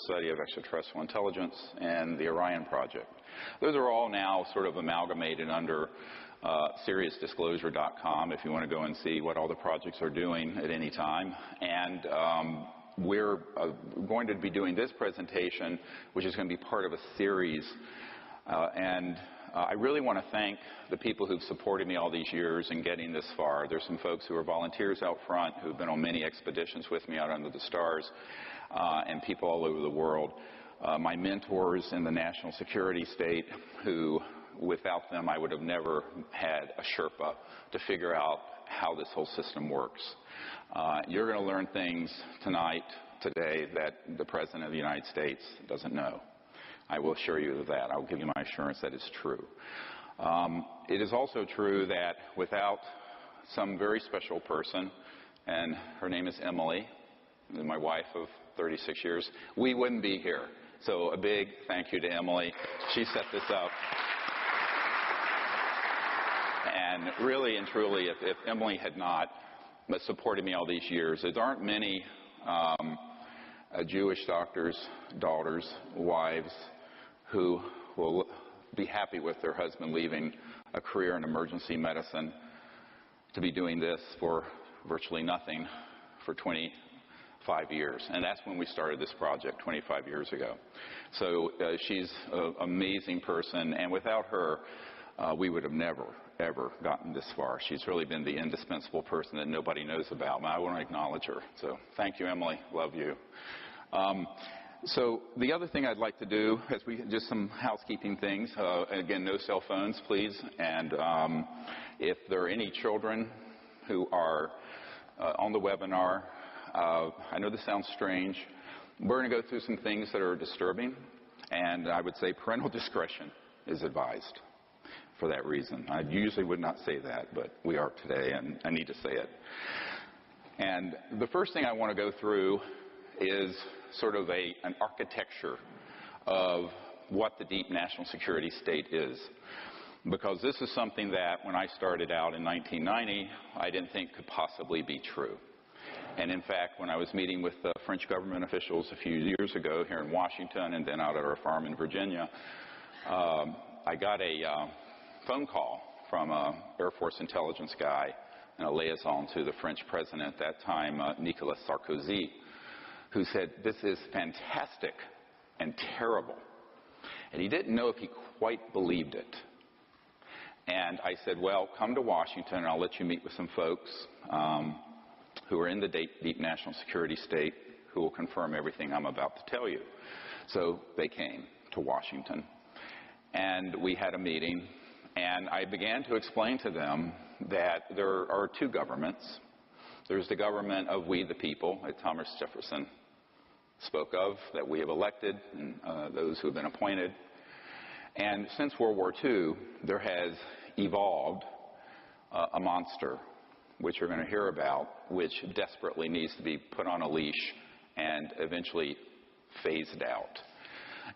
study of extraterrestrial intelligence, and the Orion project. Those are all now sort of amalgamated under SeriousDisclosure.com if you want to go and see what all the projects are doing at any time. And we're going to be doing this presentation, which is going to be part of a series. I really want to thank the people who've supported me all these years in getting this far. There's some folks who are volunteers out front who've been on many expeditions with me out under the stars, and people all over the world. My mentors in the national security state who, without them, I would have never had a Sherpa to figure out how this whole system works. You're going to learn things today, that the President of the United States doesn't know. I will assure you of that. I'll give you my assurance that it's true. It is also true that without some very special person, and her name is Emily, my wife of 36 years, we wouldn't be here. So a big thank you to Emily. She set this up. And really and truly, if Emily had not supported me all these years, there aren't many Jewish doctors, daughters, wives, who will be happy with their husband leaving a career in emergency medicine to be doing this for virtually nothing for 25 years. And that's when we started this project 25 years ago. So she's an amazing person, and without her, we would have never, ever gotten this far. She's really been the indispensable person that nobody knows about, and I want to acknowledge her. So thank you, Emily. Love you. So the other thing I'd like to do is just some housekeeping things. Again, no cell phones, please. And if there are any children who are on the webinar, I know this sounds strange. We're going to go through some things that are disturbing, and I would say parental discretion is advised for that reason. I usually would not say that, but we are today, and I need to say it. And the first thing I want to go through is sort of an architecture of what the deep national security state is. Because this is something that when I started out in 1990, I didn't think could possibly be true. And in fact, when I was meeting with the French government officials a few years ago here in Washington and then out at our farm in Virginia, I got a phone call from an Air Force intelligence guy and a liaison to the French president at that time, Nicolas Sarkozy, who said, "This is fantastic and terrible." And he didn't know if he quite believed it. And I said, "Well, come to Washington and I'll let you meet with some folks who are in the deep national security state who will confirm everything I'm about to tell you." So they came to Washington, and we had a meeting, and I began to explain to them that there are two governments. There's the government of we the people that Thomas Jefferson spoke of, that we have elected, and those who have been appointed. And since World War II, there has evolved a monster, which you're going to hear about, which desperately needs to be put on a leash and eventually phased out.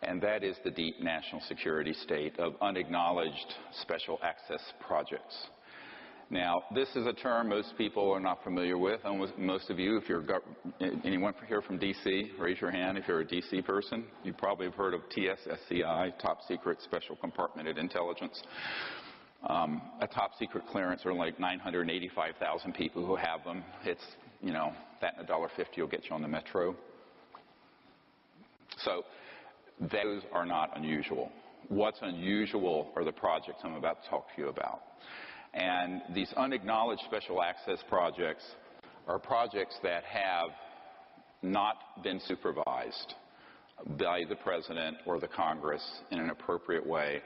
And that is the deep national security state of unacknowledged special access projects. Now, this is a term most people are not familiar with. Almost most of you, if you're anyone here from D.C., raise your hand if you're a D.C. person. You probably have heard of TSSCI, Top Secret Special Compartmented Intelligence. A top secret clearance are like 985,000 people who have them. It's, that and $1.50 will get you on the metro. So those are not unusual. What's unusual are the projects I'm about to talk to you about. And these unacknowledged special access projects are projects that have not been supervised by the President or the Congress in an appropriate way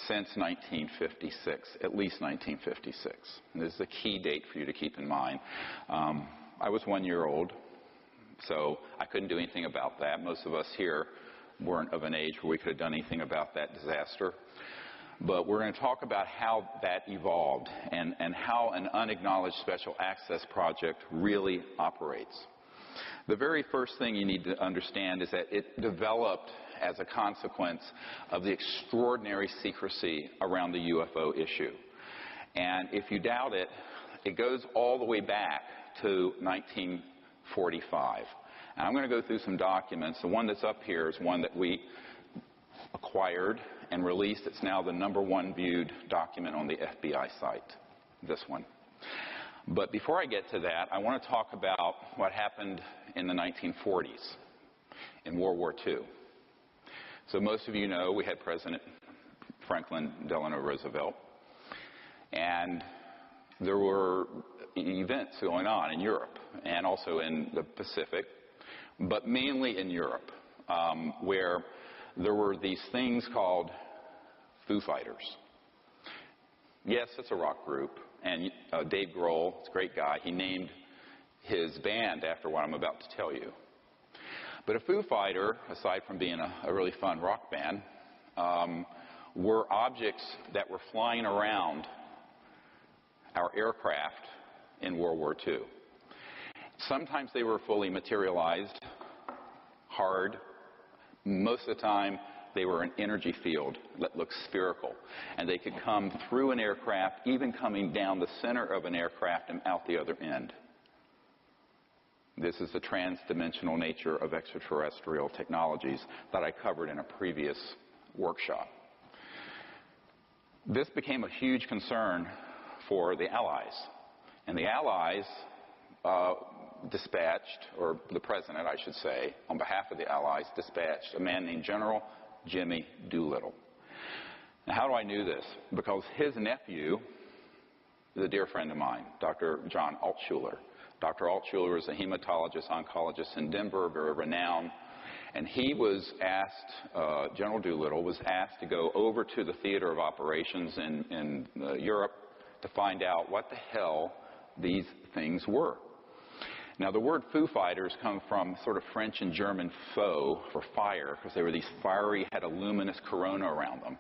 since 1956, at least 1956. And this is a key date for you to keep in mind. I was 1 year old, so I couldn't do anything about that. Most of us here weren't of an age where we could have done anything about that disaster. But we're going to talk about how that evolved and how an unacknowledged special access project really operates. The very first thing you need to understand is that it developed as a consequence of the extraordinary secrecy around the UFO issue. And if you doubt it, it goes all the way back to 1945. And I'm going to go through some documents. The one that's up here is one that we acquired and released. It's now the #1 viewed document on the FBI site, this one. But before I get to that, I want to talk about what happened in the 1940s in World War II. So most of you know we had President Franklin Delano Roosevelt, and there were events going on in Europe and also in the Pacific, but mainly in Europe, where there were these things called Foo Fighters. Yes, it's a rock group, and Dave Grohl, it's a great guy, he named his band after what I'm about to tell you. But a Foo Fighter, aside from being a really fun rock band, were objects that were flying around our aircraft in World War II. Sometimes they were fully materialized, hard. Most of the time, they were an energy field that looked spherical. And they could come through an aircraft, even coming down the center of an aircraft and out the other end. This is the trans-dimensional nature of extraterrestrial technologies that I covered in a previous workshop. This became a huge concern for the Allies. And the Allies dispatched, or the President, I should say, on behalf of the Allies, dispatched a man named General Jimmy Doolittle. Now, how do I know this? Because his nephew is a dear friend of mine, Dr. John Altshuler. Dr. Altshuler is a hematologist, oncologist in Denver, very renowned. And he was asked, General Doolittle was asked to go over to the theater of operations in Europe to find out what the hell these things were. Now, the word Foo Fighters come from sort of French and German faux, for fire, because they were these fiery, had a luminous corona around them.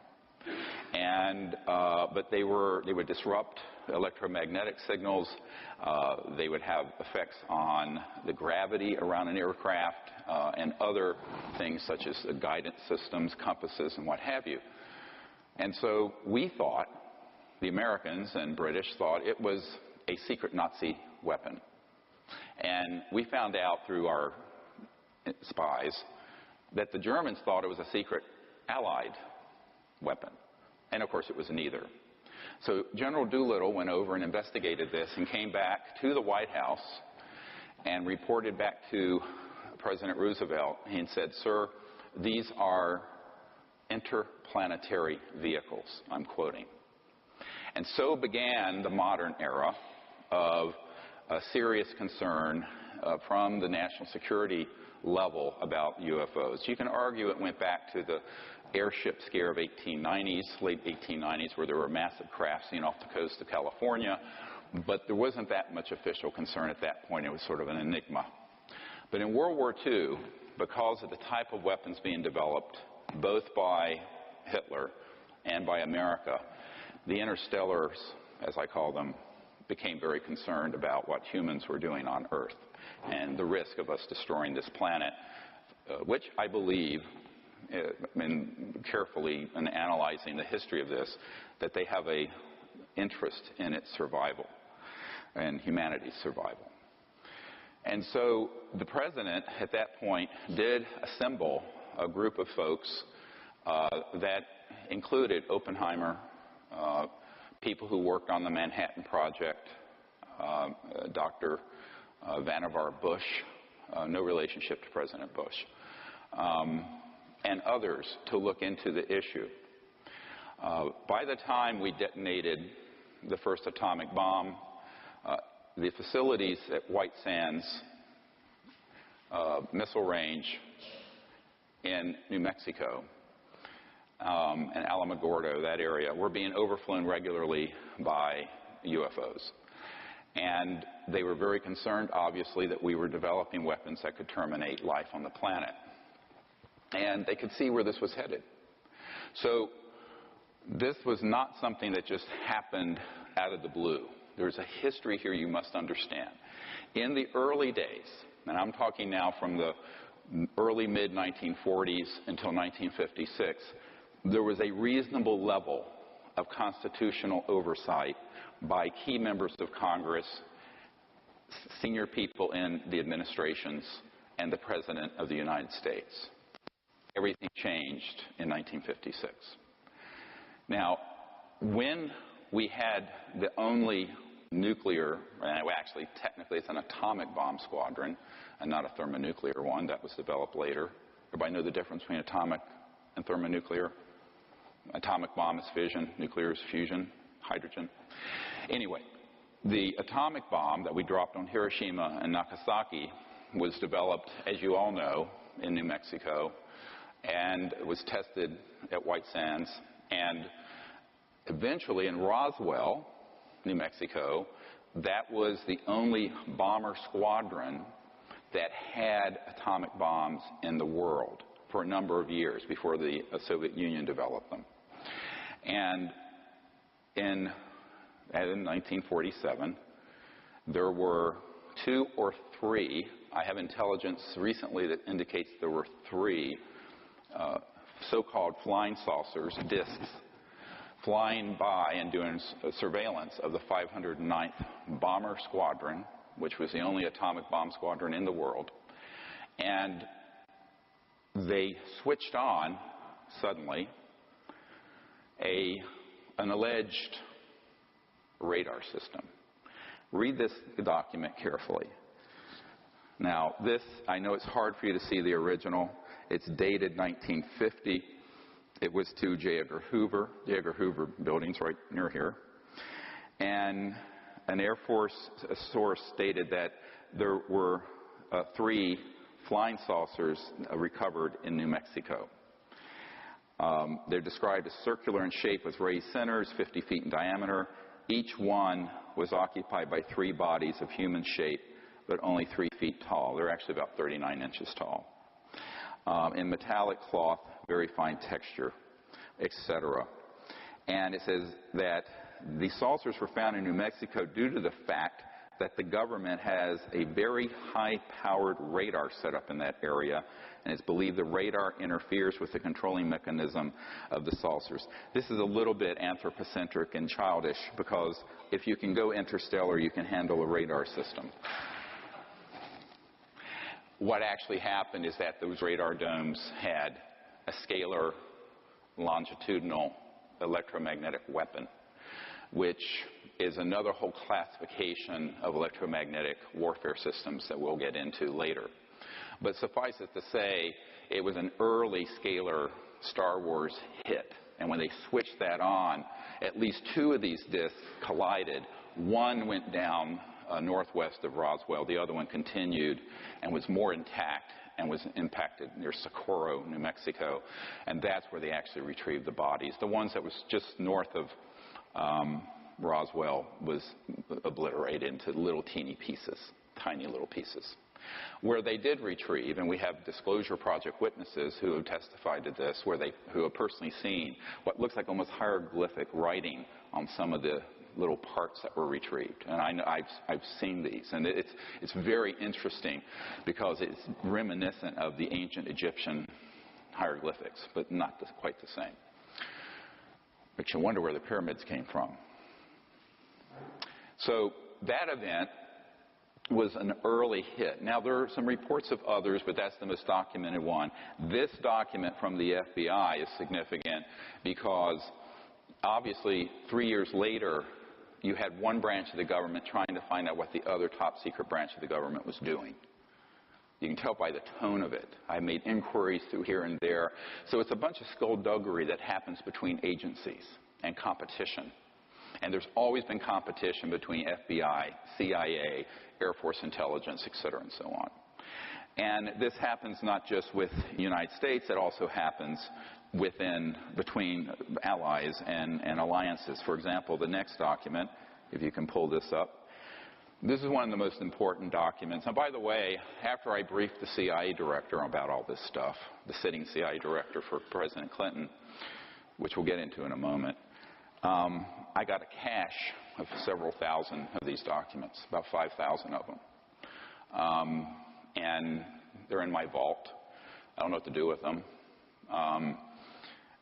And, but they would disrupt electromagnetic signals. They would have effects on the gravity around an aircraft and other things such as guidance systems, compasses, and what have you. And so we thought, the Americans and British thought it was a secret Nazi weapon. And we found out through our spies that the Germans thought it was a secret Allied weapon. And of course it was neither. So General Doolittle went over and investigated this and came back to the White House and reported back to President Roosevelt and said, "Sir, these are interplanetary vehicles," I'm quoting. And so began the modern era of a serious concern from the national security level about UFOs. You can argue it went back to the airship scare of 1890s, late 1890s, where there were massive crafts seen off the coast of California, but there wasn't that much official concern at that point. It was sort of an enigma. But in World War II, because of the type of weapons being developed, both by Hitler and by America, the interstellars, as I call them, became very concerned about what humans were doing on Earth and the risk of us destroying this planet, which I believe, carefully in analyzing the history of this, that they have an interest in its survival and humanity's survival. And so the president at that point did assemble a group of folks that included Oppenheimer, people who worked on the Manhattan Project, Dr. Vannevar Bush, no relationship to President Bush, and others to look into the issue. By the time we detonated the first atomic bomb, the facilities at White Sands missile range in New Mexico and Alamogordo, that area, were being overflown regularly by UFOs. And they were very concerned, obviously, that we were developing weapons that could terminate life on the planet. And they could see where this was headed. So this was not something that just happened out of the blue. There's a history here you must understand. In the early days, and I'm talking now from the early mid-1940s until 1956, there was a reasonable level of constitutional oversight by key members of Congress, senior people in the administrations, and the President of the United States. Everything changed in 1956. Now, when we had the only nuclear, actually technically it's an atomic bomb squadron and not a thermonuclear one that was developed later. Everybody know the difference between atomic and thermonuclear? Atomic bomb is fission, nuclear is fusion, hydrogen. Anyway, the atomic bomb that we dropped on Hiroshima and Nagasaki was developed, as you all know, in New Mexico, and it was tested at White Sands, and eventually in Roswell, New Mexico, that was the only bomber squadron that had atomic bombs in the world for a number of years before the Soviet Union developed them. And in 1947, there were 2 or 3, I have intelligence recently that indicates there were 3 so-called flying saucers, discs, flying by and doing surveillance of the 509th Bomber Squadron, which was the only atomic bomb squadron in the world. And they switched on, suddenly, an alleged radar system. Read this document carefully. Now, this, I know it's hard for you to see the original. It's dated 1950. It was to J. Edgar Hoover. J. Edgar Hoover building's right near here. And an Air Force source stated that there were 3 flying saucers recovered in New Mexico. They're described as circular in shape with raised centers, 50 feet in diameter. Each one was occupied by 3 bodies of human shape, but only 3 feet tall. They're actually about 39 inches tall. In metallic cloth, very fine texture, etc. And it says that the saucers were found in New Mexico due to the fact that the government has a very high-powered radar set up in that area, and it's believed the radar interferes with the controlling mechanism of the saucers. This is a little bit anthropocentric and childish, because if you can go interstellar, you can handle a radar system. What actually happened is that those radar domes had a scalar longitudinal electromagnetic weapon, which is another whole classification of electromagnetic warfare systems that we'll get into later. But suffice it to say, it was an early scalar Star Wars hit. And when they switched that on, at least 2 of these disks collided. One went down northwest of Roswell. The other one continued and was more intact and was impacted near Socorro, New Mexico. And that's where they actually retrieved the bodies. The ones that was just north of Roswell was obliterated into little teeny pieces, tiny little pieces. Where they did retrieve, and we have Disclosure Project witnesses who have testified to this, who have personally seen what looks like almost hieroglyphic writing on some of the little parts that were retrieved. And I've seen these, and it's very interesting because it's reminiscent of the ancient Egyptian hieroglyphics, but not quite the same. Makes you wonder where the pyramids came from. So that event was an early hit. Now, there are some reports of others, but that's the most documented one. This document from the FBI is significant because, obviously, 3 years later, you had one branch of the government trying to find out what the other top secret branch of the government was doing. You can tell by the tone of it. I made inquiries through here and there. So it's a bunch of skullduggery that happens between agencies and competition. And there's always been competition between FBI, CIA, Air Force intelligence, et cetera, and so on. And this happens not just with the United States, it also happens between allies and alliances. For example, the next document, if you can pull this up, this is one of the most important documents. And by the way, after I briefed the CIA director about all this stuff, the sitting CIA director for President Clinton, which we'll get into in a moment, I got a cache of several thousand of these documents, about 5,000 of them. And they're in my vault. I don't know what to do with them.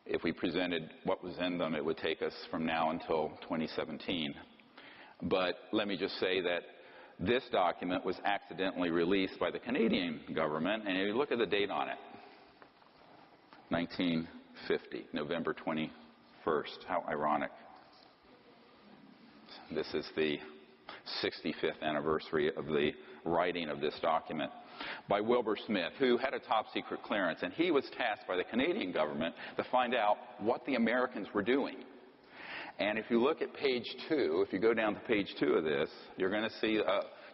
If we presented what was in them, it would take us from now until 2017. But let me just say that This document was accidentally released by the Canadian government, and you look at the date on it, 1950, November 21st. How ironic. This is the 65th anniversary of the writing of this document by Wilbur Smith, who had a top secret clearance, and he was tasked by the Canadian government to find out what the Americans were doing. And if you look at page 2, if you go down to page 2 of this, you're going to see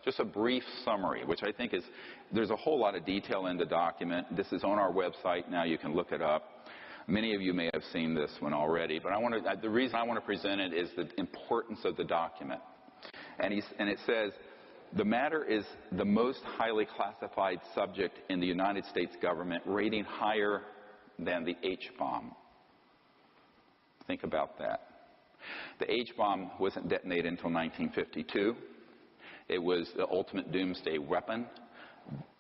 just a brief summary, which I think is, there's a whole lot of detail in the document. This is on our website now. You can look it up. Many of you may have seen this one already, but the reason I want to present it is the importance of the document. And it says, the matter is the most highly classified subject in the United States government, rating higher than the H-bomb. Think about that. The H-bomb wasn't detonated until 1952. It was the ultimate doomsday weapon.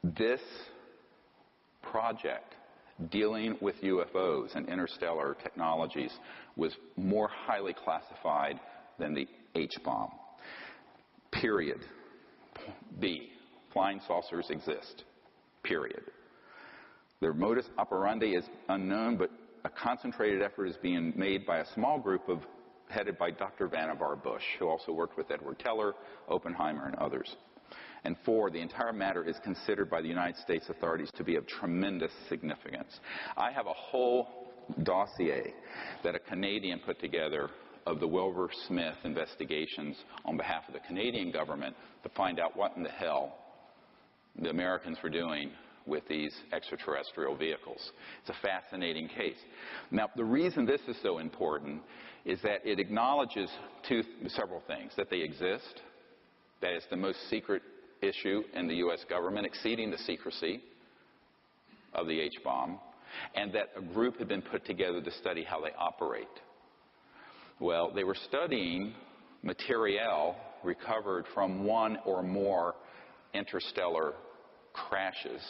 This project, dealing with UFOs and interstellar technologies, was more highly classified than the H-bomb. Period. B, flying saucers exist. Period. Their modus operandi is unknown, but a concentrated effort is being made by a small group headed by Dr. Vannevar Bush, who also worked with Edward Teller, Oppenheimer, and others. And 4, the entire matter is considered by the United States authorities to be of tremendous significance. I have a whole dossier that a Canadian put together of the Wilbur Smith investigations on behalf of the Canadian government to find out what in the hell the Americans were doing with these extraterrestrial vehicles. It's a fascinating case. Now, the reason this is so important is that it acknowledges several things. That they exist, that it's the most secret issue in the U.S. government, exceeding the secrecy of the H-bomb, and that a group had been put together to study how they operate. Well, they were studying material recovered from one or more interstellar crashes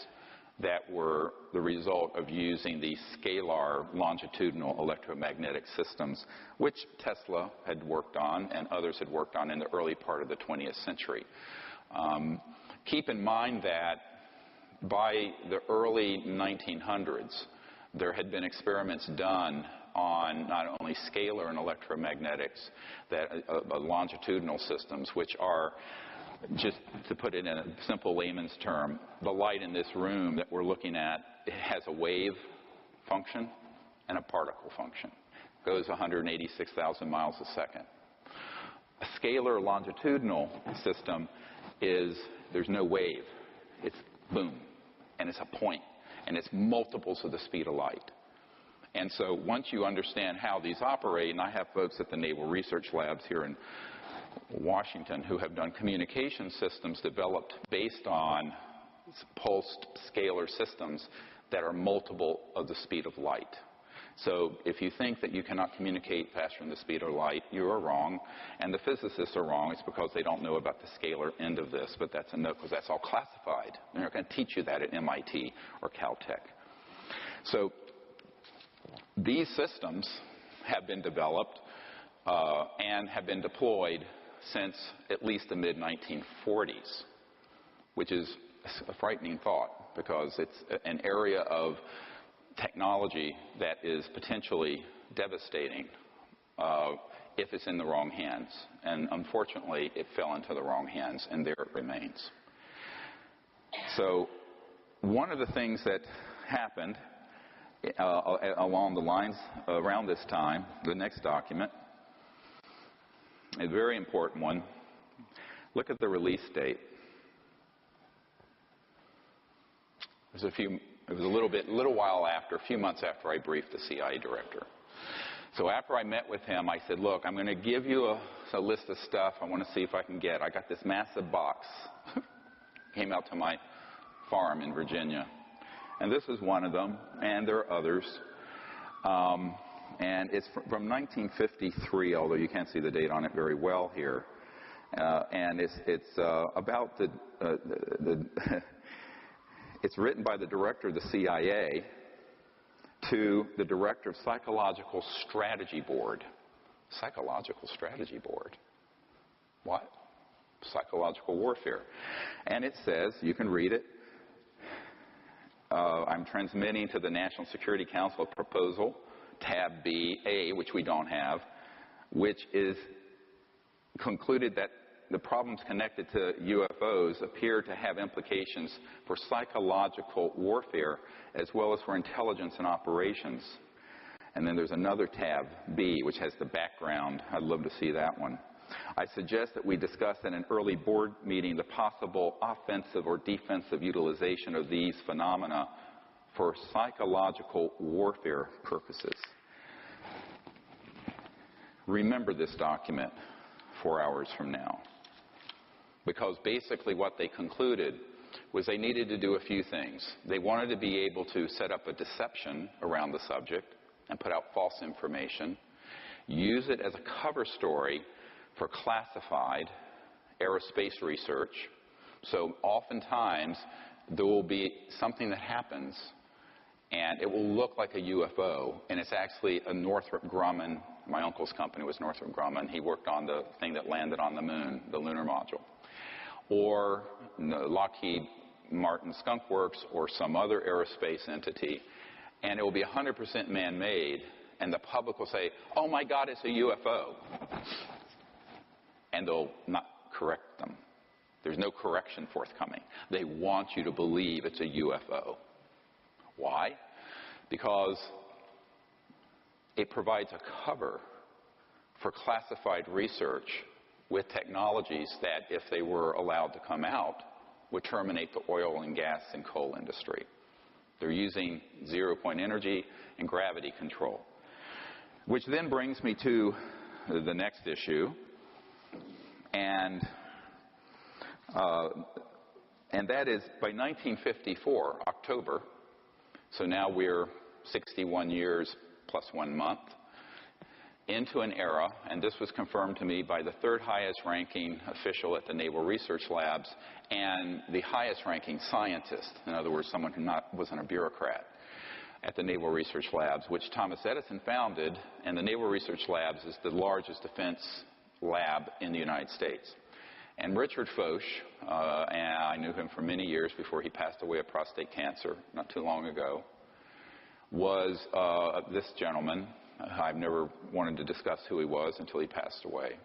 that were the result of using these scalar longitudinal electromagnetic systems, which Tesla had worked on and others had worked on in the early part of the 20th century. Keep in mind that by the early 1900s, there had been experiments done on not only scalar and electromagnetics, longitudinal systems, which are, just to put it in a simple layman's term, the light in this room that we're looking at, it has a wave function and a particle function. It goes 186,000 miles a second. A scalar longitudinal system is, there's no wave. It's boom, and it's a point, and it's multiples of the speed of light. And so once you understand how these operate, and I have folks at the Naval Research Labs here in Washington who have done communication systems developed based on pulsed scalar systems that are multiple of the speed of light. So if you think that you cannot communicate faster than the speed of light, you are wrong. And the physicists are wrong. It's because they don't know about the scalar end of this. But that's a no, because that's all classified. They're not going to teach you that at MIT or Caltech. So these systems have been developed and have been deployed since at least the mid-1940s, which is a frightening thought because it's an area of technology that is potentially devastating if it's in the wrong hands. And unfortunately, it fell into the wrong hands, and there it remains. So one of the things that happened along the lines around this time, the next document, a very important one. Look at the release date. It was a little while after, a few months after I briefed the CIA director. So after I met with him, I said, look, I'm going to give you a list of stuff I want to see if I can get. I got this massive box. Came out to my farm in Virginia. And this is one of them, and there are others. And it's from 1953, although you can't see the date on it very well here. And it's about it's written by the director of the CIA to the director of Psychological Strategy Board. Psychological Strategy Board. What? psychological warfare. And it says, you can read it, I'm transmitting to the National Security Council a proposal, tab B-A, which we don't have, which is concluded that the problems connected to UFOs appear to have implications for psychological warfare as well as for intelligence and operations. And then there's another tab, B, which has the background. I'd love to see that one. I suggest that we discuss in an early board meeting the possible offensive or defensive utilization of these phenomena for psychological warfare purposes. Remember this document 4 hours from now, because basically what they concluded was they needed to do a few things. They wanted to be able to set up a deception around the subject and put out false information, use it as a cover story for classified aerospace research. So oftentimes there will be something that happens and it will look like a UFO, and it's actually a Northrop Grumman. My uncle's company was Northrop Grumman. He worked on the thing that landed on the moon, the lunar module. Or Lockheed Martin Skunk Works or some other aerospace entity, and it will be 100% man-made, and the public will say, oh my God, it's a UFO. And they'll not correct them. There's no correction forthcoming. They want you to believe it's a UFO. Why? Because it provides a cover for classified research with technologies that, if they were allowed to come out, would terminate the oil and gas and coal industry. They're using zero-point energy and gravity control. Which then brings me to the next issue, and that is by 1954, October, so now we're 61 years plus 1 month, into an era, and this was confirmed to me by the third highest ranking official at the Naval Research Labs and the highest ranking scientist, in other words, someone who wasn't a bureaucrat, at the Naval Research Labs, which Thomas Edison founded, and the Naval Research Labs is the largest defense lab in the United States. And Richard Foch, and I knew him for many years before he passed away of prostate cancer not too long ago, was this gentleman. I've never wanted to discuss who he was until he passed away.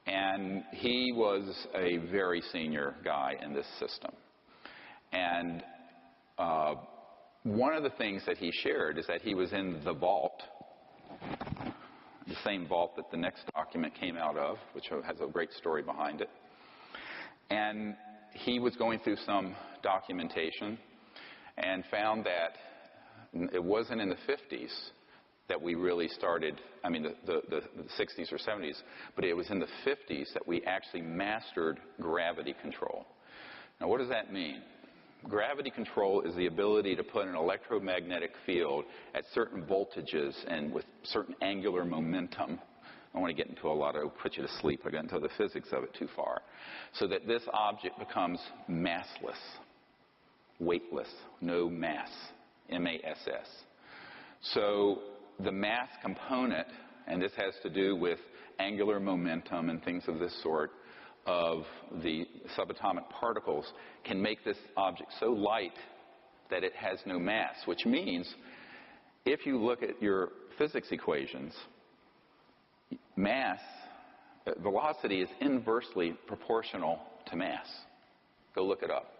And he was a very senior guy in this system. And one of the things that he shared is that he was in the vault, the same vault that the next document came out of, which has a great story behind it. And he was going through some documentation and found that it wasn't in the 50s that we really started, I mean the 60s or 70s, but it was in the 50s that we actually mastered gravity control. Now what does that mean? Gravity control is the ability to put an electromagnetic field at certain voltages and with certain angular momentum. I don't want to get into a lot of, put you to sleep, I got into the physics of it too far. So that this object becomes massless, weightless, no mass, M-A-S-S. So the mass component, and this has to do with angular momentum and things of this sort, of the subatomic particles, can make this object so light that it has no mass, which means if you look at your physics equations, mass, velocity is inversely proportional to mass. Go look it up.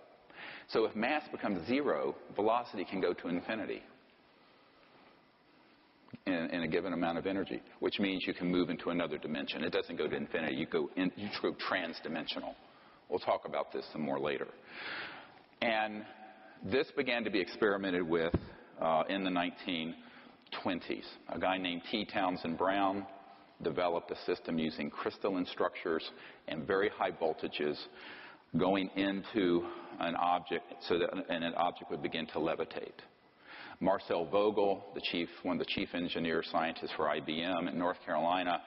So if mass becomes zero, velocity can go to infinity in a given amount of energy, which means you can move into another dimension. It doesn't go to infinity. You go trans-dimensional. We'll talk about this some more later. And this began to be experimented with in the 1920s. A guy named T. Townsend Brown developed a system using crystalline structures and very high voltages going into an object so that an object would begin to levitate. Marcel Vogel, one of the chief engineer scientists for IBM in North Carolina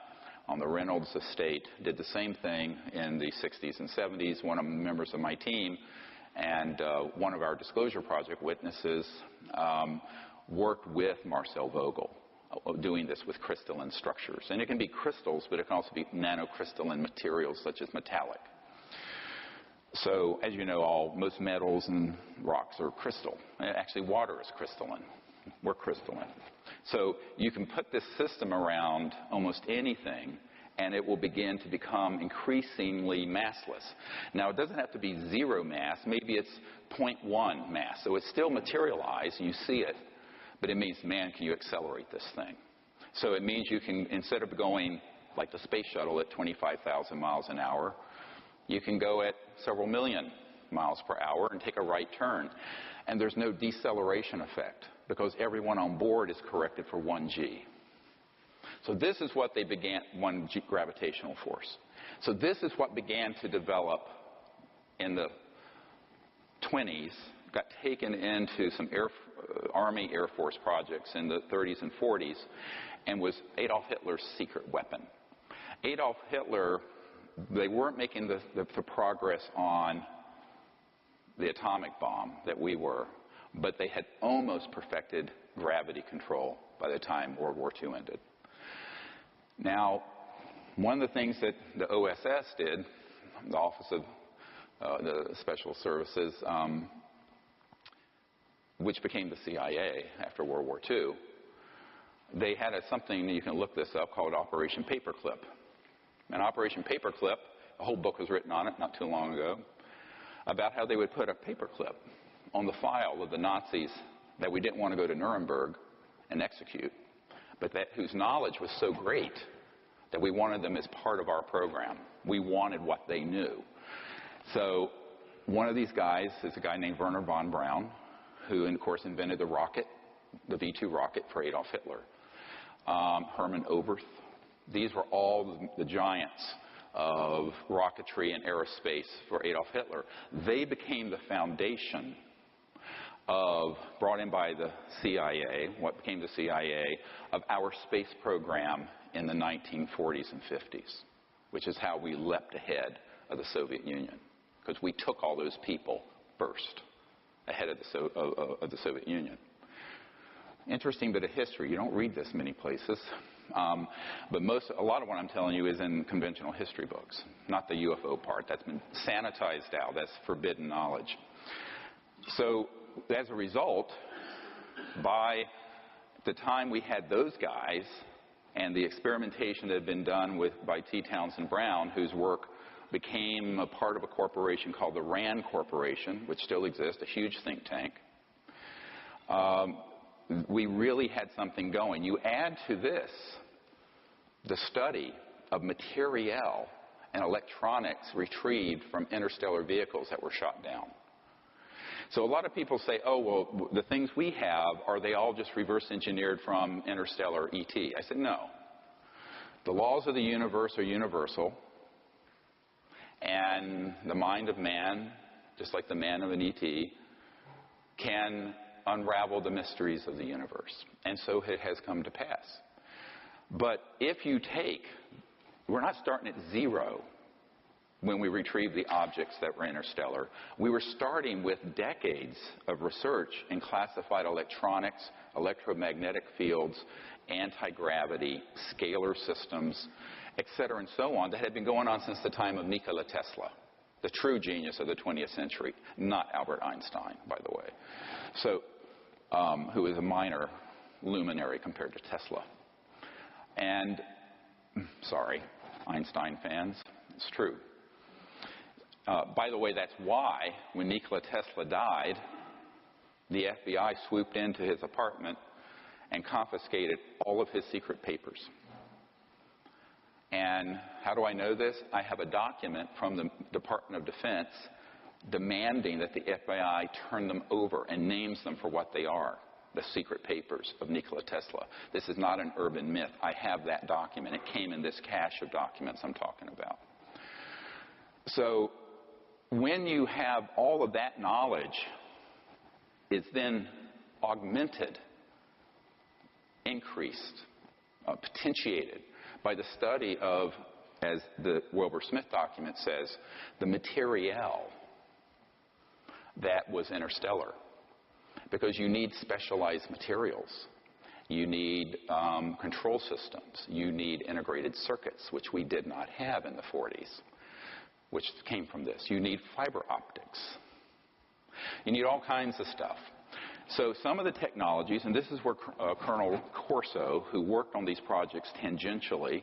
on the Reynolds estate, did the same thing in the 60s and 70s. One of the members of my team and one of our disclosure project witnesses worked with Marcel Vogel doing this with crystalline structures. And it can be crystals, but it can also be nanocrystalline materials such as metallic. So, as you know, most metals and rocks are crystal. Actually, water is crystalline. We're crystalline. So you can put this system around almost anything, and it will begin to become increasingly massless. Now, it doesn't have to be zero mass. Maybe it's 0.1 mass. So it's still materialized, and you see it. But it means, man, can you accelerate this thing? So it means you can, instead of going like the space shuttle at 25,000 miles an hour, you can go at several million miles per hour and take a right turn. And there's no deceleration effect because everyone on board is corrected for 1g. So this is what they began, 1g gravitational force. So this is what began to develop in the 20s, got taken into some Army Air Force projects in the 30s and 40s, and was Adolf Hitler's secret weapon. Adolf Hitler, they weren't making the progress on the atomic bomb that we were, but they had almost perfected gravity control by the time World War II ended. Now, one of the things that the OSS did, the Office of the Special Services, which became the CIA after World War II, they had something, you can look this up, called Operation Paperclip. And Operation Paperclip, a whole book was written on it not too long ago, about how they would put a paperclip on the file of the Nazis that we didn't want to go to Nuremberg and execute, but whose knowledge was so great that we wanted them as part of our program. We wanted what they knew. So one of these guys is a guy named Werner von Braun, who, of course, invented the rocket, the V-2 rocket for Adolf Hitler. Hermann Oberth. These were all the giants of rocketry and aerospace for Adolf Hitler. They became the foundation brought in by the CIA, what became the CIA, of our space program in the 1940s and 50s, which is how we leapt ahead of the Soviet Union, because we took all those people first, ahead of the Soviet Union. Interesting bit of history. You don't read this many places. But a lot of what I'm telling you is in conventional history books, not the UFO part. That's been sanitized out. That's forbidden knowledge. So as a result, by the time we had those guys and the experimentation that had been done by T. Townsend Brown, whose work became a part of a corporation called the RAND Corporation, which still exists, a huge think tank, we really had something going. You add to this the study of material and electronics retrieved from interstellar vehicles that were shot down. So a lot of people say, oh, well, the things we have, are they all just reverse engineered from interstellar ET? I said, no. The laws of the universe are universal, and the mind of man, just like the man of an ET, can unravel the mysteries of the universe. And so it has come to pass. But if you we're not starting at zero when we retrieve the objects that were interstellar. We were starting with decades of research in classified electronics, electromagnetic fields, anti-gravity, scalar systems, etc. and so on, that had been going on since the time of Nikola Tesla, the true genius of the 20th century, not Albert Einstein, by the way. So, who is a minor luminary compared to Tesla. And, sorry, Einstein fans, it's true. By the way, that's why when Nikola Tesla died, the FBI swooped into his apartment and confiscated all of his secret papers. And how do I know this? I have a document from the Department of Defense demanding that the FBI turn them over and names them for what they are, the secret papers of Nikola Tesla. This is not an urban myth. I have that document. It came in this cache of documents I'm talking about. So when you have all of that knowledge, it's then augmented, increased, potentiated by the study of, as the Wilbur-Smith document says, the material that was interstellar. Because you need specialized materials. You need control systems. You need integrated circuits, which we did not have in the 40s. which came from this. You need fiber optics. You need all kinds of stuff. So some of the technologies, and this is where Colonel Corso, who worked on these projects tangentially,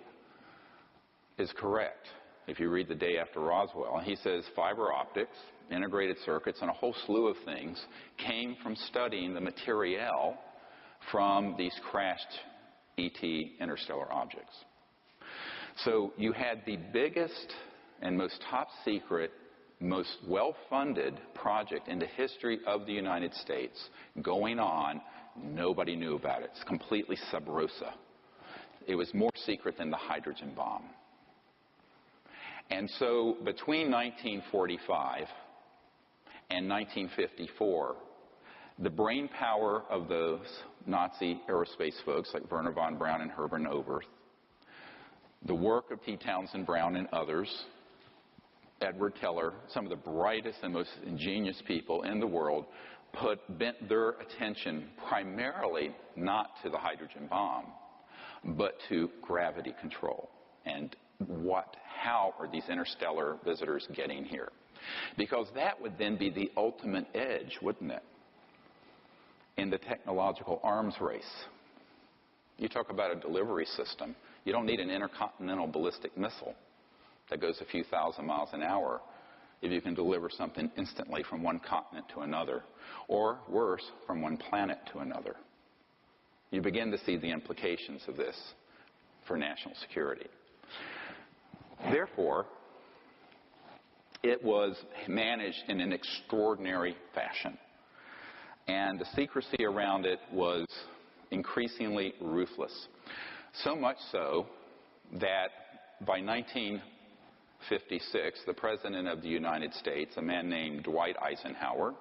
is correct. If you read The Day After Roswell, he says fiber optics, integrated circuits, and a whole slew of things came from studying the materiel from these crashed ET interstellar objects. So you had the biggest and most top secret, most well-funded project in the history of the United States going on. Nobody knew about it. It's completely sub rosa. It was more secret than the hydrogen bomb. And so between 1945 and 1954, the brain power of those Nazi aerospace folks like Werner von Braun and Hermann Oberth, the work of T. Townsend Brown and others, Edward Teller, some of the brightest and most ingenious people in the world, bent their attention primarily not to the hydrogen bomb, but to gravity control and how are these interstellar visitors getting here? Because that would then be the ultimate edge, wouldn't it, in the technological arms race. You talk about a delivery system. You don't need an intercontinental ballistic missile that goes a few thousand miles an hour if you can deliver something instantly from one continent to another, or worse, from one planet to another. You begin to see the implications of this for national security. Therefore, it was managed in an extraordinary fashion. And the secrecy around it was increasingly ruthless. So much so that by 1956, the President of the United States, a man named Dwight Eisenhower,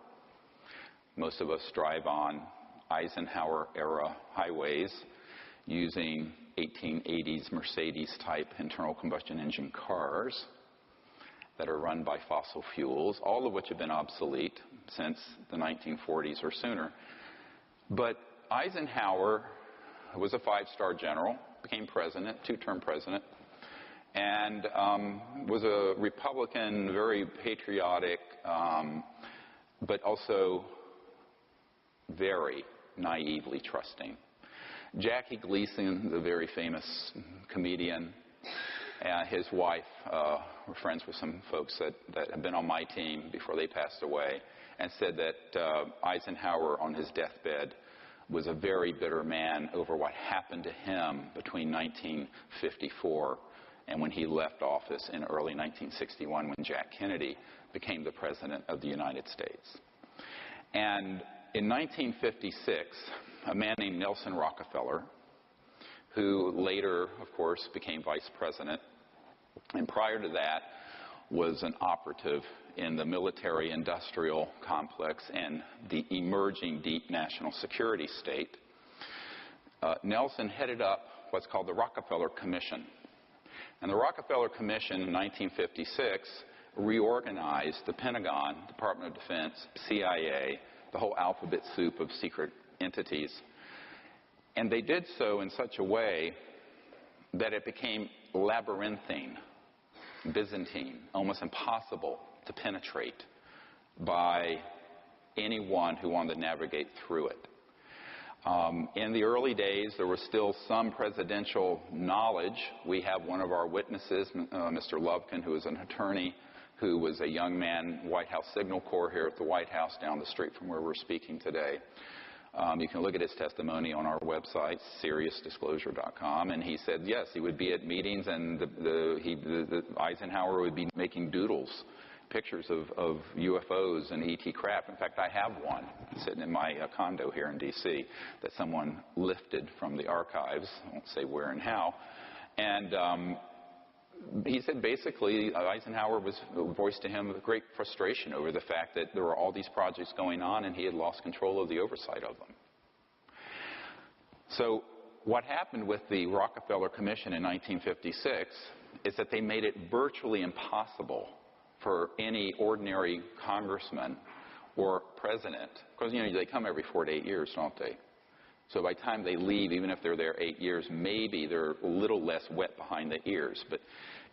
most of us drive on Eisenhower-era highways using 1880s Mercedes-type internal combustion engine cars that are run by fossil fuels, all of which have been obsolete since the 1940s or sooner. But Eisenhower was a five-star general, became president, two-term president, and was a Republican, very patriotic, but also very naively trusting. Jackie Gleason, the very famous comedian, his wife were friends with some folks that had been on my team before they passed away, and said that Eisenhower on his deathbed was a very bitter man over what happened to him between 1954 and when he left office in early 1961 when Jack Kennedy became the President of the United States. And in 1956, a man named Nelson Rockefeller, who later, of course, became vice president, and prior to that was an operative in the military-industrial complex and the emerging deep national security state, Nelson headed up what's called the Rockefeller Commission. And the Rockefeller Commission in 1956 reorganized the Pentagon, Department of Defense, CIA, the whole alphabet soup of secret entities. And they did so in such a way that it became labyrinthine, Byzantine, almost impossible to penetrate by anyone who wanted to navigate through it. In the early days, there was still some presidential knowledge. We have one of our witnesses, Mr. Lovkin, who is an attorney, who was a young man, White House Signal Corps here at the White House down the street from where we're speaking today. You can look at his testimony on our website, SeriousDisclosure.com, and he said, yes, he would be at meetings and Eisenhower would be making doodles, pictures of UFOs and ET craft. In fact, I have one sitting in my condo here in D.C. that someone lifted from the archives. I won't say where and how. And he said basically Eisenhower voiced to him a great frustration over the fact that there were all these projects going on and he had lost control of the oversight of them. So what happened with the Rockefeller Commission in 1956 is that they made it virtually impossible for any ordinary congressman or president, because, you know, they come every 4 to 8 years, don't they? So by the time they leave, even if they're there 8 years, maybe they're a little less wet behind the ears. But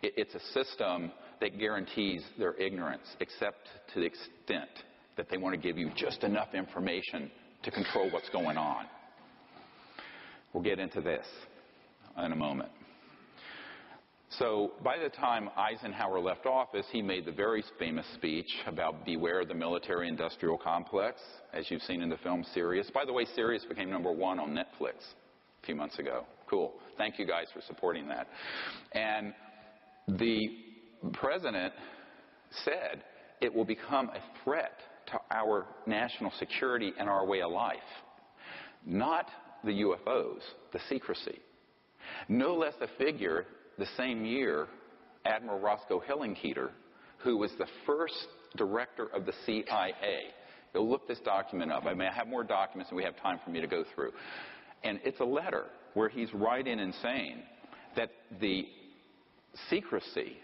it's a system that guarantees their ignorance, except to the extent that they want to give you just enough information to control what's going on. We'll get into this in a moment. So by the time Eisenhower left office, he made the very famous speech about beware the military-industrial complex, as you've seen in the film Sirius. By the way, Sirius became #1 on Netflix a few months ago. Cool. Thank you guys for supporting that. And the president said it will become a threat to our national security and our way of life. Not the UFOs, the secrecy. No less a figure the same year, Admiral Roscoe Hillenkoetter, who was the first director of the CIA. Go look this document up. I may have more documents than we have time for me to go through. And it's a letter where he's writing and saying that the secrecy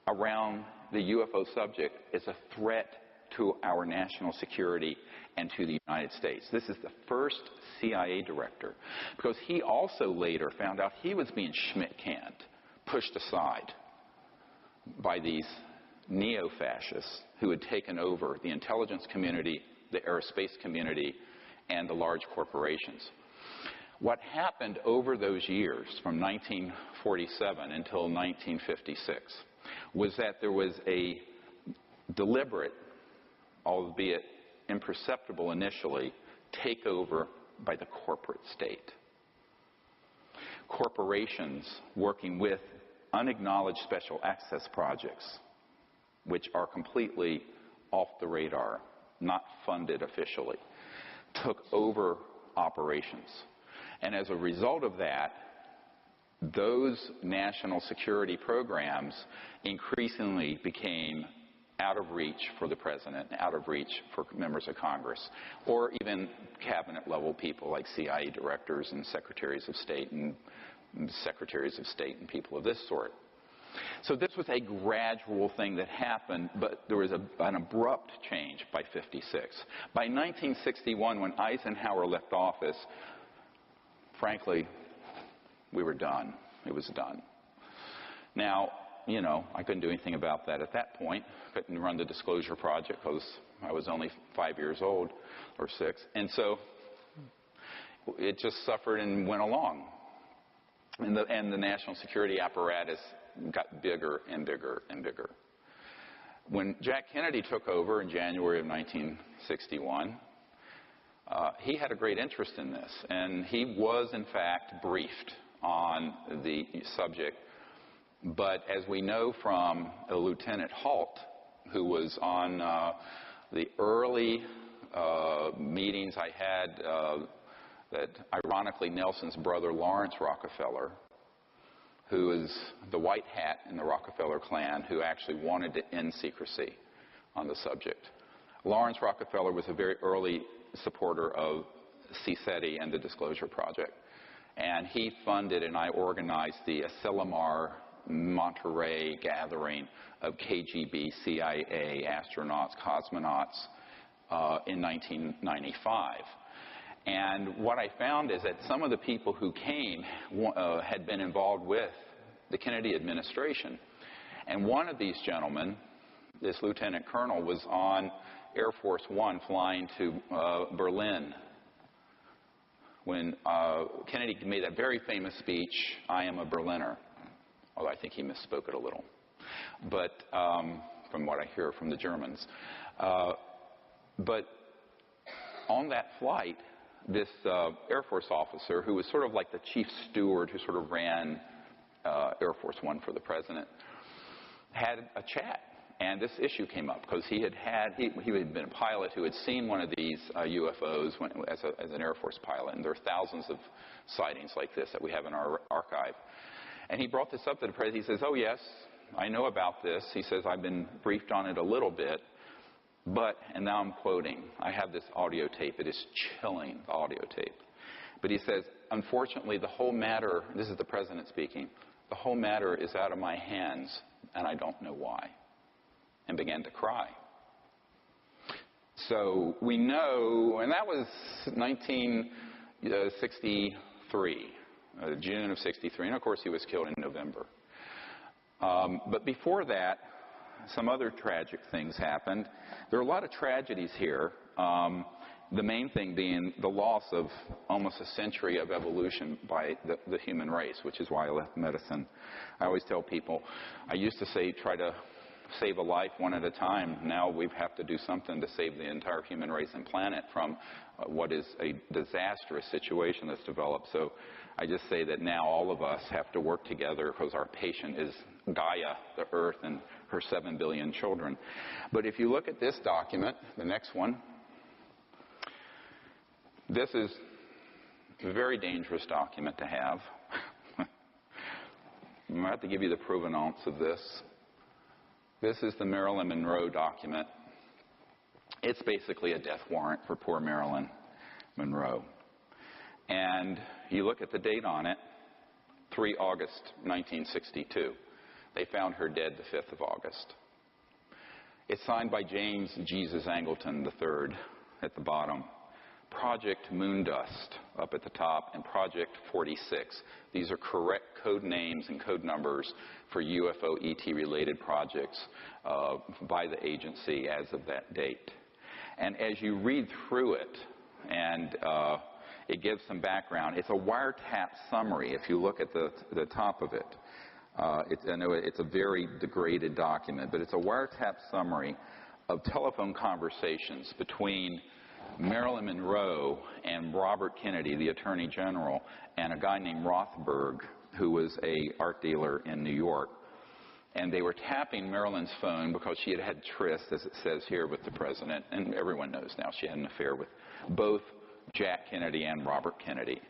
around the UFO subject is a threat to our national security and to the United States. This is the first CIA director, because he also later found out he was being Schmidt-canned, pushed aside by these neo-fascists who had taken over the intelligence community, the aerospace community, and the large corporations. What happened over those years, from 1947 until 1956, was that there was a deliberate, albeit imperceptible initially, takeover by the corporate state. Corporations working with unacknowledged special access projects, which are completely off the radar, not funded officially, took over operations. And as a result of that, those national security programs increasingly became out of reach for the president, out of reach for members of Congress, or even cabinet-level people like CIA directors and secretaries of state and people of this sort. So this was a gradual thing that happened, but there was an abrupt change by 56. By 1961, when Eisenhower left office, frankly, we were done. It was done. Now, you know, I couldn't do anything about that at that point. Couldn't run the Disclosure Project because I was only 5 years old, or 6. And so it just suffered and went along. And the national security apparatus got bigger and bigger and bigger. When Jack Kennedy took over in January of 1961, he had a great interest in this. And he was, in fact, briefed on the subject. But as we know from Lieutenant Halt, who was on the early meetings I had that ironically Nelson's brother Lawrence Rockefeller, who is the white hat in the Rockefeller clan, who actually wanted to end secrecy on the subject. Lawrence Rockefeller was a very early supporter of CSETI and the Disclosure Project. And he funded and I organized the Asilomar Monterey gathering of KGB, CIA, astronauts, cosmonauts in 1995. And what I found is that some of the people who came had been involved with the Kennedy administration. And one of these gentlemen, this lieutenant colonel, was on Air Force One flying to Berlin when Kennedy made that very famous speech, "I am a Berliner," although I think he misspoke it a little, but from what I hear from the Germans. But on that flight, this Air Force officer, who was sort of like the chief steward who sort of ran Air Force One for the president, had a chat. And this issue came up because he had been a pilot who had seen one of these UFOs as an Air Force pilot. And there are thousands of sightings like this that we have in our archive. And he brought this up to the president. He says, "Oh, yes, I know about this." He says, "I've been briefed on it a little bit. But," and now I'm quoting, I have this audio tape. It is chilling, the audio tape. But he says, "Unfortunately, the whole matter," this is the president speaking, "the whole matter is out of my hands, and I don't know why," and began to cry. So we know, and that was 63, June of 63, and of course he was killed in November. But before that, some other tragic things happened. There are a lot of tragedies here. The main thing being the loss of almost a century of evolution by the human race, which is why I left medicine. I always tell people, I used to say try to save a life one at a time. Now we have to do something to save the entire human race and planet from what is a disastrous situation that's developed. So I just say that now all of us have to work together because our patient is Gaia, the Earth, and her 7 billion children. But if you look at this document, the next one, this is a very dangerous document to have. I'm going to have to give you the provenance of this. This is the Marilyn Monroe document. It's basically a death warrant for poor Marilyn Monroe. And you look at the date on it, 3 August 1962. They found her dead the 5th of August. It's signed by James Jesus Angleton III at the bottom. Project Moondust up at the top, and Project 46. These are correct code names and code numbers for UFO ET related projects by the agency as of that date. And as you read through it, and it gives some background, it's a wiretap summary if you look at the top of it. I know it's a very degraded document, but it's a wiretap summary of telephone conversations between Marilyn Monroe and Robert Kennedy, the Attorney General, and a guy named Rothberg, who was an art dealer in New York. And they were tapping Marilyn's phone because she had had tryst, as it says here, with the president. And everyone knows now she had an affair with both Jack Kennedy and Robert Kennedy.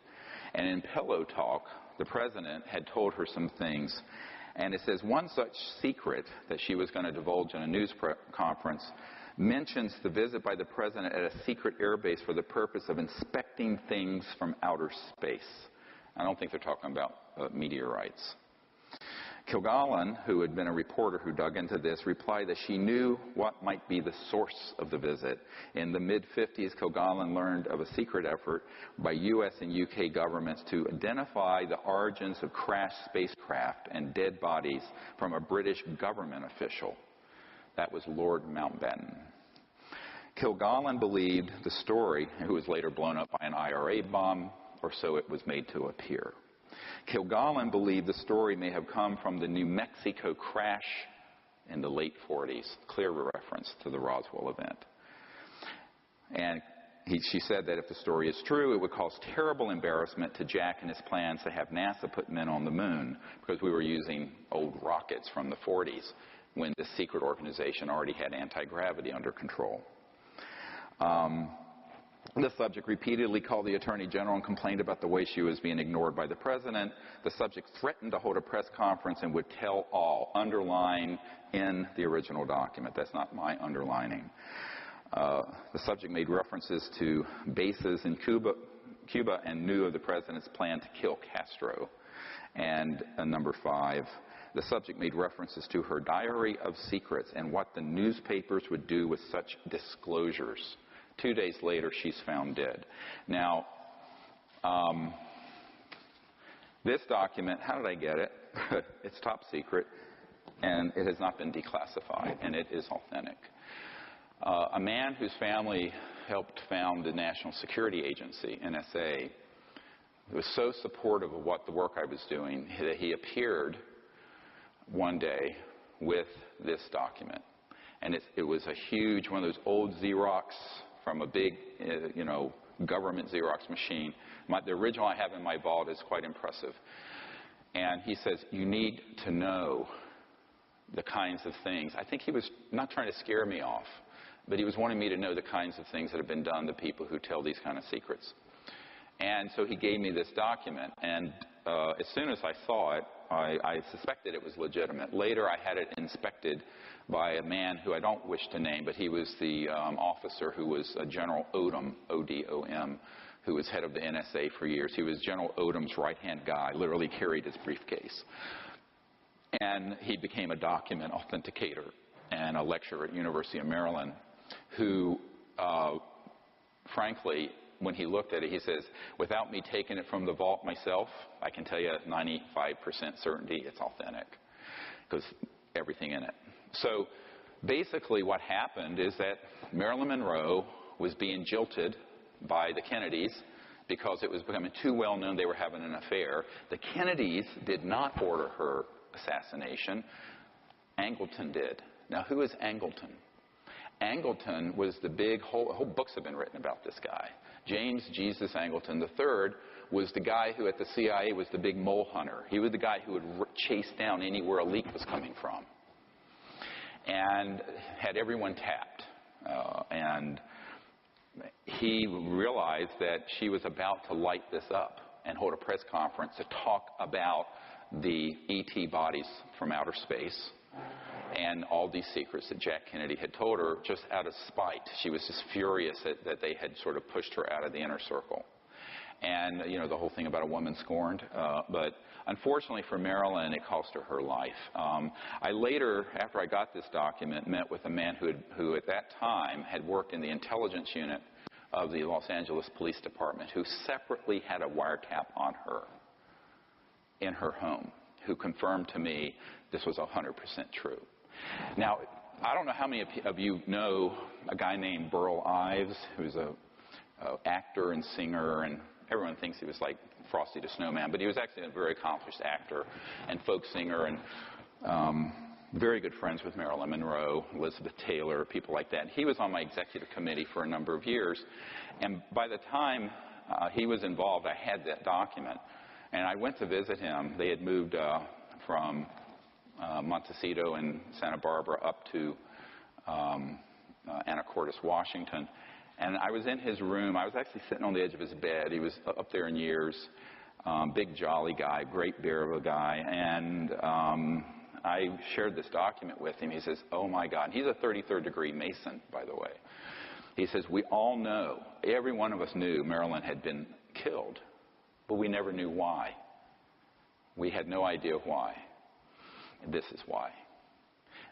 And in pillow talk, the president had told her some things. And it says one such secret that she was going to divulge in a news conference mentions the visit by the president at a secret airbase for the purpose of inspecting things from outer space. I don't think they're talking about meteorites. Kilgallen, who had been a reporter who dug into this, replied that she knew what might be the source of the visit. In the mid-50s, Kilgallen learned of a secret effort by U.S. and U.K. governments to identify the origins of crashed spacecraft and dead bodies from a British government official. That was Lord Mountbatten. Kilgallen believed the story, who was later blown up by an IRA bomb, or so it was made to appear. Kilgallen believed the story may have come from the New Mexico crash in the late 40s, clear reference to the Roswell event. And she said that if the story is true, it would cause terrible embarrassment to Jack and his plans to have NASA put men on the moon, because we were using old rockets from the 40s when the secret organization already had anti-gravity under control. The subject repeatedly called the Attorney General and complained about the way she was being ignored by the President. The subject threatened to hold a press conference and would tell all, underline in the original document. That's not my underlining. The subject made references to bases in Cuba and knew of the President's plan to kill Castro. And number 5, the subject made references to her diary of secrets and what the newspapers would do with such disclosures. 2 days later, she's found dead. Now, this document, how did I get it? It's top secret, and it has not been declassified, and it is authentic. A man whose family helped found the National Security Agency, NSA, was so supportive of the work I was doing that he appeared one day with this document. And it was a huge, one of those old Xerox from a big, government Xerox machine. The original I have in my vault is quite impressive. And he says, you need to know the kinds of things. I think he was not trying to scare me off, but he was wanting me to know the kinds of things that have been done to people who tell these kind of secrets. And so he gave me this document, and as soon as I saw it, I suspected it was legitimate. Later, I had it inspected by a man who I don't wish to name, but he was the officer who was General Odom, O-D-O-M, who was head of the NSA for years. He was General Odom's right-hand guy, literally carried his briefcase. And he became a document authenticator and a lecturer at University of Maryland who, frankly, when he looked at it, he says, without me taking it from the vault myself, I can tell you at 95% certainty it's authentic, because everything in it. So basically what happened is that Marilyn Monroe was being jilted by the Kennedys because it was becoming too well known they were having an affair. The Kennedys did not order her assassination. Angleton did. Now, who is Angleton? Angleton was the big, whole books have been written about this guy. James Jesus Angleton III was the guy who at the CIA was the big mole hunter. He was the guy who would chase down anywhere a leak was coming from. And had everyone tapped. And he realized that she was about to light this up and hold a press conference to talk about the ET bodies from outer space and all these secrets that Jack Kennedy had told her just out of spite. She was just furious that they had sort of pushed her out of the inner circle. And, you know, the whole thing about a woman scorned. But unfortunately for Marilyn, it cost her her life. I later, after I got this document, met with a man who at that time had worked in the intelligence unit of the Los Angeles Police Department, who separately had a wiretap on her in her home, who confirmed to me this was 100% true. Now, I don't know how many of you know a guy named Burl Ives, who's an actor and singer, and everyone thinks he was like Frosty the Snowman, but he was actually a very accomplished actor and folk singer, and very good friends with Marilyn Monroe, Elizabeth Taylor, people like that. He was on my executive committee for a number of years, and by the time he was involved, I had that document, and I went to visit him. They had moved from Montecito and Santa Barbara up to Anacortes, Washington. And I was in his room. I was actually sitting on the edge of his bed. He was up there in years. Big, jolly guy, great bear of a guy. And I shared this document with him. He says, oh, my God. And he's a 33rd degree Mason, by the way. He says, we all know, every one of us knew Marilyn had been killed, but we never knew why. We had no idea why. And this is why.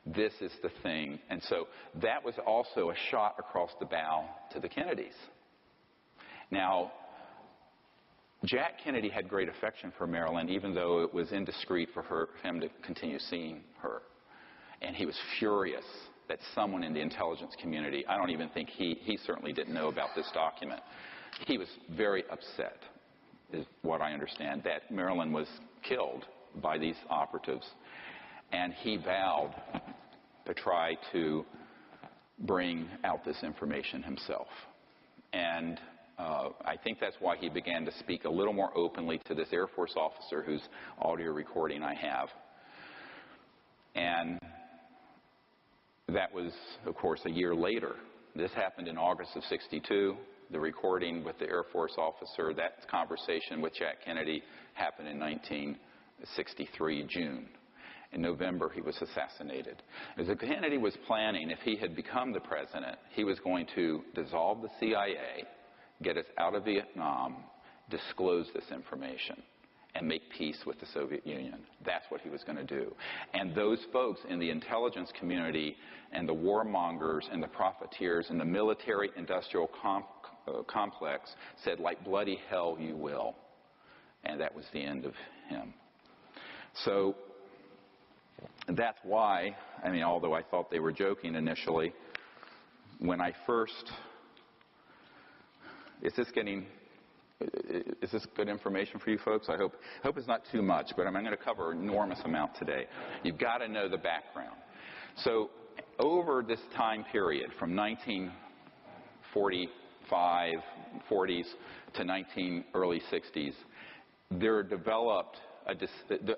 This is the thing. And so that was also a shot across the bow to the Kennedys. Now, Jack Kennedy had great affection for Marilyn, even though it was indiscreet for him to continue seeing her. And he was furious that someone in the intelligence community, I don't even think he certainly didn't know about this document. He was very upset, is what I understand, that Marilyn was killed by these operatives. And he vowed to try to bring out this information himself. And I think that's why he began to speak a little more openly to this Air Force officer whose audio recording I have. And that was, of course, a year later. This happened in August of '62. The recording with the Air Force officer, that conversation with Jack Kennedy, happened in 1963, June. In November, he was assassinated. As Kennedy was planning, if he had become the president, he was going to dissolve the CIA, get us out of Vietnam, disclose this information, and make peace with the Soviet Union. That's what he was going to do. And those folks in the intelligence community and the warmongers and the profiteers and the military-industrial complex said, like bloody hell you will. And that was the end of him. So that's why, I mean, although I thought they were joking initially, when I first, is this good information for you folks? I hope it's not too much, but I'm going to cover an enormous amount today. You've got to know the background. So over this time period from 1945, 40s to early 60s, there developed a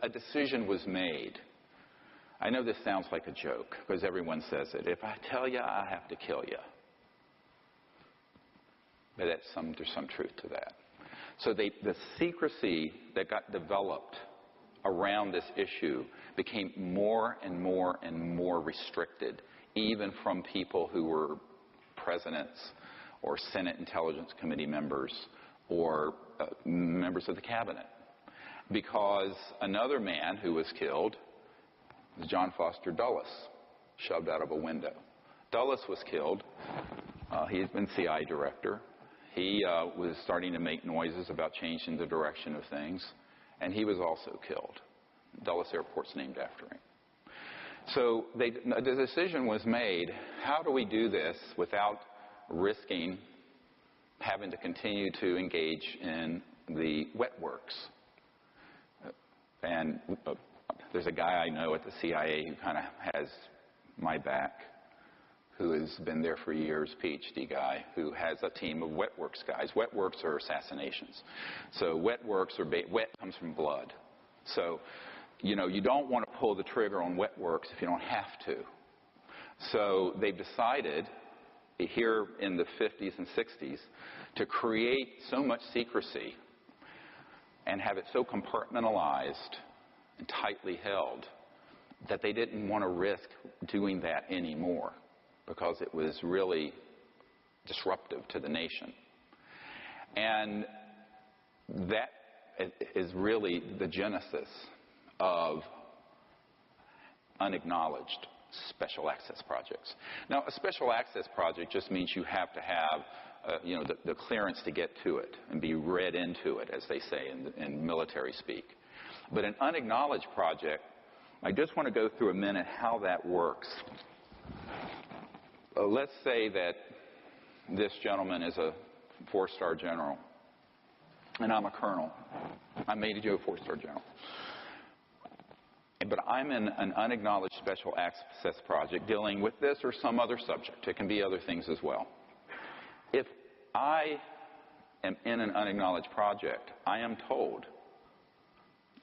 decision was made. I know this sounds like a joke because everyone says it. If I tell you, I have to kill you. But there's some truth to that. So the secrecy that got developed around this issue became more and more and more restricted, even from people who were presidents or Senate Intelligence Committee members or members of the cabinet. Because another man who was killed was John Foster Dulles, shoved out of a window. Dulles was killed. He's been CIA director. He was starting to make noises about changing the direction of things, and he was also killed. Dulles Airport's named after him. So the decision was made, how do we do this without risking having to continue to engage in the wet works? And there's a guy I know at the CIA who kind of has my back, who has been there for years, PhD guy, who has a team of wet works guys. Wet works are assassinations. So wet works are, wet comes from blood. So, you know, you don't want to pull the trigger on wet works if you don't have to. So they've decided here in the 50s and 60s to create so much secrecy and have it so compartmentalized and tightly held that they didn't want to risk doing that anymore because it was really disruptive to the nation. And that is really the genesis of unacknowledged special access projects. Now, a special access project just means you have to have the clearance to get to it and be read into it, as they say in military speak. But an unacknowledged project, I just want to go through a minute how that works. Let's say that this gentleman is a 4-star general, and I'm a colonel. I made you a 4-star general. But I'm in an unacknowledged special access project dealing with this or some other subject. It can be other things as well. If I am in an unacknowledged project, I am told,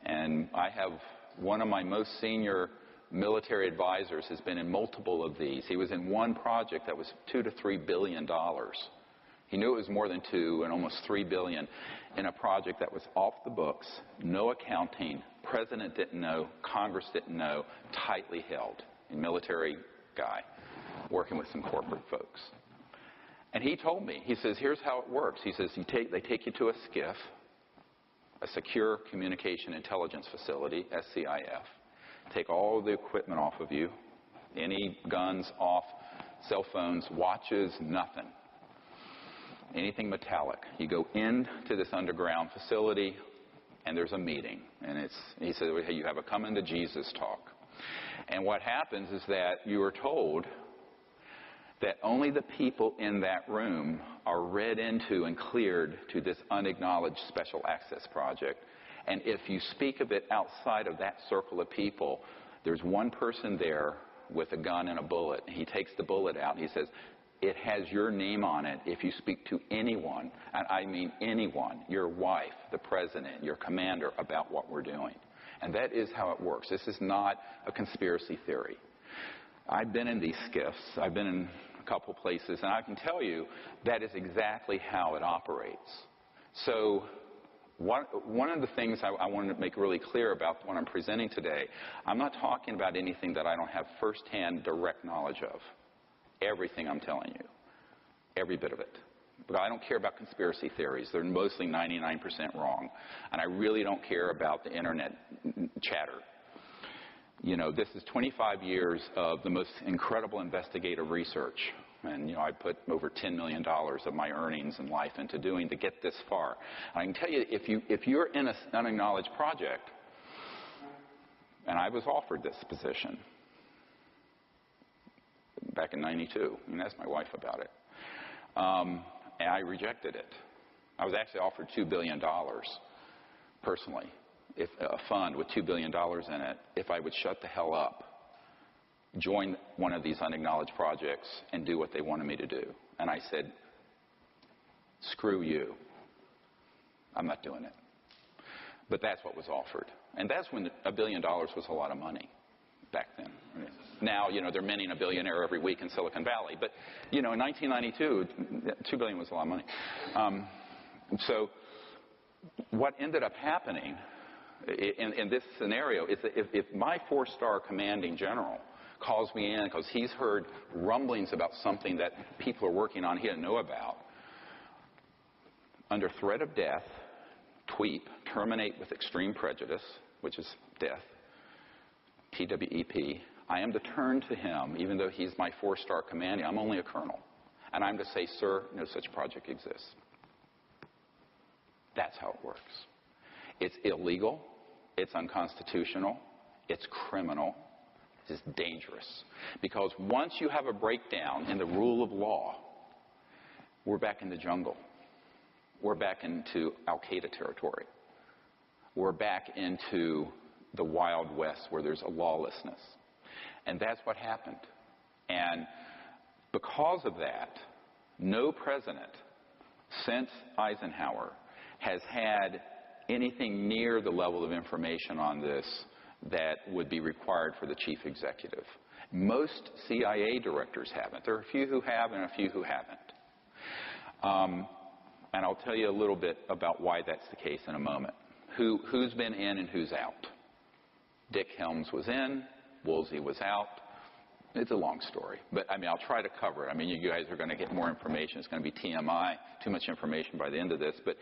and I have one of my most senior military advisors has been in multiple of these. He was in one project that was $2 to $3 billion. He knew it was more than 2 and almost 3 billion in a project that was off the books, no accounting, president didn't know, Congress didn't know, tightly held. A military guy working with some corporate folks. And he told me, he says, here's how it works. He says, they take you to a SCIF, a Secure Communication Intelligence Facility, SCIF, take all the equipment off of you, any guns off, cell phones, watches, nothing. Anything metallic. You go into this underground facility, and there's a meeting. And he said, hey, you have a come into Jesus talk. And what happens is that you are told that only the people in that room are read into and cleared to this unacknowledged special access project. And if you speak of it outside of that circle of people, there's one person there with a gun and a bullet. He takes the bullet out and he says, it has your name on it if you speak to anyone, and I mean anyone, your wife, the president, your commander, about what we're doing. And that is how it works. This is not a conspiracy theory. I've been in these SCIFs. I've been in a couple places, and I can tell you that is exactly how it operates. So one of the things I wanted to make really clear about what I'm presenting today, I'm not talking about anything that I don't have firsthand direct knowledge of. Everything I'm telling you, every bit of it. But I don't care about conspiracy theories. They're mostly 99% wrong. And I really don't care about the internet chatter. You know, this is 25 years of the most incredible investigative research. And, you know, I put over $10 million of my earnings and life into doing to get this far. And I can tell you, if you're in an unacknowledged project, and I was offered this position back in '92, and asked my wife about it, and I rejected it. I was actually offered $2 billion personally, if a fund with $2 billion in it, if I would shut the hell up, join one of these unacknowledged projects, and do what they wanted me to do. And I said, screw you. I'm not doing it. But that's what was offered. And that's when $1 billion was a lot of money back then. Now, you know, they're minting a billionaire every week in Silicon Valley. But, you know, in 1992, $2 billion was a lot of money. So what ended up happening in this scenario is that if my 4-star commanding general calls me in because he's heard rumblings about something that people are working on he didn't know about, under threat of death, TWEEP, terminate with extreme prejudice, which is death, TWEP, I am to turn to him, even though he's my 4-star commanding. I'm only a colonel. And I'm to say, sir, no such project exists. That's how it works. It's illegal. It's unconstitutional. It's criminal. It's dangerous. Because once you have a breakdown in the rule of law, we're back in the jungle. We're back into Al-Qaeda territory. We're back into the Wild West where there's a lawlessness. And that's what happened. And because of that, no president since Eisenhower has had anything near the level of information on this that would be required for the chief executive. Most CIA directors haven't. There are a few who have and a few who haven't. And I'll tell you a little bit about why that's the case in a moment. Who's been in and who's out? Dick Helms was in, Woolsey was out. It's a long story, but I mean, I'll try to cover it. I mean, you guys are going to get more information. It's going to be TMI, too much information by the end of this. But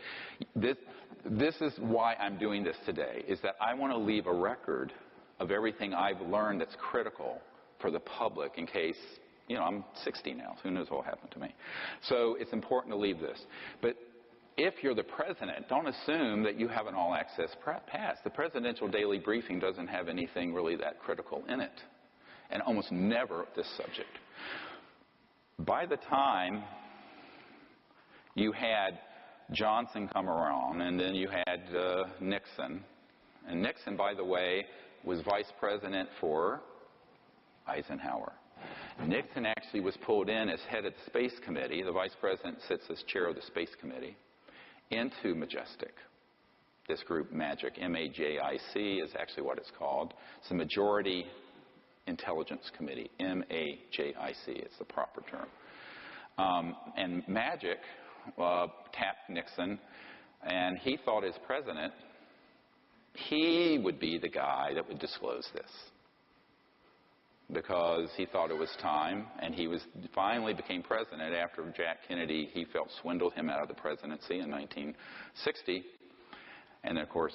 this is why I'm doing this today, is that I want to leave a record of everything I've learned that's critical for the public in case, you know, I'm 60 now. So who knows what will happen to me. So it's important to leave this. But if you're the president, don't assume that you have an all-access pass. The presidential daily briefing doesn't have anything really that critical in it. And almost never this subject. By the time you had Johnson come around, and then you had Nixon, and Nixon, by the way, was vice president for Eisenhower. Nixon actually was pulled in as head of the Space Committee. The vice president sits as chair of the Space Committee, into Majestic. This group, MAGIC, M-A-J-I-C, is actually what it's called. It's the Majority Intelligence Committee, M-A-J-I-C, it's the proper term. And MAGIC tapped Nixon, and he thought as president, he would be the guy that would disclose this. Because he thought it was time, and he finally became president after Jack Kennedy, he felt, swindled him out of the presidency in 1960. And then, of course,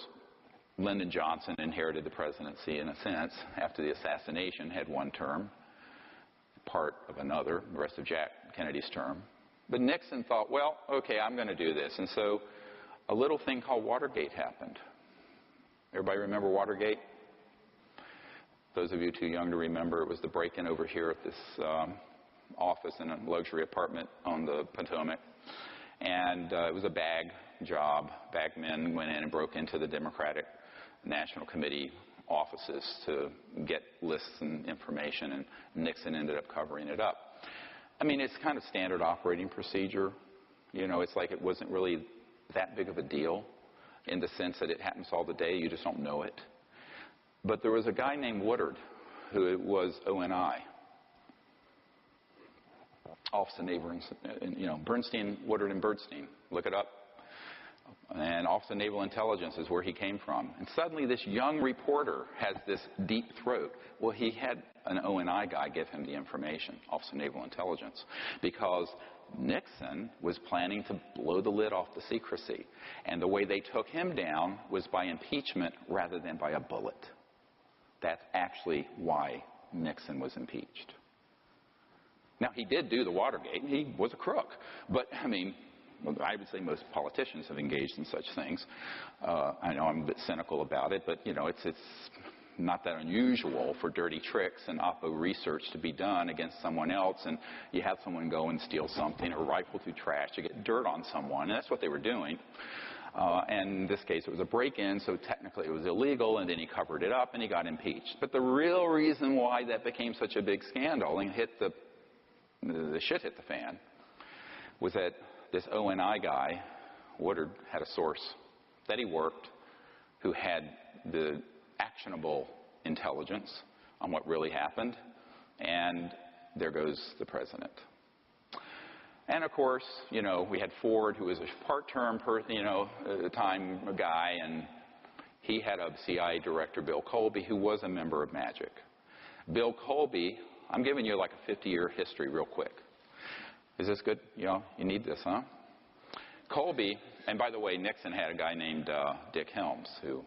Lyndon Johnson inherited the presidency in a sense after the assassination, had one term, part of another, the rest of Jack Kennedy's term. But Nixon thought, well, okay, I'm going to do this. And so a little thing called Watergate happened. Everybody remember Watergate? Those of you too young to remember, it was the break-in over here at this office in a luxury apartment on the Potomac. And it was a bag job. Bagmen went in and broke into the Democratic National Committee offices to get lists and information, and Nixon ended up covering it up. I mean, it's kind of standard operating procedure. You know, it's like it wasn't really that big of a deal in the sense that it happens all the day. You just don't know it. But there was a guy named Woodard who was ONI. Office of Naval, you know, Bernstein, Woodard and Bernstein. Look it up. And Office of Naval Intelligence is where he came from. And suddenly this young reporter has this deep throat. Well, he had an ONI guy give him the information, Office of Naval Intelligence, because Nixon was planning to blow the lid off the secrecy. And the way they took him down was by impeachment rather than by a bullet. That's actually why Nixon was impeached. Now, he did do the Watergate. He was a crook. But, I mean, I would say most politicians have engaged in such things. I know I'm a bit cynical about it, but, you know, it's not that unusual for dirty tricks and oppo research to be done against someone else, and you have someone go and steal something or rifle through trash to get dirt on someone, and that's what they were doing. And in this case, it was a break-in, so technically it was illegal, and then he covered it up and he got impeached. But the real reason why that became such a big scandal and the shit hit the fan was that this ONI guy, Woodard, had a source that he worked who had the actionable intelligence on what really happened, and there goes the president. And of course, you know, we had Ford, who was a part-term, time guy, and he had a CIA director, Bill Colby, who was a member of MAGIC. Bill Colby, I'm giving you like a 50-year history real quick. Is this good? You know, you need this, huh? Colby, and by the way, Nixon had a guy named Dick Helms who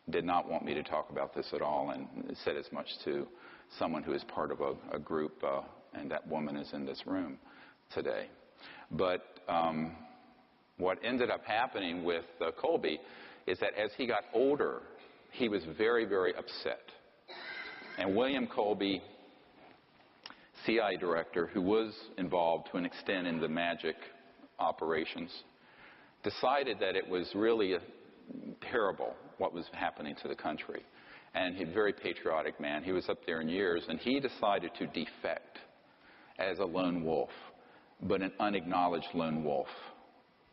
did not want me to talk about this at all, and said as much to someone who is part of a group, and that woman is in this room today. But what ended up happening with Colby is that as he got older, he was very, very upset. And William Colby, CI director, who was involved to an extent in the magic operations, decided that it was really terrible what was happening to the country. And he's a very patriotic man. He was up there in years, and he decided to defect as a lone wolf, but an unacknowledged lone wolf.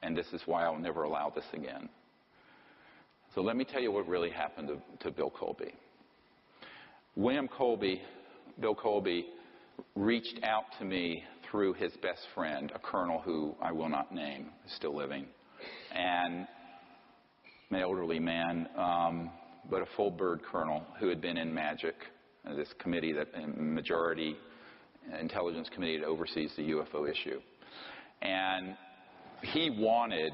And this is why I'll never allow this again. So let me tell you what really happened to Bill Colby. Bill Colby, reached out to me through his best friend, a colonel who I will not name, is still living, and an elderly man, but a full bird colonel who had been in MAGIC, this committee, that majority intelligence committee that oversees the UFO issue. And he wanted,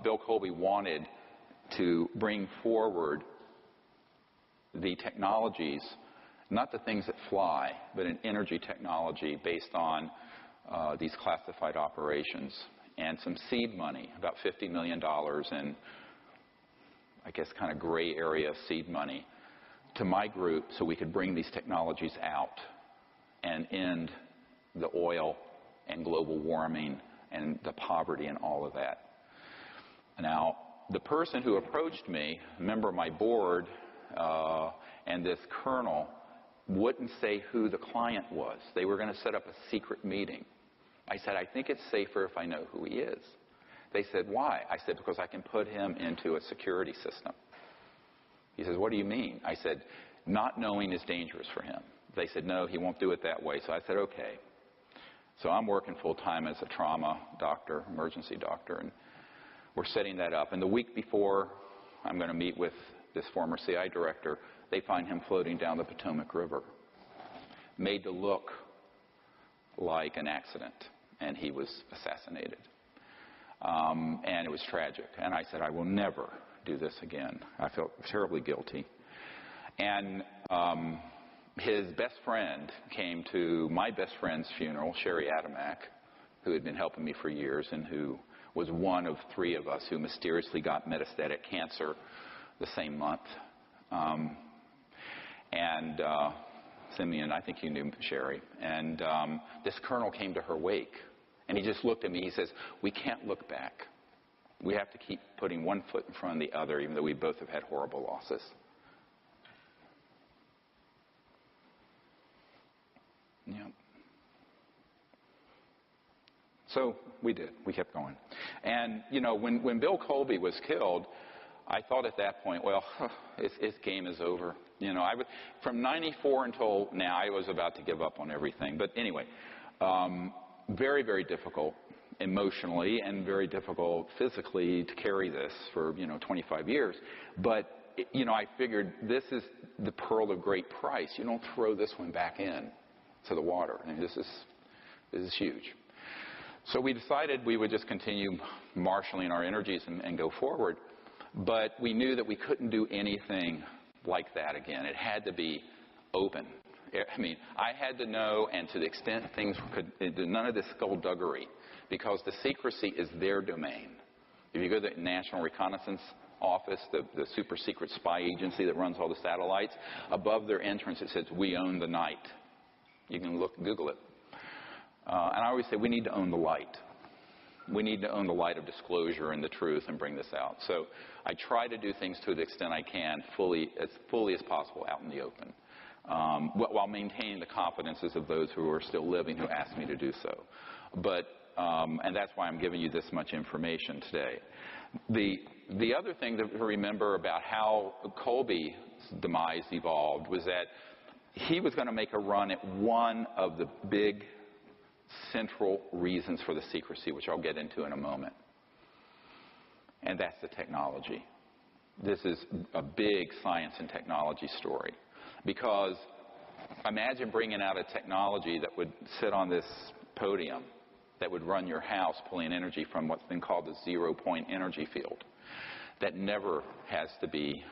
Bill Colby wanted to bring forward the technologies, not the things that fly, but an energy technology based on these classified operations, and some seed money, about $50 million in, I guess, kind of gray area seed money, to my group so we could bring these technologies out and end the oil and global warming and the poverty and all of that. Now, the person who approached me, a member of my board, and this colonel, wouldn't say who the client was. They were going to set up a secret meeting. I said, I think it's safer if I know who he is. They said, why? I said, because I can put him into a security system. He says, what do you mean? I said, not knowing is dangerous for him. They said, no, he won't do it that way. So I said, okay. So I'm working full-time as a trauma doctor, emergency doctor, and we're setting that up. And the week before I'm going to meet with this former CI director, they find him floating down the Potomac River, made to look like an accident, and he was assassinated. And it was tragic. And I said, I will never do this again. I felt terribly guilty. And his best friend came to my best friend's funeral, Sherry Adamak, who had been helping me for years and who was one of 3 of us who mysteriously got metastatic cancer the same month. Simeon, I think you knew Sherry. And this colonel came to her wake. And he just looked at me. He says, we can't look back. We have to keep putting one foot in front of the other, even though we both have had horrible losses. Yeah. So we did. We kept going. And, you know, when Bill Colby was killed, I thought at that point, well, his game is over. You know, from 94 until now, I was about to give up on everything. But anyway, very, very difficult emotionally and very difficult physically to carry this for, 25 years. But, I figured this is the pearl of great price. You don't throw this one back in to the water. I mean, this is huge. So we decided we would just continue marshaling our energies and go forward. But we knew that we couldn't do anything like that again. It had to be open. I mean, I had to know, and to the extent things none of this skullduggery, because the secrecy is their domain. If you go to the National Reconnaissance Office, the super secret spy agency that runs all the satellites, above their entrance it says, we own the night. You can Google it. And I always say, we need to own the light. We need to own the light of disclosure and the truth and bring this out. So I try to do things to the extent I can, as fully as possible out in the open, while maintaining the confidences of those who are still living who ask me to do so. But, and that's why I'm giving you this much information today. The other thing to remember about how Colby's demise evolved was that he was going to make a run at one of the big central reasons for the secrecy, which I'll get into in a moment. And that's the technology. This is a big science and technology story. Because imagine bringing out a technology that would sit on this podium, that would run your house, pulling energy from what's been called the zero-point energy field, that never has to be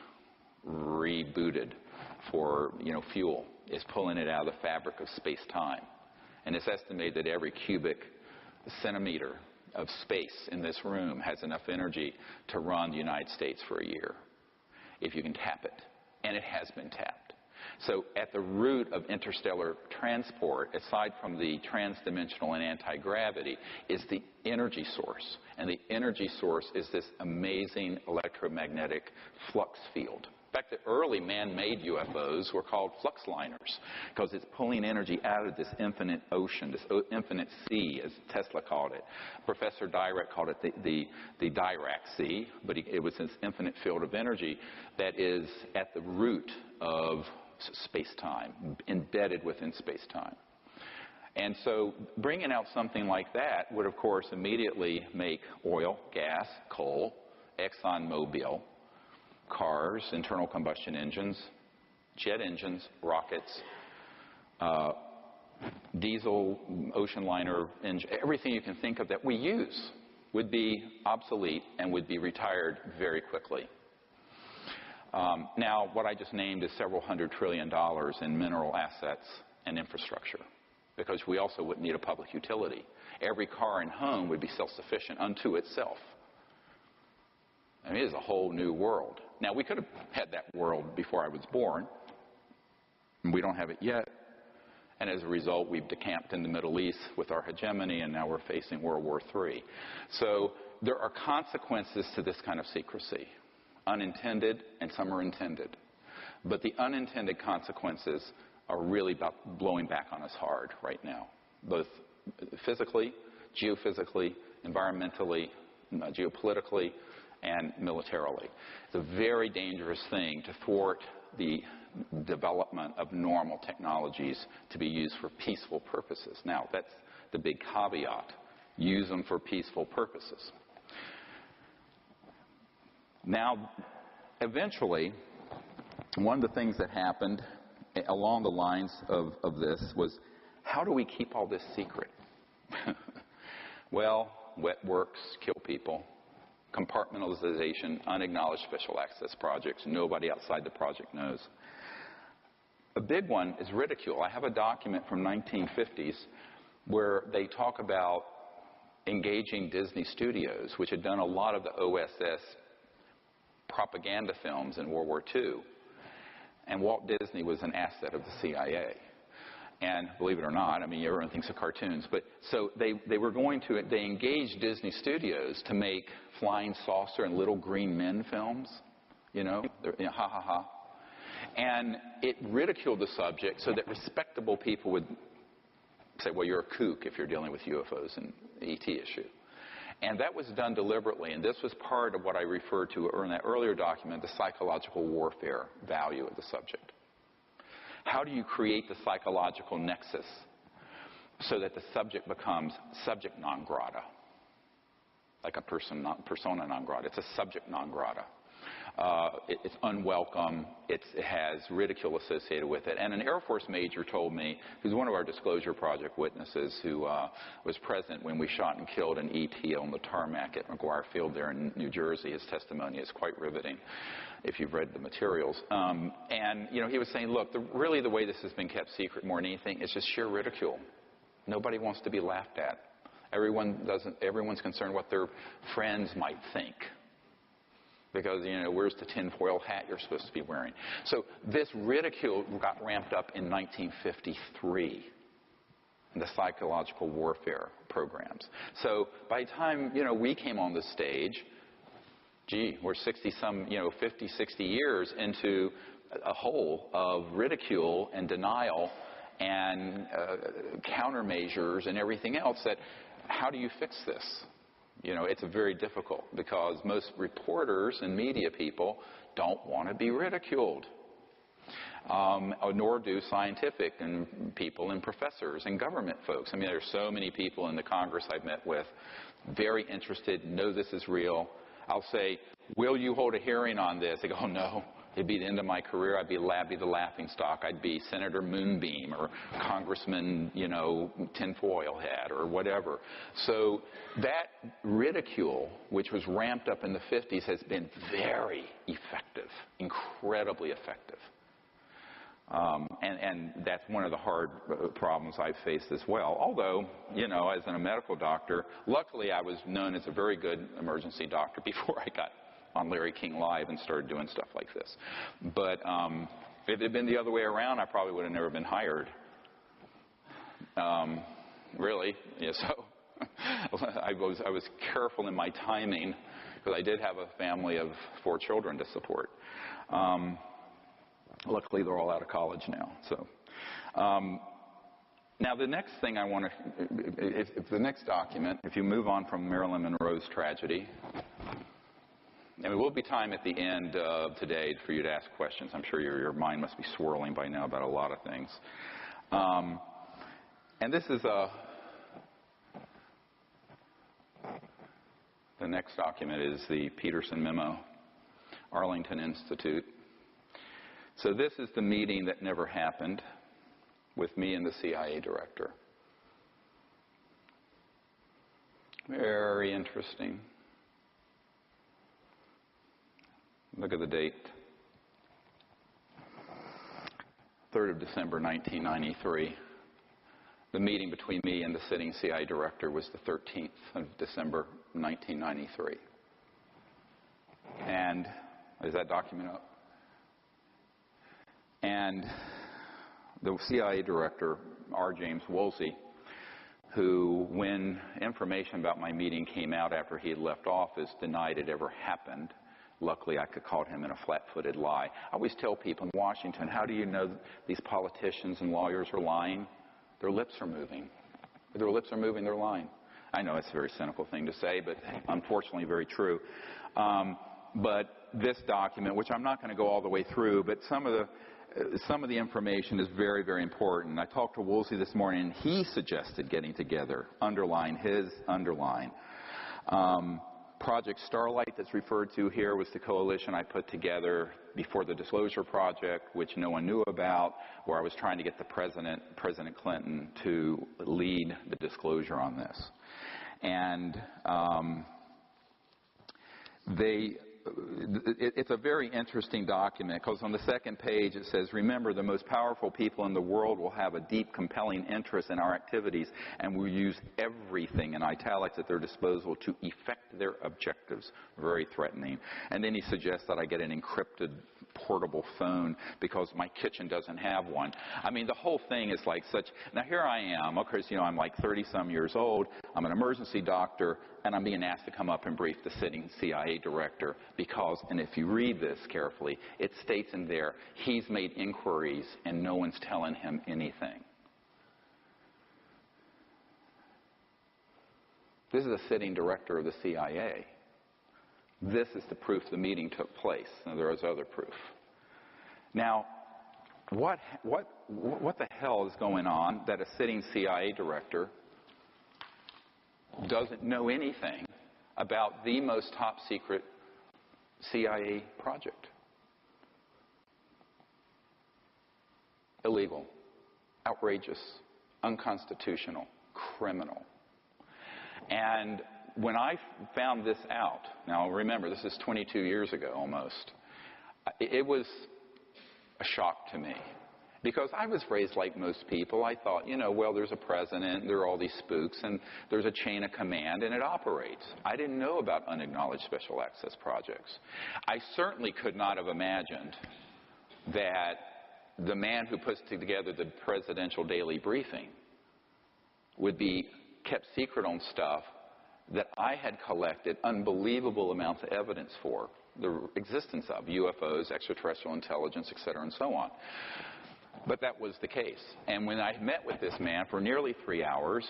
rebooted for fuel. Is pulling it out of the fabric of space-time. And it's estimated that every cubic centimeter of space in this room has enough energy to run the United States for a year, if you can tap it. And it has been tapped. So at the root of interstellar transport, aside from the transdimensional and anti-gravity, is the energy source. And the energy source is this amazing electromagnetic flux field. In fact, the early man-made UFOs were called flux liners because it's pulling energy out of this infinite ocean, this infinite sea, as Tesla called it. Professor Dirac called it the Dirac Sea, but it was this infinite field of energy that is at the root of space-time, embedded within space-time. And so bringing out something like that would, of course, immediately make oil, gas, coal, ExxonMobil, cars, internal combustion engines, jet engines, rockets, diesel, ocean liner engine, everything you can think of that we use would be obsolete and would be retired very quickly. Now, what I just named is several $100 trillion in mineral assets and infrastructure, because we also wouldn't need a public utility. Every car and home would be self-sufficient unto itself. I mean, it is a whole new world. Now, we could have had that world before I was born, and we don't have it yet. And as a result, we've decamped in the Middle East with our hegemony, and now we're facing World War III. So there are consequences to this kind of secrecy, unintended, and some are intended. But the unintended consequences are really about blowing back on us hard right now, both physically, geophysically, environmentally, geopolitically, and militarily. It's a very dangerous thing to thwart the development of normal technologies to be used for peaceful purposes. Now, that's the big caveat. Use them for peaceful purposes. Now, eventually, one of the things that happened along the lines of this was, how do we keep all this secret? Well, wet works kill people. Compartmentalization, unacknowledged special access projects. Nobody outside the project knows. A big one is ridicule. I have a document from 1950s where they talk about engaging Disney Studios, which had done a lot of the OSS propaganda films in World War II. And Walt Disney was an asset of the CIA. And believe it or not, I mean, everyone thinks of cartoons. But so they engaged Disney Studios to make Flying Saucer and Little Green Men films. Ha ha ha. And it ridiculed the subject so that respectable people would say, well, you're a kook if you're dealing with UFOs and the ET issue. And that was done deliberately. And this was part of what I referred to in that earlier document, the psychological warfare value of the subject. How do you create the psychological nexus so that the subject becomes subject non grata? Like a persona non grata. It's a subject non grata. It's unwelcome. It has ridicule associated with it. And an Air Force major told me, who's one of our Disclosure Project witnesses, who was present when we shot and killed an ET on the tarmac at McGuire Field there in New Jersey. His testimony is quite riveting if you've read the materials. And he was saying, look, really the way this has been kept secret more than anything is just sheer ridicule. Nobody wants to be laughed at. Everyone's concerned what their friends might think. Because, where's the tinfoil hat you're supposed to be wearing? So this ridicule got ramped up in 1953 in the psychological warfare programs. So by the time, we came on the stage, we're 50, 60 years into a hole of ridicule and denial and countermeasures and everything else that, how do you fix this? It's very difficult because most reporters and media people don't want to be ridiculed, nor do scientific and people and professors and government folks. I mean, there's so many people in the Congress I've met with, very interested, know this is real. I'll say, will you hold a hearing on this? They go, oh, no. It'd be the end of my career. I'd be the laughing stock. I'd be Senator Moonbeam or Congressman, Tinfoil Hat or whatever. So that ridicule, which was ramped up in the 50s, has been very effective, incredibly effective. And that's one of the hard problems I've faced as well. Although, you know, as a medical doctor, luckily I was known as a very good emergency doctor before I got on Larry King Live and started doing stuff like this. But if it had been the other way around, I probably would have never been hired. Really. Yeah, so I was careful in my timing because I did have a family of 4 children to support. Luckily, they're all out of college now. So, now the next thing I want to, if the next document, if you move on from Marilyn Monroe's tragedy, and there will be time at the end of today for you to ask questions. I'm sure your mind must be swirling by now about a lot of things. And this is the next document is the Peterson Memo, Arlington Institute. So this is the meeting that never happened with me and the CIA director. Very interesting. Look at the date. 3rd of December, 1993. The meeting between me and the sitting CIA director was the 13th of December, 1993. And is that document up? And the CIA director, R. James Woolsey, who, when information about my meeting came out after he had left office, denied it ever happened. Luckily, I could call him in a flat-footed lie. I always tell people in Washington, how do you know these politicians and lawyers are lying? Their lips are moving. If their lips are moving, they're lying. I know it's a very cynical thing to say, but unfortunately very true. But this document, which I'm not going to go all the way through, but some of the information is very, very important. I talked to Woolsey this morning, and he suggested getting together, underline. Project Starlight that's referred to here was the coalition I put together before the Disclosure Project, which no one knew about, where I was trying to get the President Clinton to lead the disclosure on this. And it's a very interesting document because on the second page it says, remember, the most powerful people in the world will have a deep, compelling interest in our activities and will use everything in italics at their disposal to effect their objectives. Very threatening. And then he suggests that I get an encrypted portable phone because my kitchen doesn't have one. I mean, the whole thing is like such. Now here I am. Of course, you know, I'm like 30-some years old. I'm an emergency doctor, and I'm being asked to come up and brief the sitting CIA director because, and if you read this carefully, it states in there, he's made inquiries and no one's telling him anything. This is the sitting director of the CIA. This is the proof the meeting took place. Now, there is other proof. Now, what the hell is going on that a sitting CIA director doesn't know anything about the most top secret CIA project? Illegal, outrageous, unconstitutional, criminal. And when I found this out, now remember, this is 22 years ago almost, it was a shock to me. Because I was raised like most people. I thought, you know, well, there's a president, there are all these spooks, and there's a chain of command, and it operates. I didn't know about unacknowledged special access projects. I certainly could not have imagined that the man who puts together the presidential daily briefing would be kept secret on stuff that I had collected unbelievable amounts of evidence for, the existence of UFOs, extraterrestrial intelligence, et cetera, and so on. But that was the case. And when I met with this man for nearly 3 hours,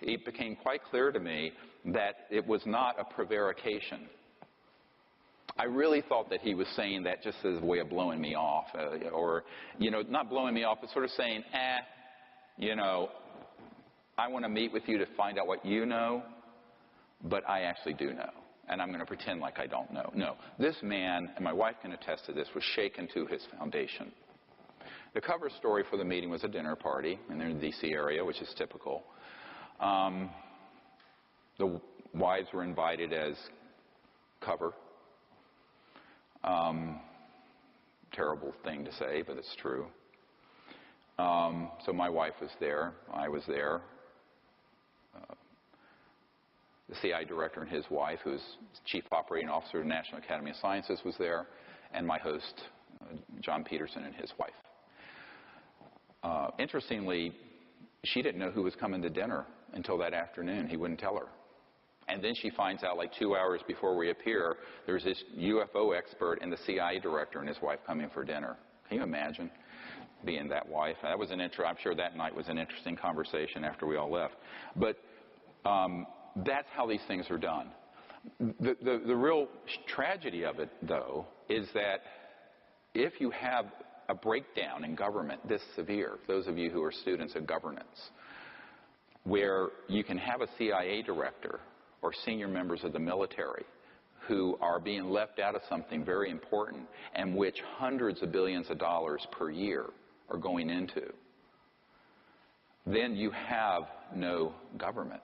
it became quite clear to me that it was not a prevarication. I really thought that he was saying that just as a way of blowing me off, or, you know, not blowing me off, but sort of saying, you know, I want to meet with you to find out what you know, but I actually do know. And I'm going to pretend like I don't know. No, this man, and my wife can attest to this, was shaken to his foundation. The cover story for the meeting was a dinner party in the D.C. area, which is typical. The wives were invited as cover. Terrible thing to say, but it's true. So my wife was there. I was there. The CIA director and his wife, who's Chief Operating Officer of the National Academy of Sciences, was there, and my host, John Peterson, and his wife. Interestingly, she didn't know who was coming to dinner until that afternoon. He wouldn't tell her. And then she finds out like 2 hours before we appear, there's this UFO expert and the CIA director and his wife coming for dinner. Can you imagine being that wife? That was I'm sure that night was an interesting conversation after we all left. But that's how these things are done. The real tragedy of it, though, is that if you have a breakdown in government this severe, those of you who are students of governance, where you can have a CIA director or senior members of the military who are being left out of something very important and which hundreds of billions of dollars per year are going into, then you have no government.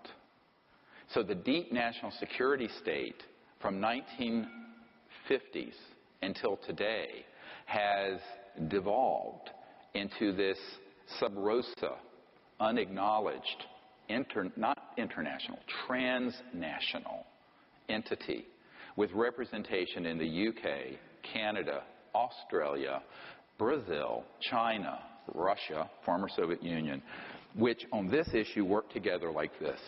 So the deep national security state from 1950s until today has devolved into this sub rosa, unacknowledged, not international, transnational entity with representation in the UK, Canada, Australia, Brazil, China, Russia, former Soviet Union, which on this issue work together like this.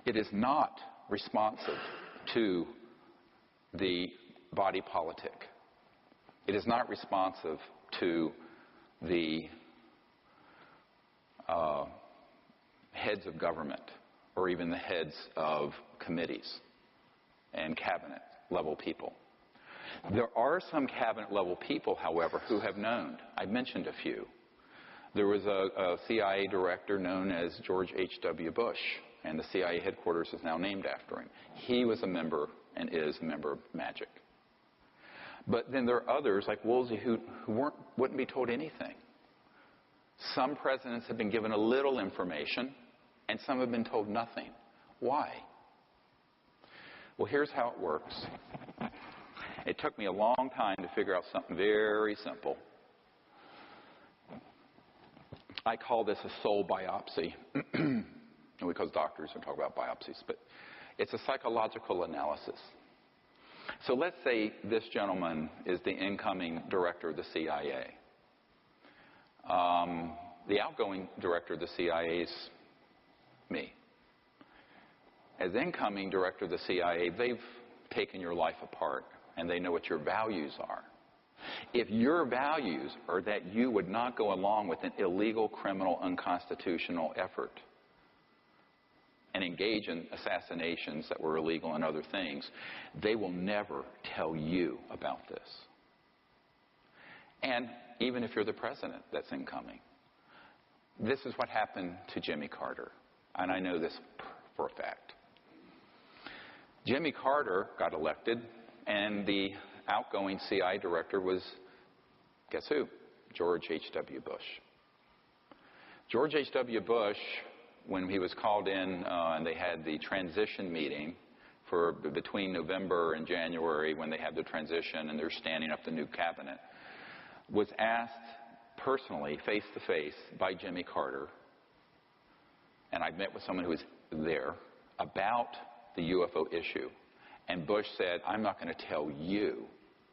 It is not responsive to the body politic. It is not responsive to the heads of government or even the heads of committees and cabinet level people. There are some cabinet level people, however, who have known. I've mentioned a few. There was a CIA director known as George H.W. Bush, and the CIA headquarters is now named after him. He was a member and is a member of MAGIC. But then there are others like Woolsey who wouldn't be told anything. Some presidents have been given a little information, and some have been told nothing. Why? Well, here's how it works. It took me a long time to figure out something very simple. I call this a soul biopsy. Because doctors don't talk about biopsies, but it's a psychological analysis. So let's say this gentleman is the incoming director of the CIA. The outgoing director of the CIA is me. As incoming director of the CIA, they've taken your life apart, and they know what your values are. If your values are that you would not go along with an illegal, criminal, unconstitutional effort and engage in assassinations that were illegal and other things, they will never tell you about this. And even if you're the president that's incoming, this is what happened to Jimmy Carter. And I know this for a fact. Jimmy Carter got elected, and the outgoing CIA director was, guess who? George H.W. Bush. George H.W. Bush, when he was called in and they had the transition meeting for between November and January when they had the transition and they're standing up the new cabinet, was asked personally, face-to-face, by Jimmy Carter, and I met with someone who was there, about the UFO issue. And Bush said, I'm not going to tell you,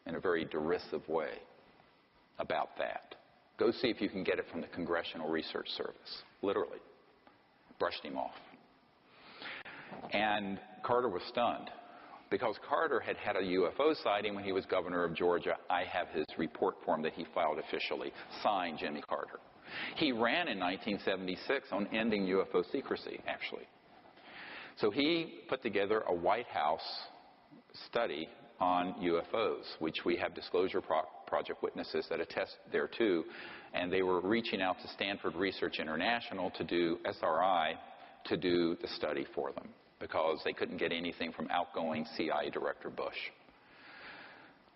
in a very derisive way, about that. Go see if you can get it from the Congressional Research Service. Literally. Brushed him off. And Carter was stunned, because Carter had had a UFO sighting when he was governor of Georgia. I have his report form that he filed officially, signed Jimmy Carter. He ran in 1976 on ending UFO secrecy, actually. So he put together a White House study on UFOs, which we have Disclosure Project witnesses that attest thereto, and they were reaching out to Stanford Research International to do SRI to do the study for them, because they couldn't get anything from outgoing CIA Director Bush.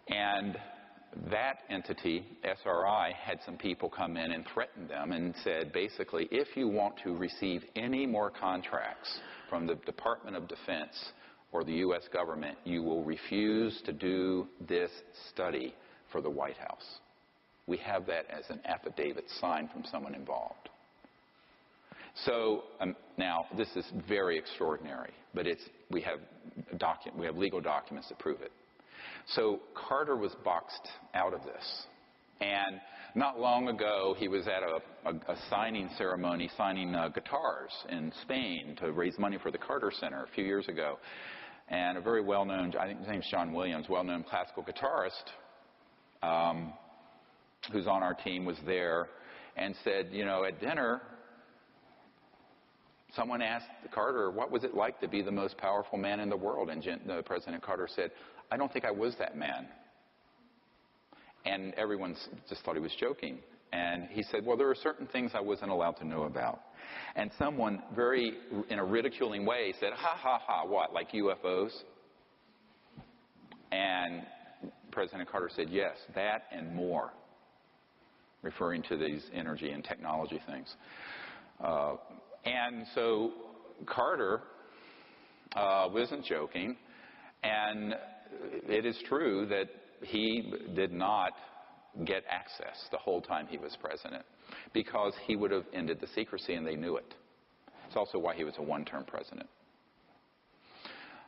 And that entity, SRI, had some people come in and threaten them and said, basically, if you want to receive any more contracts from the Department of Defense or the U.S. government, you will refuse to do this study for the White House. We have that as an affidavit signed from someone involved. So now this is very extraordinary, but we have legal documents that prove it. So Carter was boxed out of this. And not long ago, he was at a signing ceremony, signing guitars in Spain to raise money for the Carter Center a few years ago. And a very well-known, I think his name's John Williams, well-known classical guitarist who's on our team was there and said, you know, at dinner, someone asked Carter, what was it like to be the most powerful man in the world? And President Carter said, I don't think I was that man. And everyone just thought he was joking. And he said, well, there are certain things I wasn't allowed to know about. And someone in a ridiculing way said, ha, ha, ha, what, like UFOs? And President Carter said, yes, that and more, referring to these energy and technology things. And so Carter wasn't joking, and it is true that he did not get access the whole time he was president because he would have ended the secrecy, and they knew it. It's also why he was a one-term president.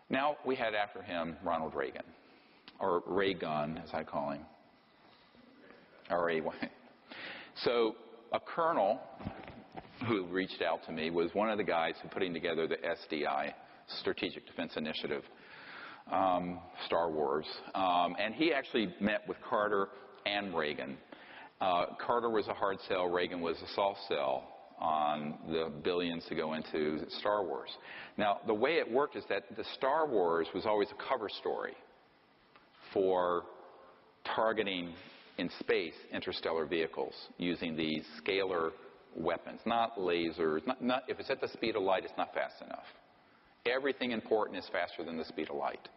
Now we had after him Ronald Reagan, or Ray-Gun, as I call him. R-A-Y. So a colonel who reached out to me was one of the guys who putting together the SDI, Strategic Defense Initiative, Star Wars. And he actually met with Carter and Reagan. Carter was a hard sell. Reagan was a soft sell on the billions to go into Star Wars. Now, the way it worked is that the Star Wars was always a cover story for targeting in space interstellar vehicles using these scalar weapons, not lasers. If it's at the speed of light, it's not fast enough. Everything important is faster than the speed of light.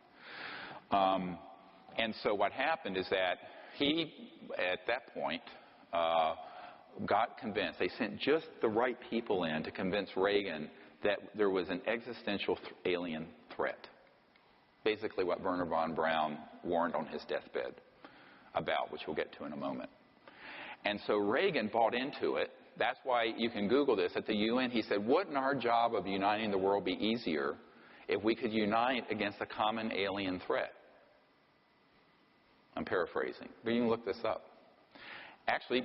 And so what happened is that he, at that point, got convinced. They sent just the right people in to convince Reagan that there was an existential alien threat. Basically what Wernher von Braun warned on his deathbed about, which we'll get to in a moment. And so Reagan bought into it. That's why you can Google this. At the UN, he said, wouldn't our job of uniting the world be easier if we could unite against a common alien threat? I'm paraphrasing, but you can look this up. Actually,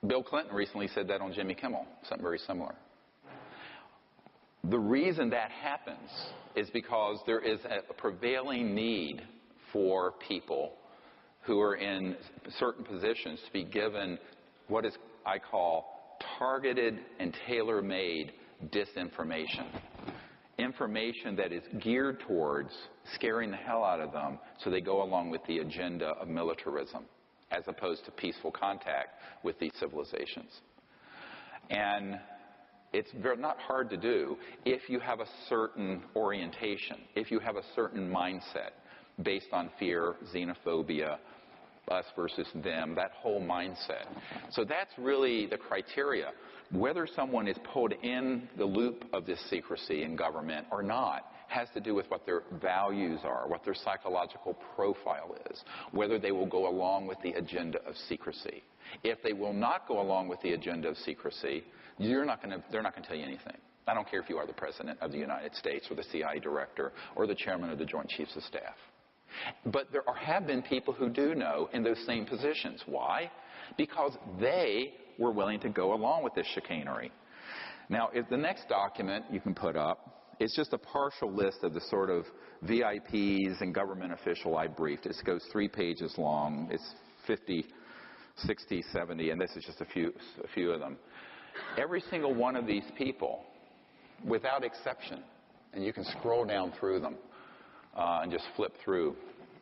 Bill Clinton recently said that on Jimmy Kimmel, something very similar. The reason that happens is because there is a prevailing need for people who are in certain positions to be given what is, I call, targeted and tailor-made disinformation. Information that is geared towards scaring the hell out of them so they go along with the agenda of militarism as opposed to peaceful contact with these civilizations. And it's not hard to do if you have a certain orientation, if you have a certain mindset based on fear, xenophobia, us versus them, that whole mindset. So that's really the criteria. Whether someone is pulled in the loop of this secrecy in government or not has to do with what their values are, what their psychological profile is, whether they will go along with the agenda of secrecy. If they will not go along with the agenda of secrecy, they're not going to tell you anything. I don't care if you are the President of the United States or the CIA Director or the Chairman of the Joint Chiefs of Staff. But there have been people who do know in those same positions. Why? Because they were willing to go along with this chicanery. Now, if the next document you can put up, it's just a partial list of the sort of VIPs and government official I briefed. It goes 3 pages long. It's 50, 60, 70, and this is just a few of them. Every single one of these people, without exception, and you can scroll down through them and just flip through.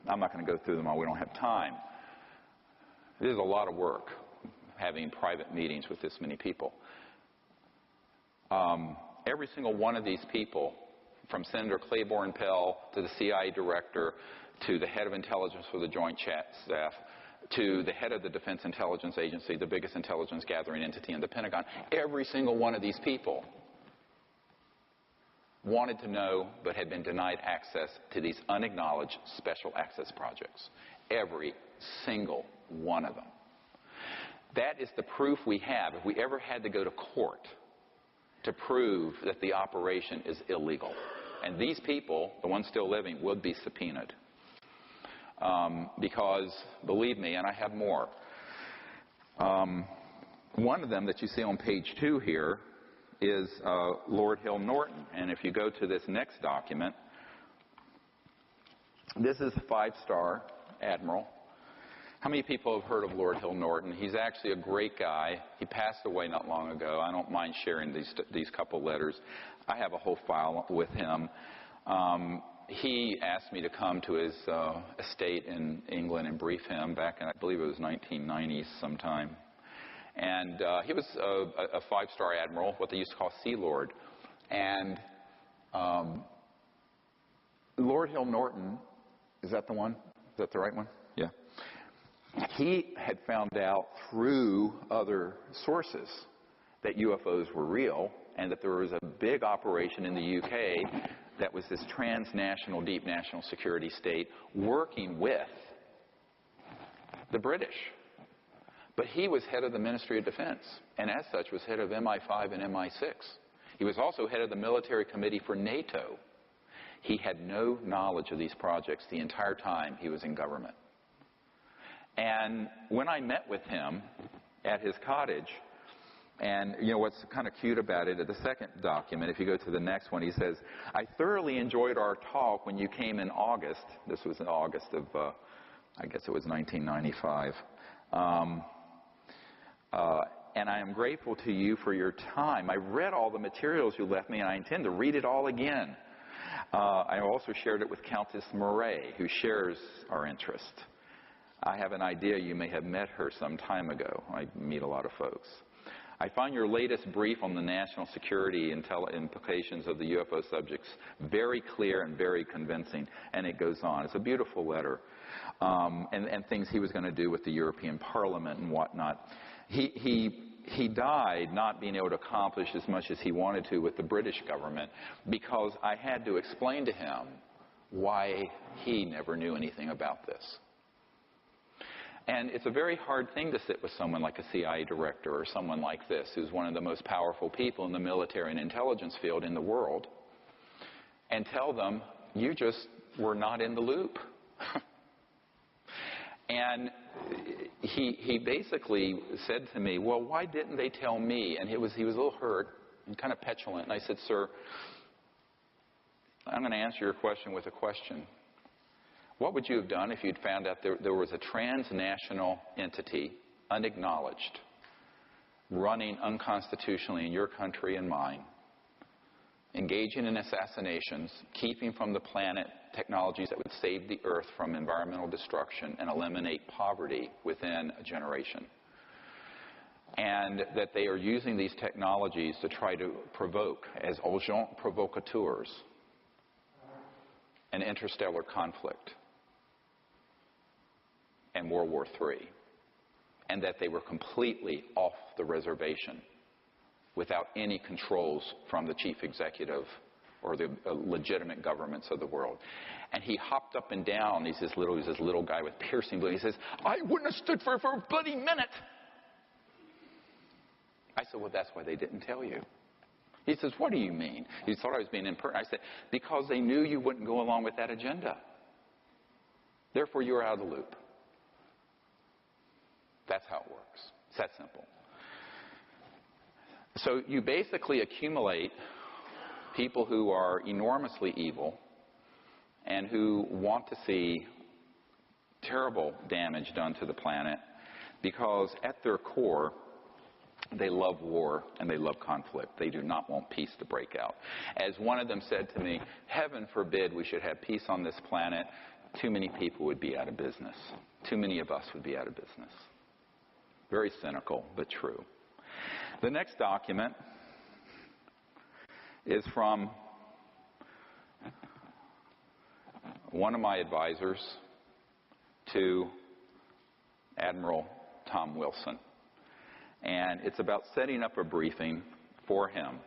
I'm not going to go through them all. We don't have time. It is a lot of work having private meetings with this many people. Every single one of these people, from Senator Claiborne Pell to the CIA Director to the head of intelligence for the Joint Staff to the head of the Defense Intelligence Agency, the biggest intelligence gathering entity in the Pentagon, every single one of these people wanted to know but had been denied access to these unacknowledged special access projects. Every single one of them. That is the proof we have. If we ever had to go to court to prove that the operation is illegal. And these people, the ones still living, would be subpoenaed. Because, believe me, and I have more, one of them that you see on page 2 here is Lord Hill Norton. And if you go to this next document, this is a 5-star admiral. How many people have heard of Lord Hill Norton? He's actually a great guy. He passed away not long ago. I don't mind sharing these couple letters. I have a whole file with him. He asked me to come to his estate in England and brief him back in, I believe it was 1990s sometime. And he was a 5-star admiral, what they used to call Sea Lord. And Lord Hill Norton, is that the one? Is that the right one? Yeah. He had found out through other sources that UFOs were real and that there was a big operation in the UK that was this transnational, deep national security state working with the British. But he was head of the Ministry of Defense, and as such was head of MI5 and MI6. He was also head of the military committee for NATO. He had no knowledge of these projects the entire time he was in government. And when I met with him at his cottage, and you know what's kind of cute about it, at the second document, if you go to the next one, he says, I thoroughly enjoyed our talk when you came in August. This was in August of, I guess it was 1995. And I am grateful to you for your time. I read all the materials you left me, and I intend to read it all again. I also shared it with Countess Murray, who shares our interest. I have an idea you may have met her some time ago. I meet a lot of folks. I find your latest brief on the national security implications of the UFO subjects very clear and very convincing, and it goes on. It's a beautiful letter, and things he was going to do with the European Parliament and whatnot. He died not being able to accomplish as much as he wanted to with the British government because I had to explain to him why he never knew anything about this. And it's a very hard thing to sit with someone like a CIA director or someone like this, who's one of the most powerful people in the military and intelligence field in the world, and tell them, you just were not in the loop. And he basically said to me, well, why didn't they tell me? And he was a little hurt and kind of petulant. And I said, sir, I'm going to answer your question with a question. What would you have done if you'd found out there was a transnational entity, unacknowledged, running unconstitutionally in your country and mine, engaging in assassinations, keeping from the planet technologies that would save the earth from environmental destruction and eliminate poverty within a generation? And that they are using these technologies to try to provoke, as agents provocateurs, an interstellar conflict and World War III, and that they were completely off the reservation without any controls from the chief executive or the legitimate governments of the world. And he hopped up and down. He's this little guy with piercing blue. He says, I wouldn't have stood for it for a bloody minute. I said, well, that's why they didn't tell you. He says, what do you mean? He thought I was being impertinent. I said, because they knew you wouldn't go along with that agenda. Therefore, you are out of the loop. That's how it works. It's that simple. So you basically accumulate people who are enormously evil and who want to see terrible damage done to the planet because at their core, they love war and they love conflict. They do not want peace to break out. As one of them said to me, heaven forbid we should have peace on this planet. Too many people would be out of business. Too many of us would be out of business. Very cynical, but true. The next document is from one of my advisors to Admiral Tom Wilson. And it's about setting up a briefing for him.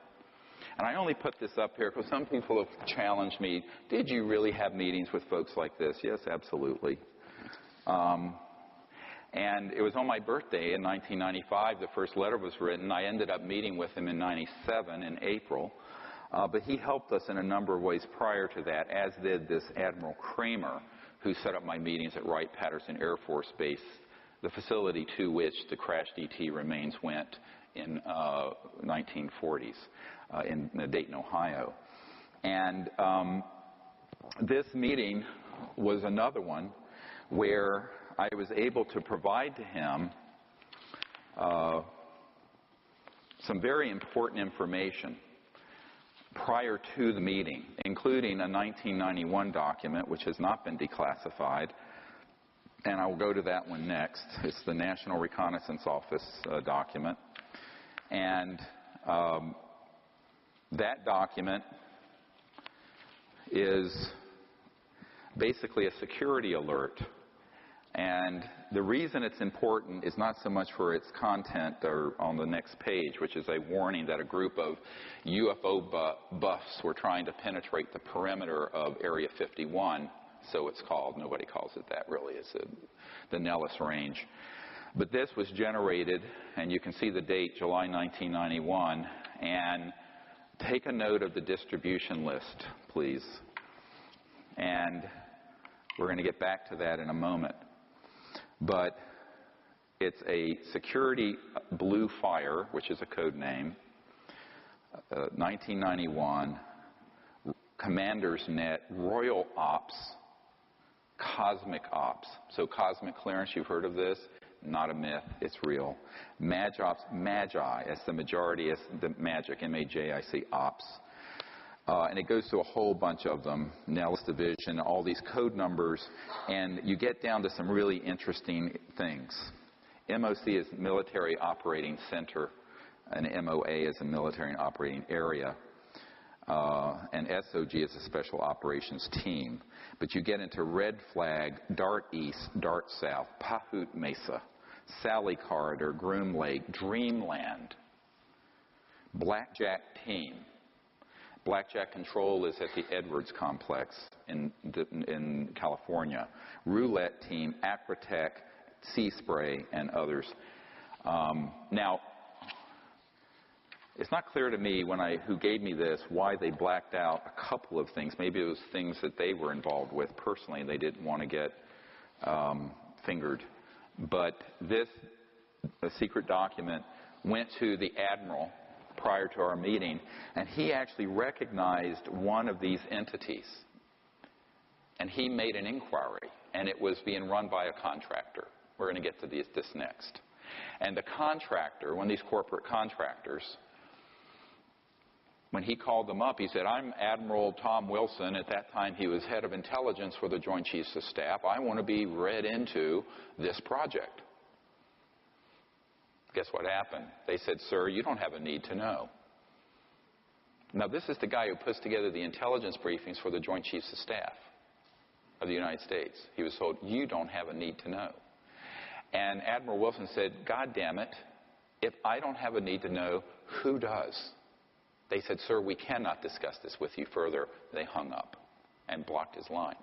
And I only put this up here because some people have challenged me, did you really have meetings with folks like this? Yes, absolutely. And it was on my birthday in 1995 the first letter was written. I ended up meeting with him in 97 in April. But he helped us in a number of ways prior to that, as did this Admiral Kramer, who set up my meetings at Wright-Patterson Air Force Base, the facility to which the crashed ET remains went in 1940s in Dayton, Ohio. And this meeting was another one where I was able to provide to him some very important information prior to the meeting, including a 1991 document which has not been declassified, and I will go to that one next. It's the National Reconnaissance Office document. And that document is basically a security alert. And the reason it's important is not so much for its content or on the next page, which is a warning that a group of UFO buffs were trying to penetrate the perimeter of Area 51, so it's called. Nobody calls it that, really. It's the Nellis Range. But this was generated, and you can see the date, July 1991, and take a note of the distribution list, please. And we're going to get back to that in a moment. But it's a security blue fire, which is a code name, 1991, Commander's Net, Royal Ops, Cosmic Ops. So cosmic clearance, you've heard of this? Not a myth, it's real. Magi Ops, Magi, as the majority, as the magic, M-A-J-I-C, Ops. And it goes to a whole bunch of them, Nellis Division, all these code numbers, and you get down to some really interesting things. MOC is Military Operating Center, and MOA is a Military Operating Area, and SOG is a Special Operations Team. But you get into Red Flag, Dart East, Dart South, Pahut Mesa, Sally Corridor, Groom Lake, Dreamland, Blackjack Team. Blackjack Control is at the Edwards Complex in California. Roulette Team, Acrotech, Sea Spray, and others. Now, it's not clear to me who gave me this why they blacked out a couple of things. Maybe it was things that they were involved with personally and they didn't want to get fingered. But this secret document went to the Admiral prior to our meeting, and he actually recognized one of these entities. And he made an inquiry, and it was being run by a contractor. We're going to get to this next. And the contractor, one of these corporate contractors, when he called them up, he said, I'm Admiral Tom Wilson. At that time, he was head of intelligence for the Joint Chiefs of Staff. I want to be read into this project. Guess what happened? They said, sir, you don't have a need to know. Now, this is the guy who puts together the intelligence briefings for the Joint Chiefs of Staff of the United States. He was told, you don't have a need to know. And Admiral Wilson said, God damn it, if I don't have a need to know, who does? They said, sir, we cannot discuss this with you further. They hung up and blocked his line.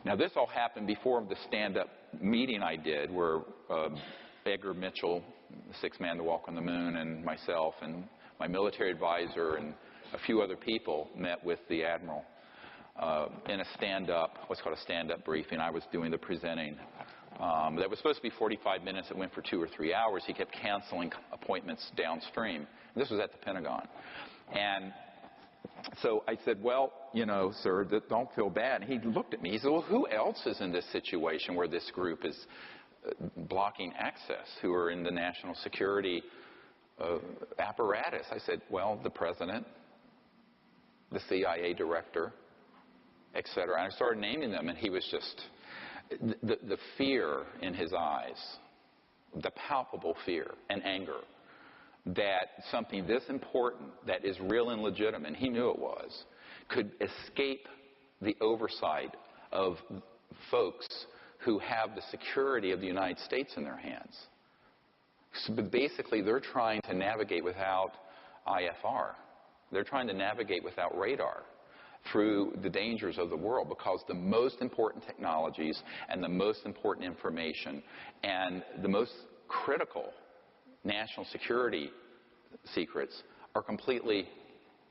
Now, this all happened before the stand-up meeting I did where Edgar Mitchell, the sixth man to walk on the moon, and myself and my military advisor and a few other people met with the Admiral in a stand-up, what's called a stand-up briefing. I was doing the presenting. That was supposed to be 45 minutes. It went for 2 or 3 hours. He kept canceling appointments downstream. This was at the Pentagon. And so I said, well, you know, sir, don't feel bad. And he looked at me. He said, well, who else is in this situation where this group is blocking access, who are in the national security apparatus? I said, well, the president, the CIA director, etc. And I started naming them, and he was just, the fear in his eyes, the palpable fear and anger that something this important, that is real and legitimate, and he knew it was, could escape the oversight of folks who have the security of the United States in their hands. So basically, they're trying to navigate without IFR. They're trying to navigate without radar. through the dangers of the world, because the most important technologies and the most important information and the most critical national security secrets are completely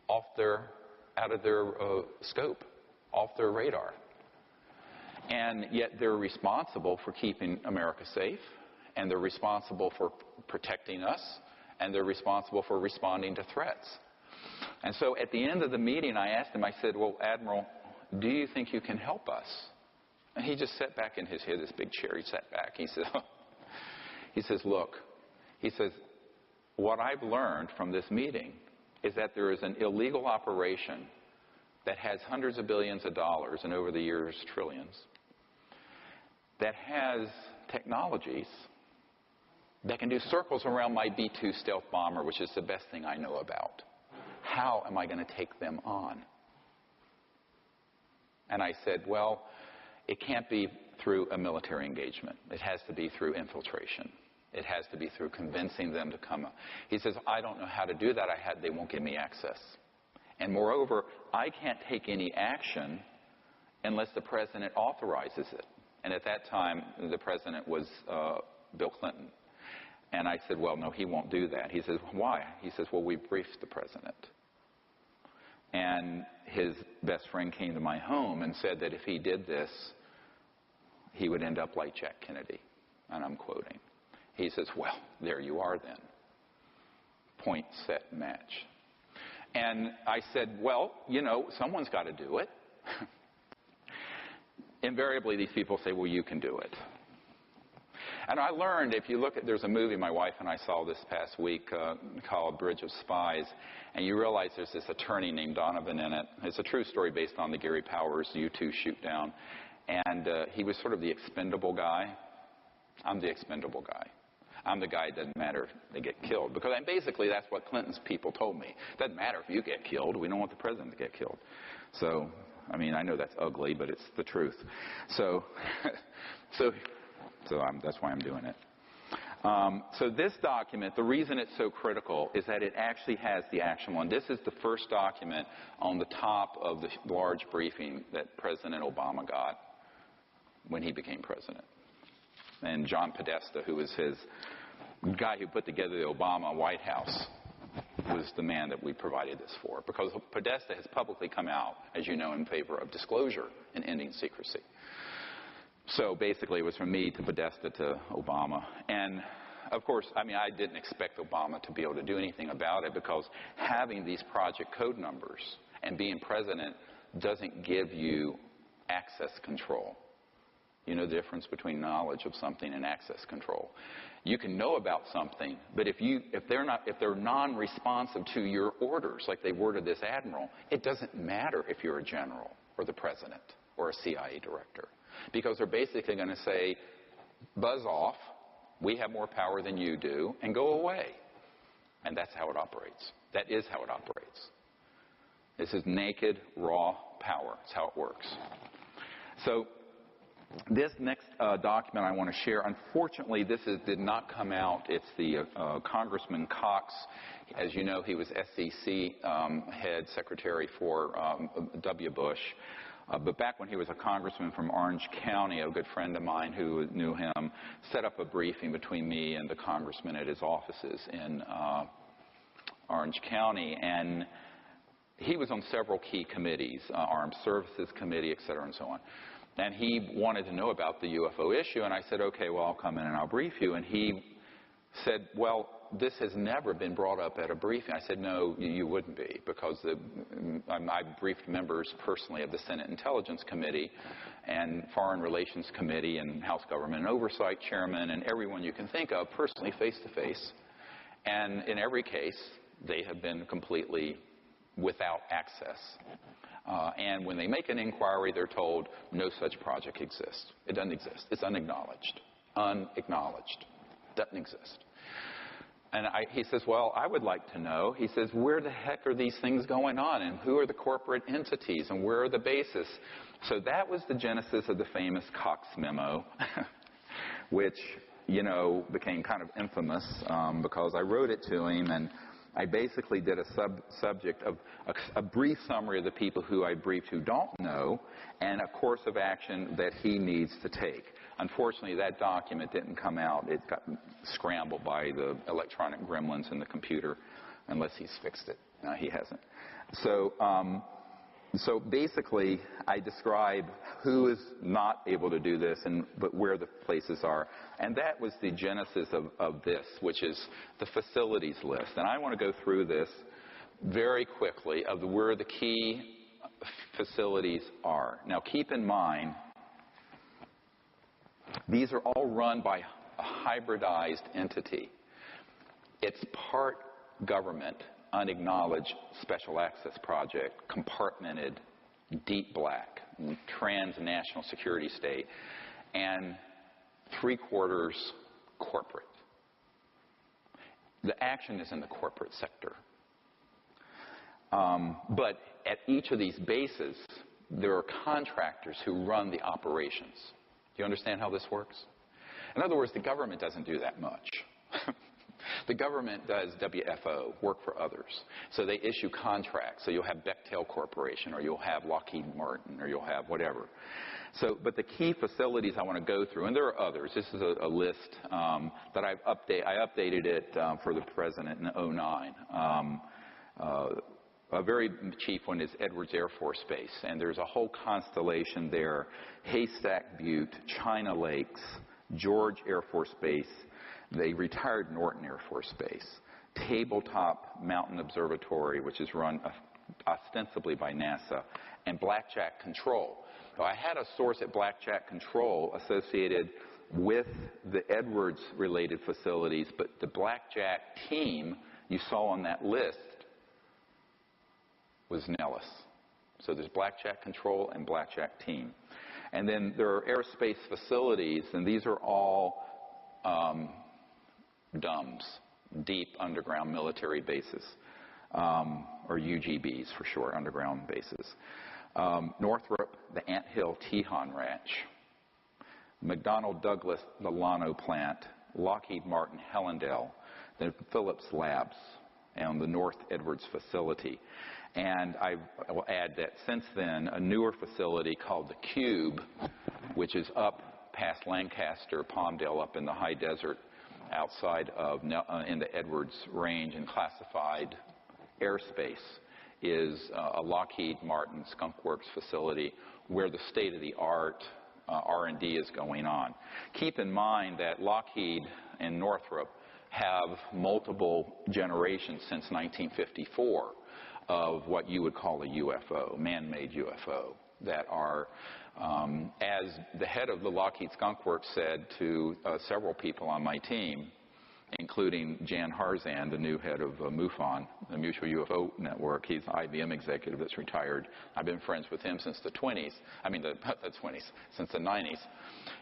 out of their scope, off their radar. And yet they're responsible for keeping America safe, and they're responsible for protecting us, and they're responsible for responding to threats. And so at the end of the meeting, I asked him, I said, well, Admiral, do you think you can help us? And he just sat back in his head, this big chair. He sat back. He says, look, he says, what I've learned from this meeting is that there is an illegal operation that has hundreds of billions of dollars and over the years trillions, that has technologies that can do circles around my B-2 stealth bomber, which is the best thing I know about. How am I going to take them on? And I said, well, it can't be through a military engagement. It has to be through infiltration. It has to be through convincing them to come. He says, I don't know how to do that. They won't give me access. And moreover, I can't take any action unless the president authorizes it. And at that time, the president was Bill Clinton. And I said, well, no, he won't do that. He says, why? He says, well, we briefed the president. And his best friend came to my home and said that if he did this, he would end up like Jack Kennedy. And I'm quoting. He says, well, there you are then. Point, set, match. And I said, well, someone's got to do it. Invariably, these people say, well, you can do it. And I learned, if you look at, there's a movie my wife and I saw this past week called Bridge of Spies, and you realize there's this attorney named Donovan in it. It's a true story based on the Gary Powers U-2 shoot down. And he was sort of the expendable guy. I'm the expendable guy. I'm the guy, it doesn't matter if they get killed. Because basically that's what Clinton's people told me. It doesn't matter if you get killed. We don't want the president to get killed. So, I mean, I know that's ugly, but it's the truth. So that's why I'm doing it. So this document, the reason it's so critical is that it actually has the action one. This is the first document on the top of the large briefing that President Obama got when he became president. And John Podesta, who was his guy who put together the Obama White House, was the man that we provided this for. Because Podesta has publicly come out, as you know, in favor of disclosure and ending secrecy. So basically it was from me to Podesta to Obama. And of course, I mean, I didn't expect Obama to be able to do anything about it, because having these project code numbers and being president doesn't give you access control. You know the difference between knowledge of something and access control. You can know about something, but if they're non-responsive to your orders, like they were to this admiral, it doesn't matter if you're a general or the president or a CIA director, because they're basically going to say, buzz off, we have more power than you do, and go away. And that's how it operates. That is how it operates. This is naked, raw power. It's how it works. So this next document I want to share, unfortunately, did not come out. It's the Congressman Cox. As you know, he was SEC head secretary for W. Bush. But back when he was a congressman from Orange County, a good friend of mine who knew him set up a briefing between me and the congressman at his offices in Orange County. And he was on several key committees, Armed Services Committee, et cetera, and so on. And he wanted to know about the UFO issue, and I said, okay, well, I'll come in and I'll brief you. And he said, well, this has never been brought up at a briefing. I said, no, you wouldn't be, because I briefed members personally of the Senate Intelligence Committee and Foreign Relations Committee and House Government and Oversight Chairman and everyone you can think of personally face-to-face. And in every case, they have been completely without access. And when they make an inquiry, they're told no such project exists. It doesn't exist. It's unacknowledged. Unacknowledged. Doesn't exist. And he says, well, I would like to know. He says, where the heck are these things going on? And who are the corporate entities? And where are the bases? So that was the genesis of the famous Cox memo, which, became kind of infamous because I wrote it to him. And I basically did a subject of a brief summary of the people who I briefed who don't know and a course of action that he needs to take. Unfortunately, that document didn't come out. It got scrambled by the electronic gremlins in the computer, unless he's fixed it. No, he hasn't. So basically, I describe who is not able to do this, but where the places are. And that was the genesis of this, which is the facilities list. And I want to go through this very quickly of where the key facilities are. Now, keep in mind, these are all run by a hybridized entity. It's part government, unacknowledged special access project, compartmented, deep black, transnational security state, and 3/4 corporate. The action is in the corporate sector. But at each of these bases, there are contractors who run the operations. Do you understand how this works? In other words, the government doesn't do that much. The government does WFO, work for others. So they issue contracts. So you'll have Bechtel Corporation, or you'll have Lockheed Martin, or you'll have whatever. But the key facilities I want to go through, and there are others. This is a list that I updated it for the president in 2009. A very chief one is Edwards Air Force Base, and there's a whole constellation there. Haystack Butte, China Lakes, George Air Force Base, the retired Norton Air Force Base, Tabletop Mountain Observatory, which is run ostensibly by NASA, and Blackjack Control. So I had a source at Blackjack Control associated with the Edwards-related facilities, but the Blackjack team you saw on that list was Nellis. So there's Blackjack Control and Blackjack team. And then there are airspace facilities, and these are all DUMBs, Deep Underground Military Bases, or UGBs for short, underground bases. Northrop, the Anthill Tejon Ranch, McDonnell Douglas, the Llano Plant, Lockheed Martin, Hellendale, the Phillips Labs, and the North Edwards facility. And I will add that since then, a newer facility called the Cube, which is up past Lancaster, Palmdale, up in the high desert outside of in the Edwards Range and classified airspace, is a Lockheed Martin Skunk Works facility where the state-of-the-art R&D is going on. Keep in mind that Lockheed and Northrop have multiple generations since 1954 of what you would call a UFO, man-made UFO, that are, as the head of the Lockheed Skunk Works said to several people on my team, including Jan Harzan, the new head of MUFON, the Mutual UFO Network. He's an IBM executive that's retired. I've been friends with him since the 20s. I mean, since the 90s.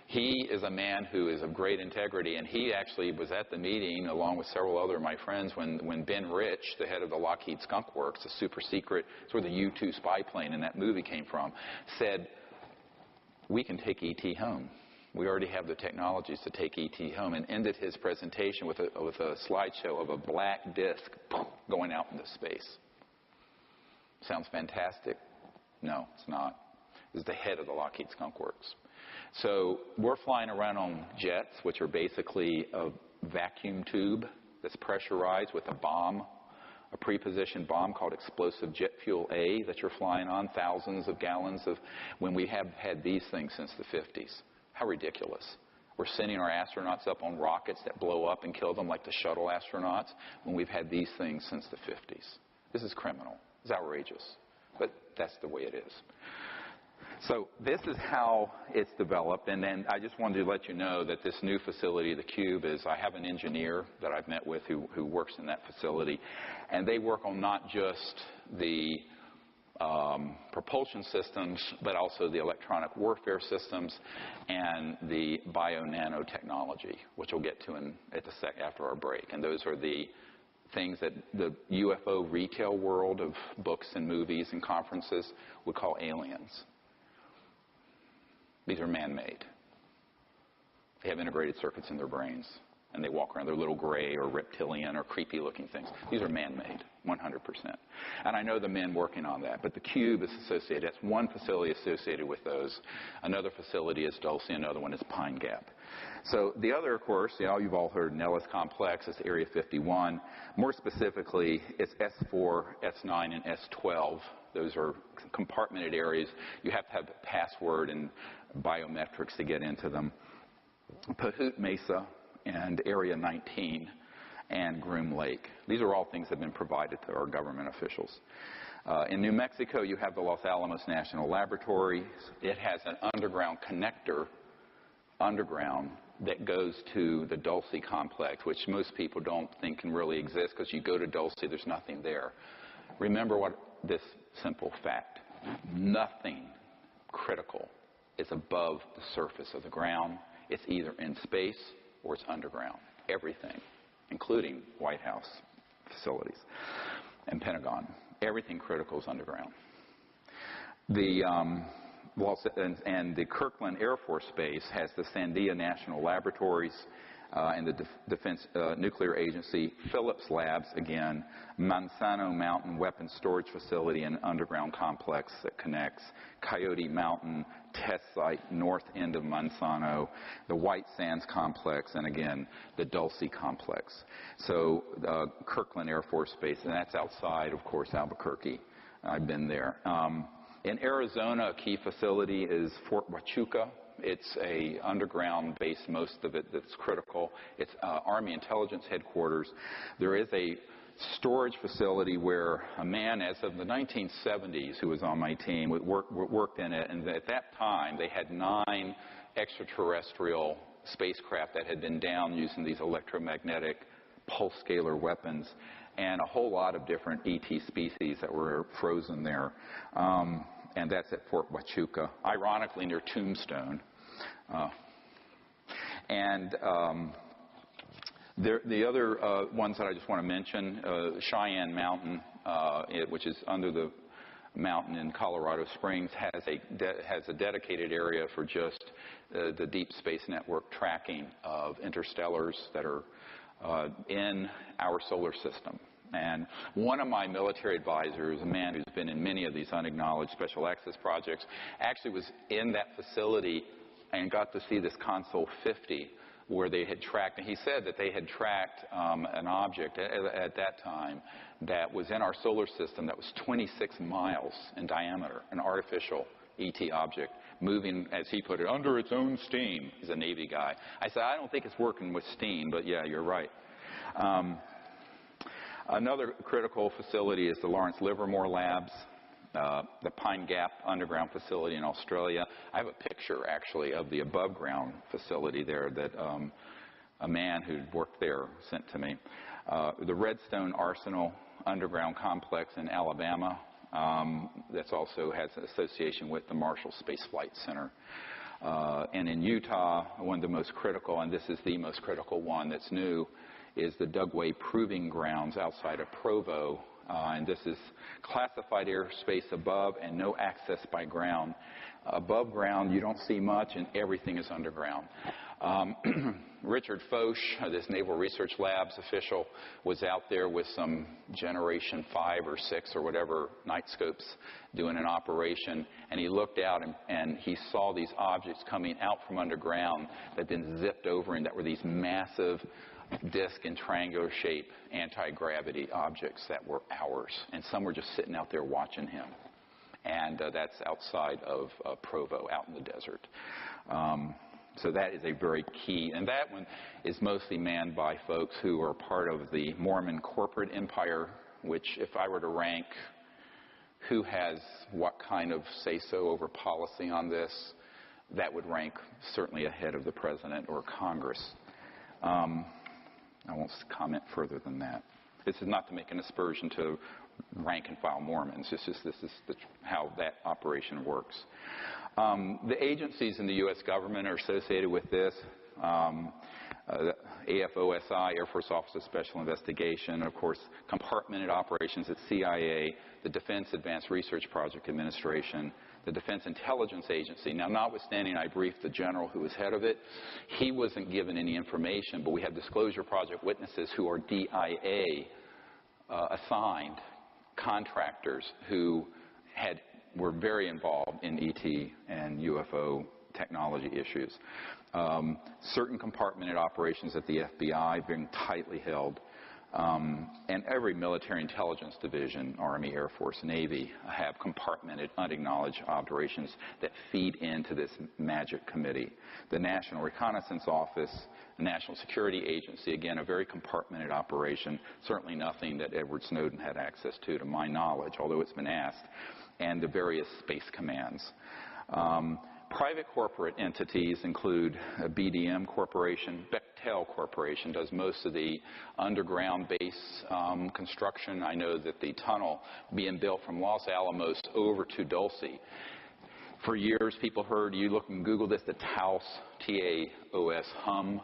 He is a man who is of great integrity, and he actually was at the meeting along with several other of my friends when Ben Rich, the head of the Lockheed Skunk Works, a super secret, it's where the U-2 spy plane in that movie came from, said, we can take E.T. home. We already have the technologies to take E.T. home, and ended his presentation with a slideshow of a black disc going out into space. Sounds fantastic? No, it's not. This is the head of the Lockheed Skunk Works. So we're flying around on jets, which are basically a vacuum tube that's pressurized with a bomb, a prepositioned bomb called explosive jet fuel A that you're flying on, thousands of gallons of, when we have had these things since the 50s. How ridiculous. We're sending our astronauts up on rockets that blow up and kill them like the shuttle astronauts when we've had these things since the 50s. This is criminal. It's outrageous. But that's the way it is. So this is how it's developed. And then I just wanted to let you know that this new facility, the Cube, is, I have an engineer that I've met with who works in that facility. And they work on not just the propulsion systems, but also the electronic warfare systems and the bio-nanotechnology, which we'll get to after our break. And those are the things that the UFO retail world of books and movies and conferences would call aliens. These are man-made. They have integrated circuits in their brains. and they walk around. They're little gray or reptilian or creepy-looking things. These are man-made, 100%. And I know the men working on that, but the cube is associated. That's one facility associated with those. Another facility is Dulce. Another one is Pine Gap. So the other, of course, you've all heard Nellis Complex. It's Area 51. More specifically, it's S4, S9, and S12. Those are compartmented areas. You have to have a password and biometrics to get into them. Pahut Mesa and Area 19 and Groom Lake. These are all things that have been provided to our government officials. In New Mexico, you have the Los Alamos National Laboratory. It has an underground connector, underground, that goes to the Dulce complex, which most people don't think can really exist because you go to Dulce, there's nothing there. Remember this simple fact. Nothing critical is above the surface of the ground. It's either in space or it's underground. Everything, including White House facilities and Pentagon. Everything critical is underground. The Kirkland Air Force Base has the Sandia National Laboratories and the Defense Nuclear Agency, Phillips Labs, again, Manzano Mountain Weapons Storage Facility and underground complex that connects, Coyote Mountain Test Site, north end of Manzano, the White Sands Complex, and again, the Dulce Complex. So Kirkland Air Force Base, and that's outside, of course, Albuquerque. I've been there. In Arizona, a key facility is Fort Huachuca. It's a underground base, most of it, that's critical. It's Army Intelligence Headquarters. There is a storage facility where a man, as of the 1970s, who was on my team, worked in it. And at that time, they had 9 extraterrestrial spacecraft that had been down using these electromagnetic pulse scalar weapons, and a whole lot of different ET species that were frozen there. And that's at Fort Huachuca, ironically near Tombstone. The other ones that I just want to mention, Cheyenne Mountain, which is under the mountain in Colorado Springs, has a dedicated area for just the Deep Space Network tracking of interstellars that are in our solar system. And one of my military advisors, a man who's been in many of these unacknowledged special access projects, actually was in that facility and got to see this Console 50 where they had tracked, and he said that they had tracked an object at that time that was in our solar system that was 26 miles in diameter, an artificial ET object, moving, as he put it, under its own steam. He's a Navy guy. I said, I don't think it's working with steam, but yeah, you're right. Another critical facility is the Lawrence Livermore Labs, the Pine Gap underground facility in Australia. I have a picture, actually, of the above-ground facility there that a man who worked there sent to me. The Redstone Arsenal underground complex in Alabama, that also has an association with the Marshall Space Flight Center. And in Utah, one of the most critical, and this is the most critical one that's new, is the Dugway Proving Grounds outside of Provo. And this is classified airspace above and no access by ground. Above ground, you don't see much, and everything is underground. Richard Foch, this Naval Research Labs official, was out there with some Generation 5 or 6 or whatever night scopes doing an operation, and he looked out and he saw these objects coming out from underground that had been zipped over, and that were these massive disc and triangular shape anti-gravity objects that were ours, and some were just sitting out there watching him. And that's outside of Provo, out in the desert. So that is a very key, and that one is mostly manned by folks who are part of the Mormon corporate empire, which, if I were to rank who has what kind of say-so over policy on this, that would rank certainly ahead of the president or Congress. I won't comment further than that. This is not to make an aspersion to rank-and-file Mormons. This is how that operation works. The agencies in the U.S. government are associated with this. The AFOSI, Air Force Office of Special Investigation, of course, compartmented operations at CIA, the Defense Advanced Research Project Administration, the Defense Intelligence Agency. Now, notwithstanding I briefed the general who was head of it, he wasn't given any information, but we have Disclosure Project witnesses who are DIA assigned contractors who were very involved in ET and UFO technology issues. Certain compartmented operations at the FBI being tightly held. And every military intelligence division, Army, Air Force, Navy, have compartmented, unacknowledged operations that feed into this MAGIC committee. The National Reconnaissance Office, the National Security Agency, again, a very compartmented operation, certainly nothing that Edward Snowden had access to my knowledge, although it's been asked, and the various space commands. Private corporate entities include BDM Corporation. Bechtel Corporation does most of the underground base construction. I know that the tunnel being built from Los Alamos over to Dulce. For years, people heard, you look and Google this, the Taos, T-A-O-S, hum.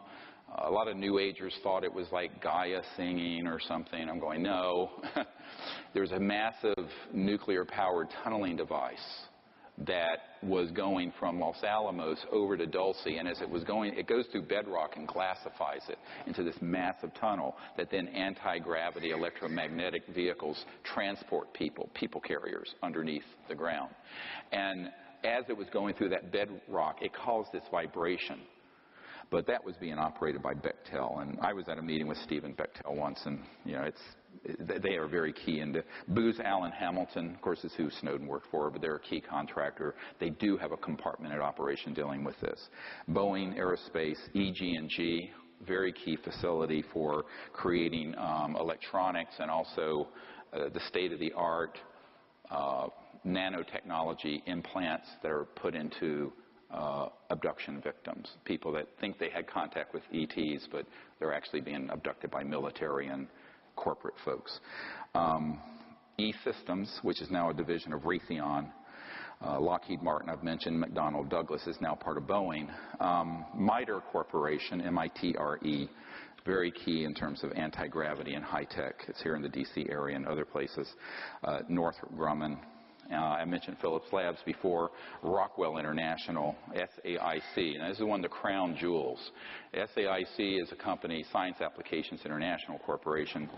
A lot of New Agers thought it was like Gaia singing or something. I'm going, no. There's a massive nuclear-powered tunneling device that was going from Los Alamos over to Dulce, and as it was going, it goes through bedrock and glassifies it into this massive tunnel that then anti-gravity electromagnetic vehicles transport people carriers underneath the ground. And as it was going through that bedrock, it caused this vibration. But that was being operated by Bechtel, and I was at a meeting with Stephen Bechtel once, and they are very key. And Booz Allen Hamilton, of course, is who Snowden worked for, but they're a key contractor. They do have a compartmented operation dealing with this. Boeing Aerospace, EG&G, very key facility for creating electronics and also the state-of-the-art nanotechnology implants that are put into abduction victims, people that think they had contact with ETs, but they're actually being abducted by military and corporate folks. E-Systems, which is now a division of Raytheon. Lockheed Martin, I've mentioned. McDonnell Douglas is now part of Boeing. MITRE Corporation, M-I-T-R-E, very key in terms of anti-gravity and high-tech. It's here in the D.C. area and other places. Northrop Grumman. I mentioned Phillips Labs before, Rockwell International, SAIC. Now, this is one of the crown jewels. SAIC is a company, Science Applications International Corporation.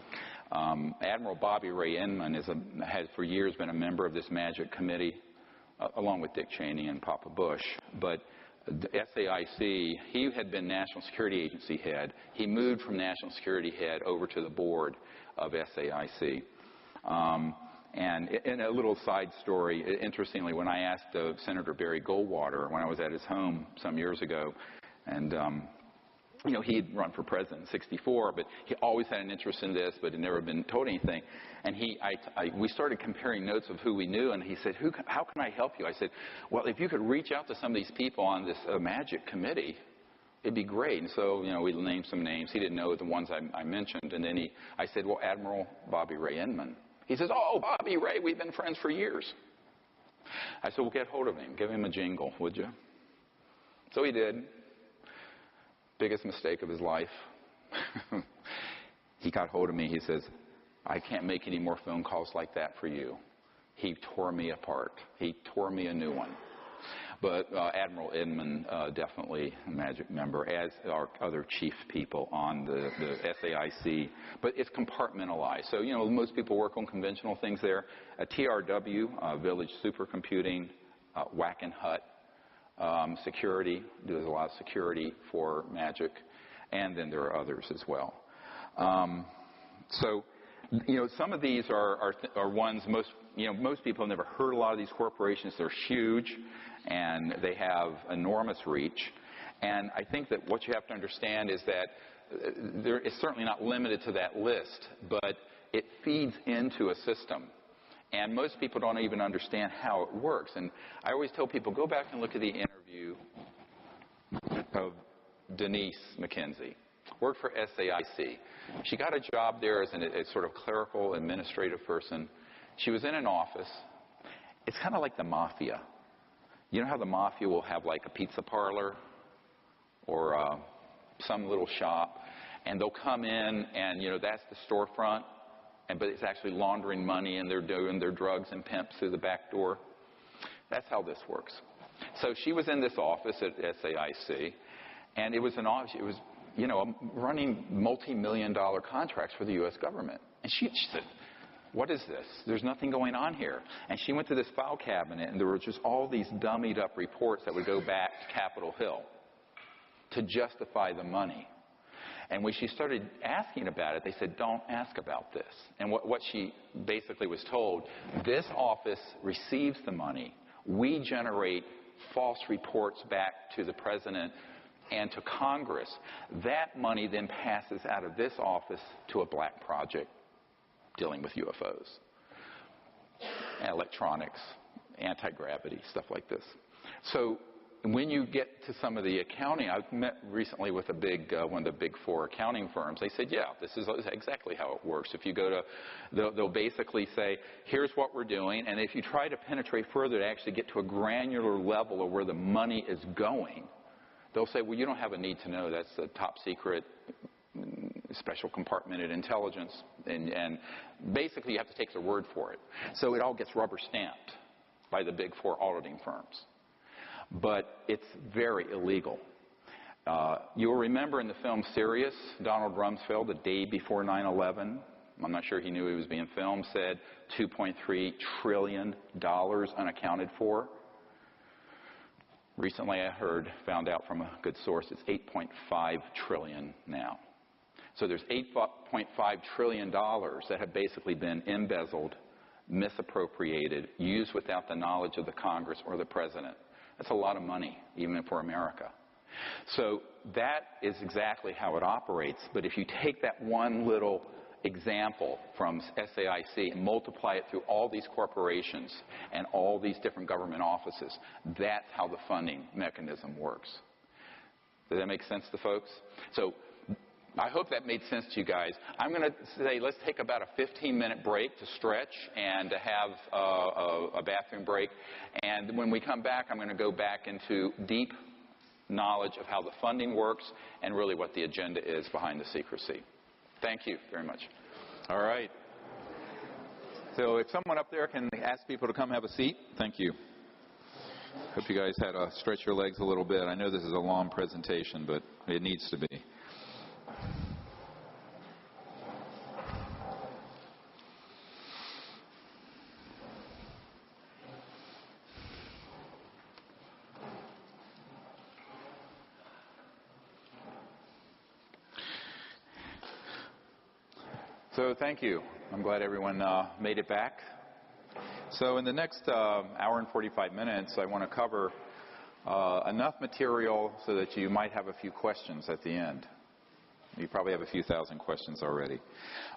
Admiral Bobby Ray Inman has for years been a member of this MAGIC committee, along with Dick Cheney and Papa Bush. But the SAIC, he had been National Security Agency head. He moved from National Security head over to the board of SAIC. And in a little side story, interestingly, when I asked Senator Barry Goldwater when I was at his home some years ago, and he had run for president in '64, but he always had an interest in this, but had never been told anything. And we started comparing notes of who we knew, and he said, how can I help you? I said, well, if you could reach out to some of these people on this MAGIC committee, it'd be great. And so, we named some names. He didn't know the ones I mentioned. And then I said, well, Admiral Bobby Ray Inman. He says, oh, Bobby Ray, we've been friends for years. I said, well, get hold of him. Give him a jingle, would you? So he did. Biggest mistake of his life. He got hold of me. He says, I can't make any more phone calls like that for you. He tore me apart. He tore me a new one. But Admiral Inman, definitely a MAGIC member, as are other chief people on the SAIC. But it's compartmentalized. So, most people work on conventional things there. TRW, Village Supercomputing, Wackenhut Security, does a lot of security for MAGIC. And then there are others as well. Some of these are ones most people have never heard a lot of these corporations. They're huge, and they have enormous reach. And I think that what you have to understand is that it's certainly not limited to that list, but it feeds into a system. And most people don't even understand how it works. And I always tell people, go back and look at the interview of Denise McKenzie. Worked for SAIC. She got a job there as a sort of clerical administrative person. She was in an office. It's kind of like the mafia. You know how the mafia will have like a pizza parlor or some little shop, and they'll come in and, that's the storefront, but it's actually laundering money and they're doing their drugs and pimps through the back door. That's how this works. So she was in this office at SAIC, and it was an office, it was, running multi-million-dollar contracts for the U.S. government. And she said, what is this? There's nothing going on here. And she went to this file cabinet, and there were just all these dummied-up reports that would go back to Capitol Hill to justify the money. And when she started asking about it, they said, don't ask about this. And what she basically was told, this office receives the money. We generate false reports back to the president and to Congress. That money then passes out of this office to a black project dealing with UFOs, electronics, anti-gravity, stuff like this. So when you get to some of the accounting, I've met recently with one of the big four accounting firms. They said, yeah, this is exactly how it works. If you go to, they'll basically say, here's what we're doing. And if you try to penetrate further to actually get to a granular level of where the money is going, they'll say, well, you don't have a need to know. That's a top secret, special compartmented intelligence. And basically you have to take their word for it. So it all gets rubber stamped by the big four auditing firms. But it's very illegal. You'll remember in the film Sirius, Donald Rumsfeld, the day before 9/11, I'm not sure he knew he was being filmed, said $2.3 trillion unaccounted for. Recently I found out from a good source, it's $8.5 trillion now. So there's $8.5 trillion that have basically been embezzled, misappropriated, used without the knowledge of the Congress or the President. That's a lot of money, even for America. So that is exactly how it operates. But if you take that one little example from SAIC and multiply it through all these corporations and all these different government offices, that's how the funding mechanism works. Does that make sense to folks? So I hope that made sense to you guys. I'm going to say let's take about a 15-minute break to stretch and to have a bathroom break. And when we come back, I'm going to go back into deep knowledge of how the funding works and really what the agenda is behind the secrecy. Thank you very much. All right. So if someone up there can ask people to come have a seat, thank you. Hope you guys had to stretch your legs a little bit. I know this is a long presentation, but it needs to be. So thank you. I'm glad everyone made it back. So in the next hour and 45 minutes, I want to cover enough material so that you might have a few questions at the end. You probably have a few thousand questions already.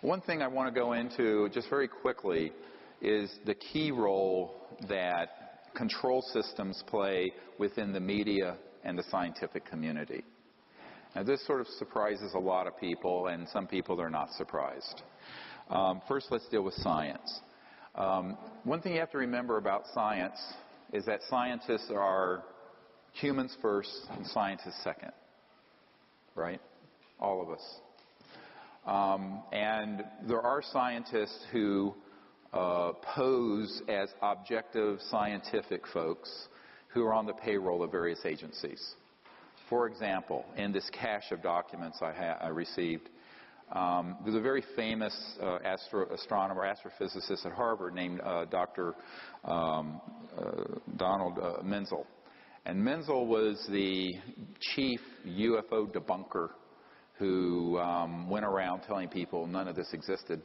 One thing I want to go into just very quickly is the key role that control systems play within the media and the scientific community. Now, this sort of surprises a lot of people, and some people are not surprised. First, let's deal with science. One thing you have to remember about science is that scientists are humans first and scientists second, right? All of us. And there are scientists who pose as objective scientific folks who are on the payroll of various agencies. For example, in this cache of documents I received, there's a very famous astrophysicist at Harvard named Dr. Donald Menzel. And Menzel was the chief UFO debunker who went around telling people none of this existed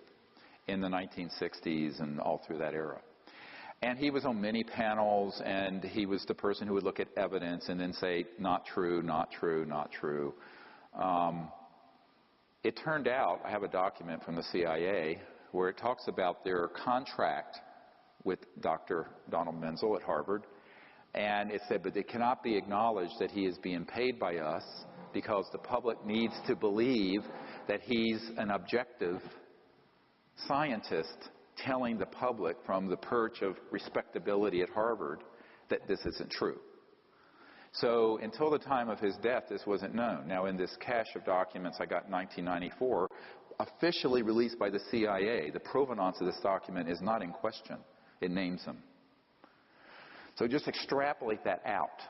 in the 1960s and all through that era. And he was on many panels, and he was the person who would look at evidence and then say, not true, not true, not true. It turned out, I have a document from the CIA where it talks about their contract with Dr. Donald Menzel at Harvard. And it said, but it cannot be acknowledged that he is being paid by us because the public needs to believe that he's an objective scientist telling the public from the perch of respectability at Harvard that this isn't true. So until the time of his death, this wasn't known. Now, in this cache of documents I got in 1994, officially released by the CIA, the provenance of this document is not in question. It names him. So just extrapolate that out,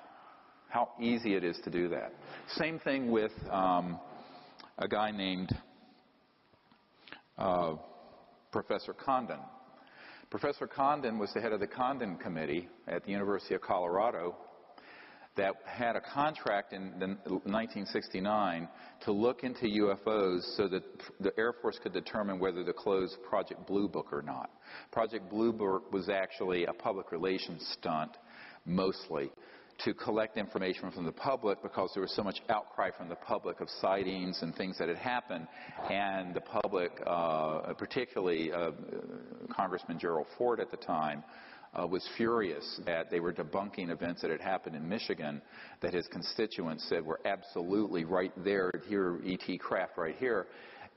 how easy it is to do that. Same thing with a guy named Professor Condon. Professor Condon was the head of the Condon Committee at the University of Colorado that had a contract in 1969 to look into UFOs so that the Air Force could determine whether to close Project Blue Book or not. Project Blue Book was actually a public relations stunt, mostly, to collect information from the public because there was so much outcry from the public of sightings and things that had happened. And the public, particularly Congressman Gerald Ford at the time, was furious that they were debunking events that had happened in Michigan that his constituents said were absolutely right there, here, ET craft right here.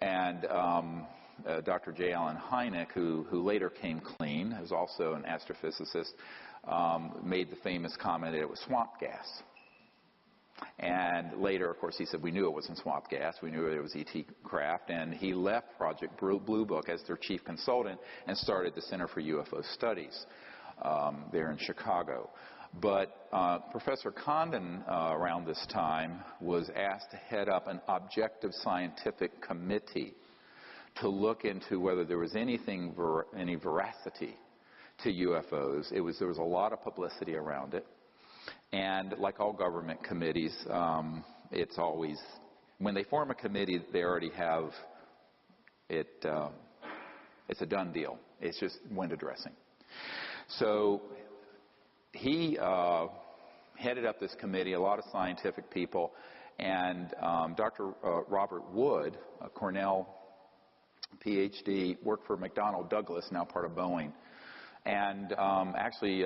And Dr. J. Allen Hynek, who later came clean, is also an astrophysicist, made the famous comment that it was swamp gas. And later, of course, he said, we knew it wasn't swamp gas. We knew it was ET craft. And he left Project Blue Book as their chief consultant and started the Center for UFO Studies there in Chicago. But Professor Condon, around this time, was asked to head up an objective scientific committee to look into whether there was any veracity to UFOs. There was a lot of publicity around it. And like all government committees, it's always, when they form a committee, they already have it, it's a done deal. It's just window dressing. So he headed up this committee, a lot of scientific people, and Dr. Robert Wood, a Cornell PhD, worked for McDonnell Douglas, now part of Boeing. And actually,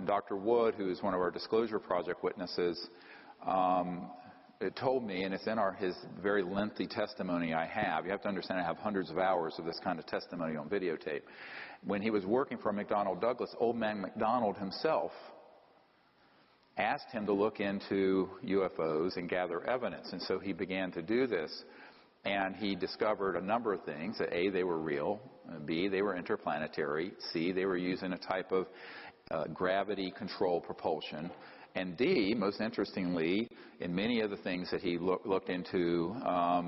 Dr. Wood, who is one of our Disclosure Project witnesses, told me, and it's in his very lengthy testimony I have. You have to understand I have hundreds of hours of this kind of testimony on videotape. When he was working for McDonnell Douglas, old man McDonald himself asked him to look into UFOs and gather evidence. And so he began to do this. And he discovered a number of things. That A, they were real. B, they were interplanetary. C, they were using a type of gravity-controlled propulsion. And D, most interestingly, in many of the things that he looked into,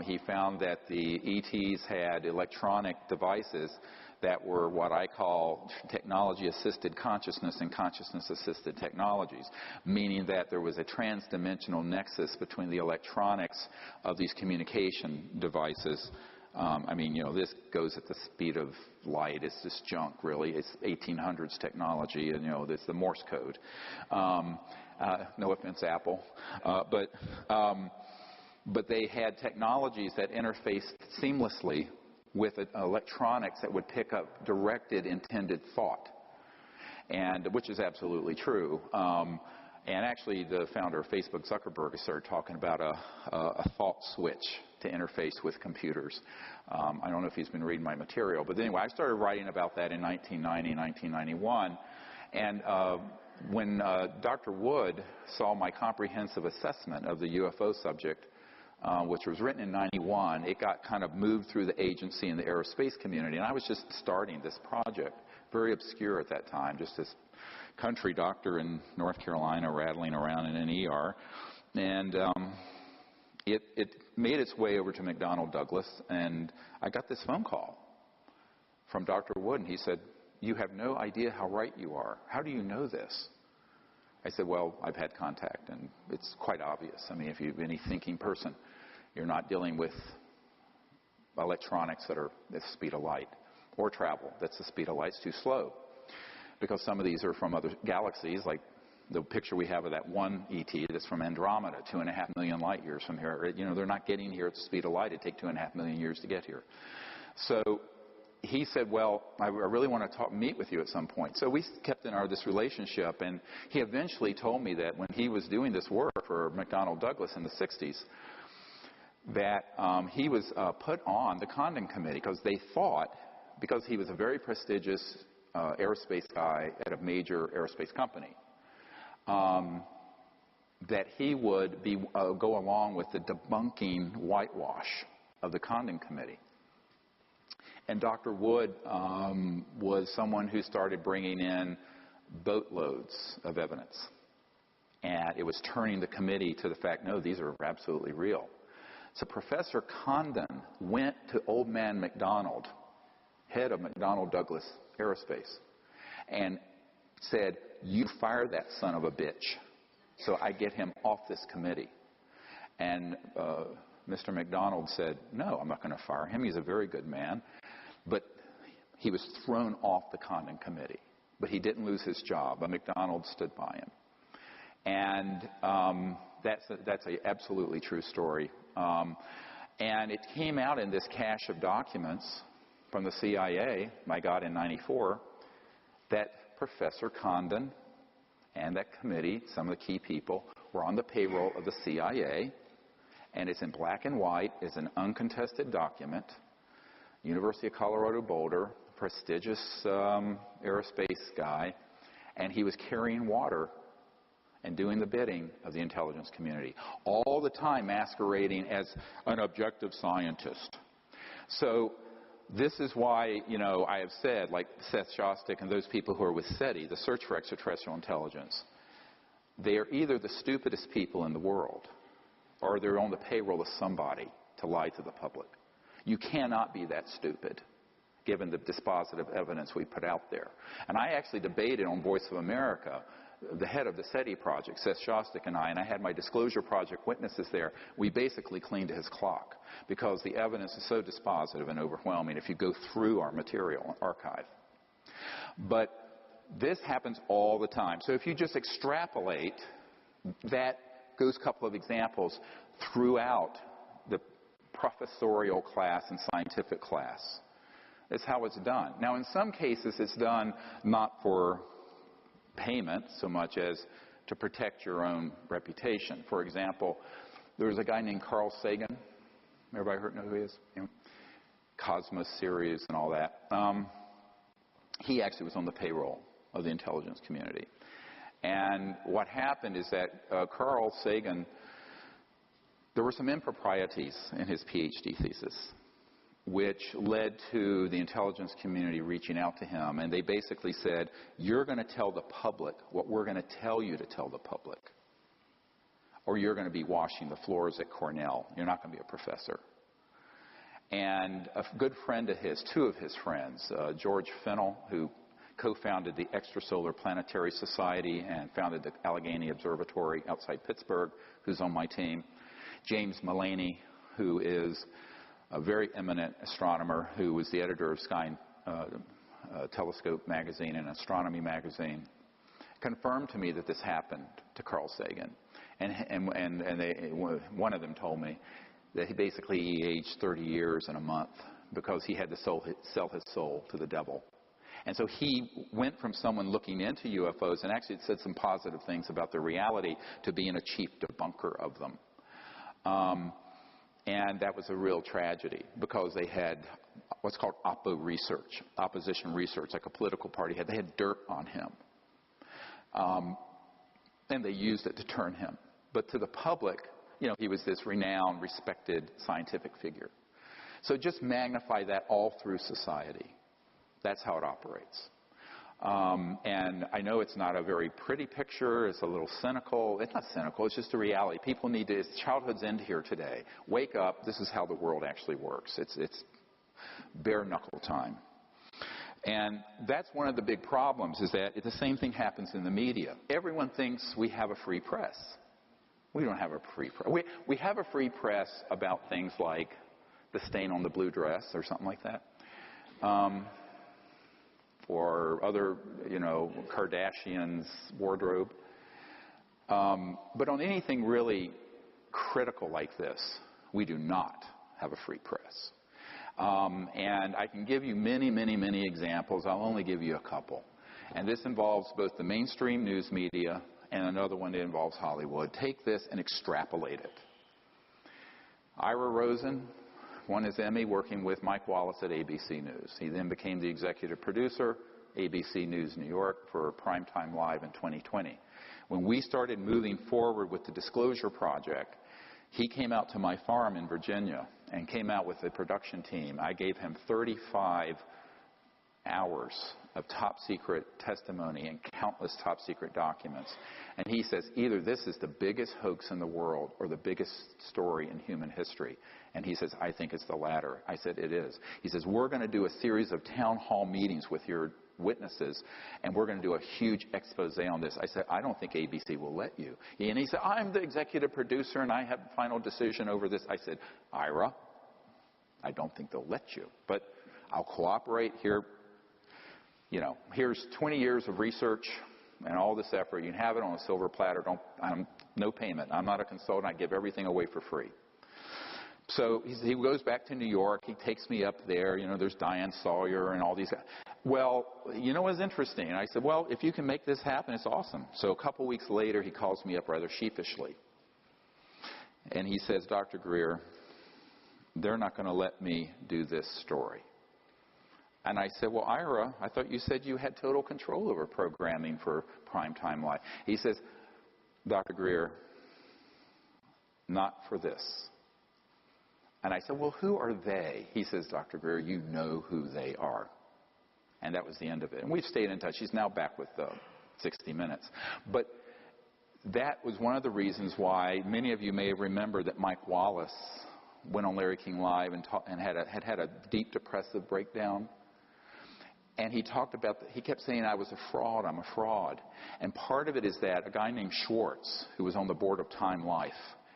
he found that the ETs had electronic devices that were what I call technology-assisted consciousness and consciousness-assisted technologies, meaning that there was a trans-dimensional nexus between the electronics of these communication devices. I mean, you know, this goes at the speed of light. It's just junk, really. It's 1800s technology, and, you know, it's the Morse code. No offense, Apple. But they had technologies that interfaced seamlessly with electronics that would pick up directed intended thought, and which is absolutely true. And actually, the founder of Facebook, Zuckerberg, started talking about a thought switch to interface with computers. I don't know if he's been reading my material, but anyway, I started writing about that in 1990, 1991. And when Dr. Wood saw my comprehensive assessment of the UFO subject, which was written in 91, it got kind of moved through the agency and the aerospace community. And I was just starting this project, very obscure at that time, just this country doctor in North Carolina rattling around in an ER. And it made its way over to McDonnell Douglas, and I got this phone call from Dr. Wood, and he said, "You have no idea how right you are. How do you know this?" I said, "Well, I've had contact, and it's quite obvious. I mean, if you're any thinking person, you're not dealing with electronics that are at the speed of light, or travel that's the speed of light. It's too slow. Because some of these are from other galaxies, like the picture we have of that one ET that's from Andromeda, 2.5 million light years from here. You know, they're not getting here at the speed of light. It'd take 2.5 million years to get here." So he said, "Well, I really want to meet with you at some point." So we kept in this relationship, and he eventually told me that when he was doing this work for McDonnell Douglas in the 60s, that he was put on the Condon Committee because they thought, because he was a very prestigious aerospace guy at a major aerospace company, that he would go along with the debunking whitewash of the Condon Committee. And Dr. Wood was someone who started bringing in boatloads of evidence. And it was turning the committee to the fact, no, these are absolutely real. So Professor Condon went to Old Man McDonald, head of McDonnell Douglas Aerospace, and said, you fire that son of a bitch so I get him off this committee. And Mr. McDonald said, no, I'm not going to fire him. He's a very good man. But he was thrown off the Condon committee. But he didn't lose his job. But McDonald stood by him. And that's an absolutely true story. And it came out in this cache of documents from the CIA, my God, in '94, that Professor Condon and that committee, some of the key people, were on the payroll of the CIA. And it's in black and white. It's an uncontested document. University of Colorado Boulder, prestigious aerospace guy. And he was carrying water and doing the bidding of the intelligence community, all the time masquerading as an objective scientist. So this is why, I have said, like Seth Shostak and those people who are with SETI, the Search for Extraterrestrial Intelligence, they are either the stupidest people in the world or they're on the payroll of somebody to lie to the public. You cannot be that stupid, given the dispositive evidence we put out there. And I actually debated on Voice of America, the head of the SETI project, Seth Shostak, and I had my disclosure project witnesses there. We basically cleaned his clock because the evidence is so dispositive and overwhelming if you go through our material archive. But this happens all the time. So if you just extrapolate that, those couple of examples throughout the professorial class and scientific class, that's how it's done. Now, in some cases, it's done not for payment so much as to protect your own reputation. For example, there was a guy named Carl Sagan. Everybody know who he is? Cosmos series and all that. He actually was on the payroll of the intelligence community. And what happened is that Carl Sagan, there were some improprieties in his PhD thesis, which led to the intelligence community reaching out to him. And they basically said, you're going to tell the public what we're going to tell you to tell the public. Or you're going to be washing the floors at Cornell. You're not going to be a professor. And a good friend of his, two of his friends, George Fennell, who co-founded the Extrasolar Planetary Society and founded the Allegheny Observatory outside Pittsburgh, who's on my team. James Mullaney, who is a very eminent astronomer who was the editor of Sky Telescope magazine and Astronomy magazine, confirmed to me that this happened to Carl Sagan. And one of them told me that he aged 30 years in a month because he had to sell his soul to the devil. And so he went from someone looking into UFOs, and actually it said some positive things about their reality, to being a chief debunker of them. And that was a real tragedy because they had what's called opposition research, like a political party had. They had dirt on him. And they used it to turn him. But to the public, he was this renowned, respected scientific figure. So just magnify that all through society. That's how it operates. And I know it's not a very pretty picture. It's a little cynical. It's not cynical. It's just a reality. People need to, childhood's end here today. Wake up. This is how the world actually works. It's bare knuckle time. And that's one of the big problems, is that the same thing happens in the media. Everyone thinks we have a free press. We don't have a free press. We have a free press about things like the stain on the blue dress or something like that. Or other, Kardashian's wardrobe. But on anything really critical like this, we do not have a free press. And I can give you many, many, many examples. I'll only give you a couple. And this involves both the mainstream news media and another one that involves Hollywood. Take this and extrapolate it. Ira Rosen won his Emmy working with Mike Wallace at ABC News. He then became the executive producer, ABC News New York, for Primetime Live in 2020. When we started moving forward with the Disclosure Project, he came out to my farm in Virginia and came out with a production team. I gave him 35 hours of top secret testimony and countless top secret documents. And he says, either this is the biggest hoax in the world or the biggest story in human history. And he says, I think it's the latter. I said, it is. He says, we're going to do a series of town hall meetings with your witnesses, and we're going to do a huge expose on this. I said, I don't think ABC will let you. And he said, I'm the executive producer, and I have the final decision over this. I said, Ira, I don't think they'll let you, but I'll cooperate here. You know, here's 20 years of research and all this effort. You can have it on a silver platter. No payment. I'm not a consultant. I give everything away for free. So he goes back to New York. He takes me up there. You know, there's Diane Sawyer and all these guys. Well, you know what's interesting? And I said, well, if you can make this happen, it's awesome. So a couple weeks later, he calls me up rather sheepishly. And he says, Dr. Greer, they're not going to let me do this story. And I said, well, Ira, I thought you said you had total control over programming for primetime live. He says, Dr. Greer, not for this. And I said, well, who are they? He says, Dr. Greer, you know who they are. And that was the end of it. And we've stayed in touch. He's now back with 60 Minutes. But that was one of the reasons why many of you may remember that Mike Wallace went on Larry King Live and had a deep depressive breakdown. And he talked about, he kept saying, I was a fraud, I'm a fraud. And part of it is that a guy named Schwartz, who was on the board of Time Life,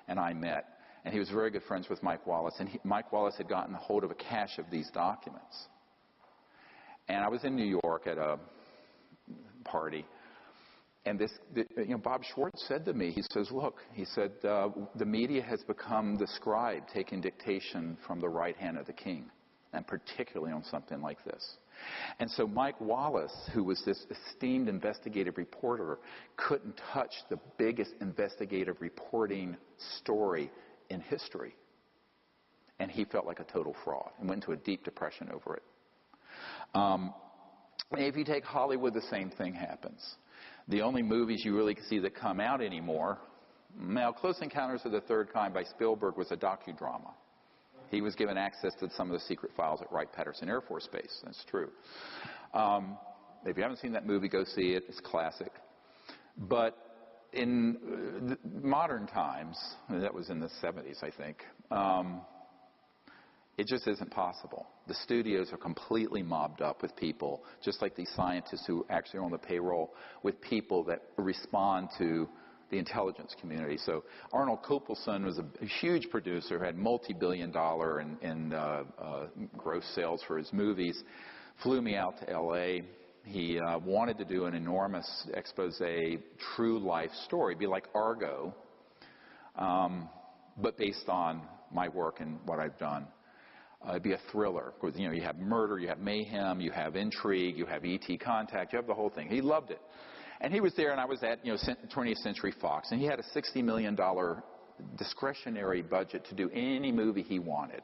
and I met. And he was very good friends with Mike Wallace. And Mike Wallace had gotten a hold of a cache of these documents. And I was in New York at a party. And Bob Schwartz said to me, he says, look, he said, the media has become the scribe taking dictation from the right hand of the king. And particularly on something like this. And so Mike Wallace, who was this esteemed investigative reporter, couldn't touch the biggest investigative reporting story in history. And he felt like a total fraud and went into a deep depression over it. If you take Hollywood, the same thing happens. The only movies you really see that come out anymore, now Close Encounters of the Third Kind by Spielberg was a docudrama. He was given access to some of the secret files at Wright-Patterson Air Force Base. That's true. If you haven't seen that movie, go see it. It's classic. But in modern times, that was in the 70s, I think, it just isn't possible. The studios are completely mobbed up with people, just like these scientists who actually are on the payroll, with people that respond to the intelligence community. So Arnold Kopelson was a huge producer, had multi-billion-dollar in gross sales for his movies, flew me out to L.A. He wanted to do an enormous expose, true life story, be like Argo, but based on my work and what I've done. It'd be a thriller. Because, you have murder, you have mayhem, you have intrigue, you have ET contact, you have the whole thing. He loved it. And he was there, and I was at 20th Century Fox, and he had a $60 million discretionary budget to do any movie he wanted,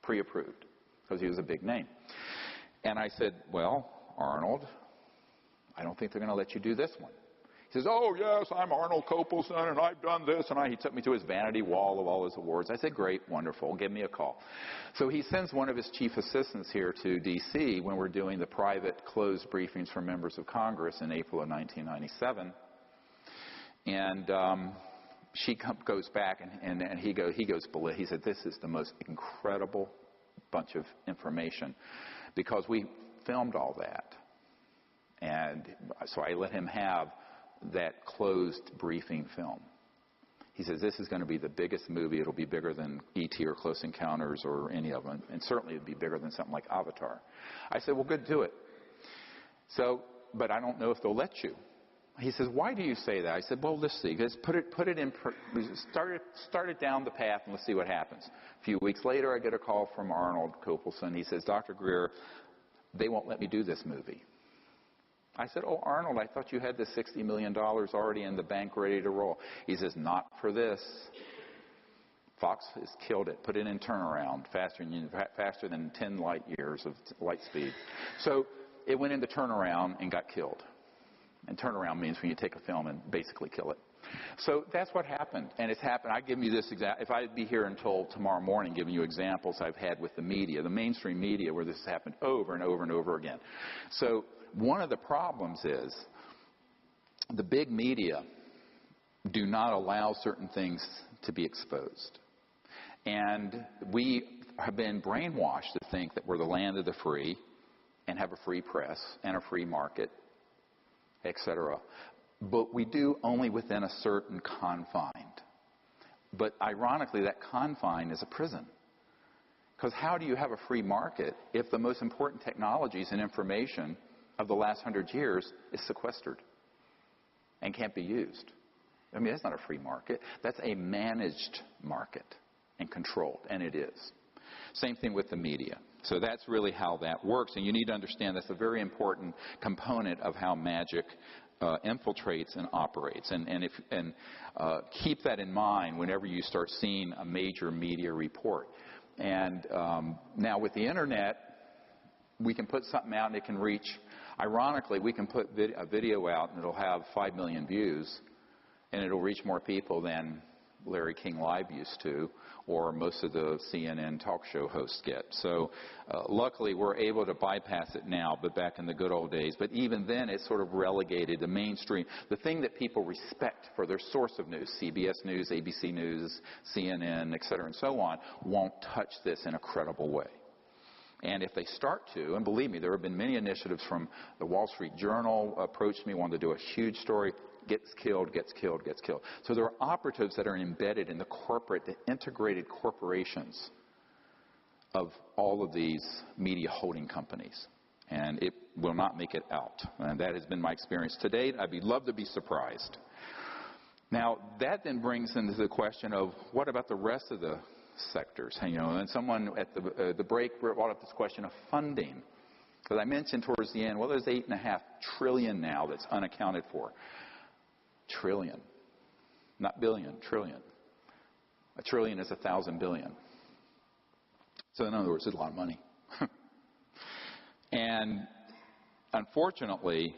pre-approved, because he was a big name. And I said, well, Arnold, I don't think they're going to let you do this one. He says, oh, yes, I'm Arnold Kopelson, and I've done this. And he took me to his vanity wall of all his awards. I said, great, wonderful, give me a call. So he sends one of his chief assistants here to D.C. when we're doing the private closed briefings for members of Congress in April of 1997. And she goes back, and he goes, he said, this is the most incredible bunch of information, because we filmed all that. And so I let him have that closed briefing film. He says, this is going to be the biggest movie. It'll be bigger than E.T. or Close Encounters or any of them. And certainly it'd be bigger than something like Avatar. I said, well, good, do it. So, but I don't know if they'll let you. He says, why do you say that? I said, well, let's see. Let's put it in, start it down the path and let's see what happens. A few weeks later, I get a call from Arnold Kopelson. He says, Dr. Greer, they won't let me do this movie. I said, oh, Arnold, I thought you had this $60 million already in the bank ready to roll. He says, not for this. Fox has killed it. Put it in turnaround faster than 10 light years of light speed. So it went into turnaround and got killed. And turnaround means when you take a film and basically kill it. So that's what happened, and it's happened. I give you this example. If I'd be here until tomorrow morning giving you examples I've had with the media, the mainstream media, where this has happened over and over and over again. So one of the problems is the big media do not allow certain things to be exposed. And we have been brainwashed to think that we're the land of the free and have a free press and a free market, etc. But we do only within a certain confine. But ironically, that confine is a prison. Because how do you have a free market if the most important technologies and information of the last 100 years is sequestered and can't be used? I mean, that's not a free market. That's a managed market and controlled, and it is. Same thing with the media. So that's really how that works, and you need to understand that's a very important component of how magic infiltrates and operates. And keep that in mind whenever you start seeing a major media report. And now with the Internet, we can put something out and it can reach. Ironically, we can put a video out and it'll have 5 million views, and it'll reach more people than Larry King Live used to, or most of the CNN talk show hosts get. So luckily we're able to bypass it now, but back in the good old days. But even then it's sort of relegated the mainstream. The thing that people respect for their source of news, CBS News, ABC News, CNN, et cetera, and so on, won't touch this in a credible way. And if they start to, and believe me, there have been many initiatives from the Wall Street Journal approached me, wanted to do a huge story, gets killed, gets killed, gets killed. So there are operatives that are embedded in the corporate, the integrated corporations of all of these media holding companies. And it will not make it out. And that has been my experience to date. I'd love to be surprised. Now, that then brings into the question of what about the rest of the sectors? And someone at the break brought up this question of funding. Because I mentioned towards the end, well, there's $8.5 trillion now that's unaccounted for. Trillion. Not billion, trillion. A trillion is 1,000 billion. So in other words, it's a lot of money. And unfortunately,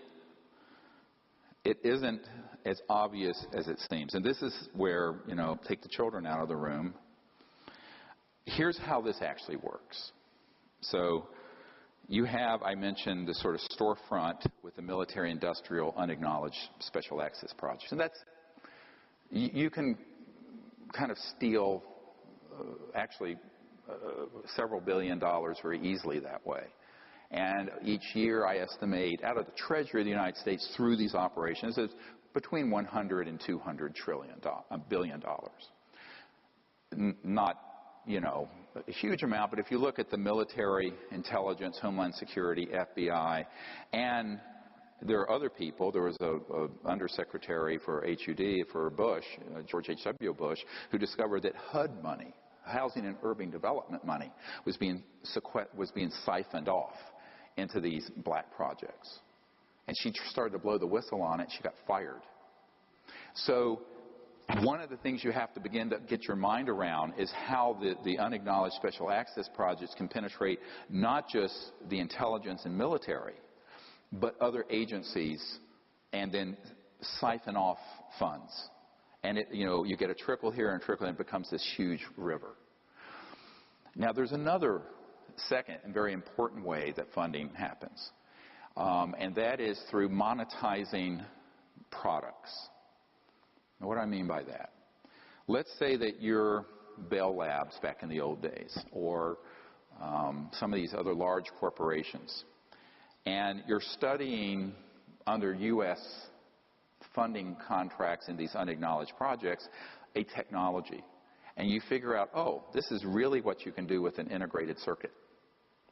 it isn't as obvious as it seems. And this is where, take the children out of the room. Here's how this actually works. So you have, I mentioned, the sort of storefront with the military-industrial unacknowledged special access projects. And that's, you can kind of steal, several $billion very easily that way. And each year, I estimate, out of the Treasury of the United States through these operations, is between 100 and 200 billion dollars. Not, a huge amount, but if you look at the military, intelligence, Homeland Security, FBI, and there are other people. There was a undersecretary for HUD for Bush, George H.W. Bush, who discovered that HUD money, housing and urban development money, was being siphoned off into these black projects. And she started to blow the whistle on it. She got fired. So one of the things you have to begin to get your mind around is how the unacknowledged special access projects can penetrate not just the intelligence and military, but other agencies, and then siphon off funds. And you get a trickle here and a trickle, and it becomes this huge river. Now, there's another second and very important way that funding happens, and that is through monetizing products. Now, what do I mean by that? Let's say that you're Bell Labs back in the old days, or some of these other large corporations, and you're studying under U.S. funding contracts in these unacknowledged projects a technology, and you figure out, oh, this is really what you can do with an integrated circuit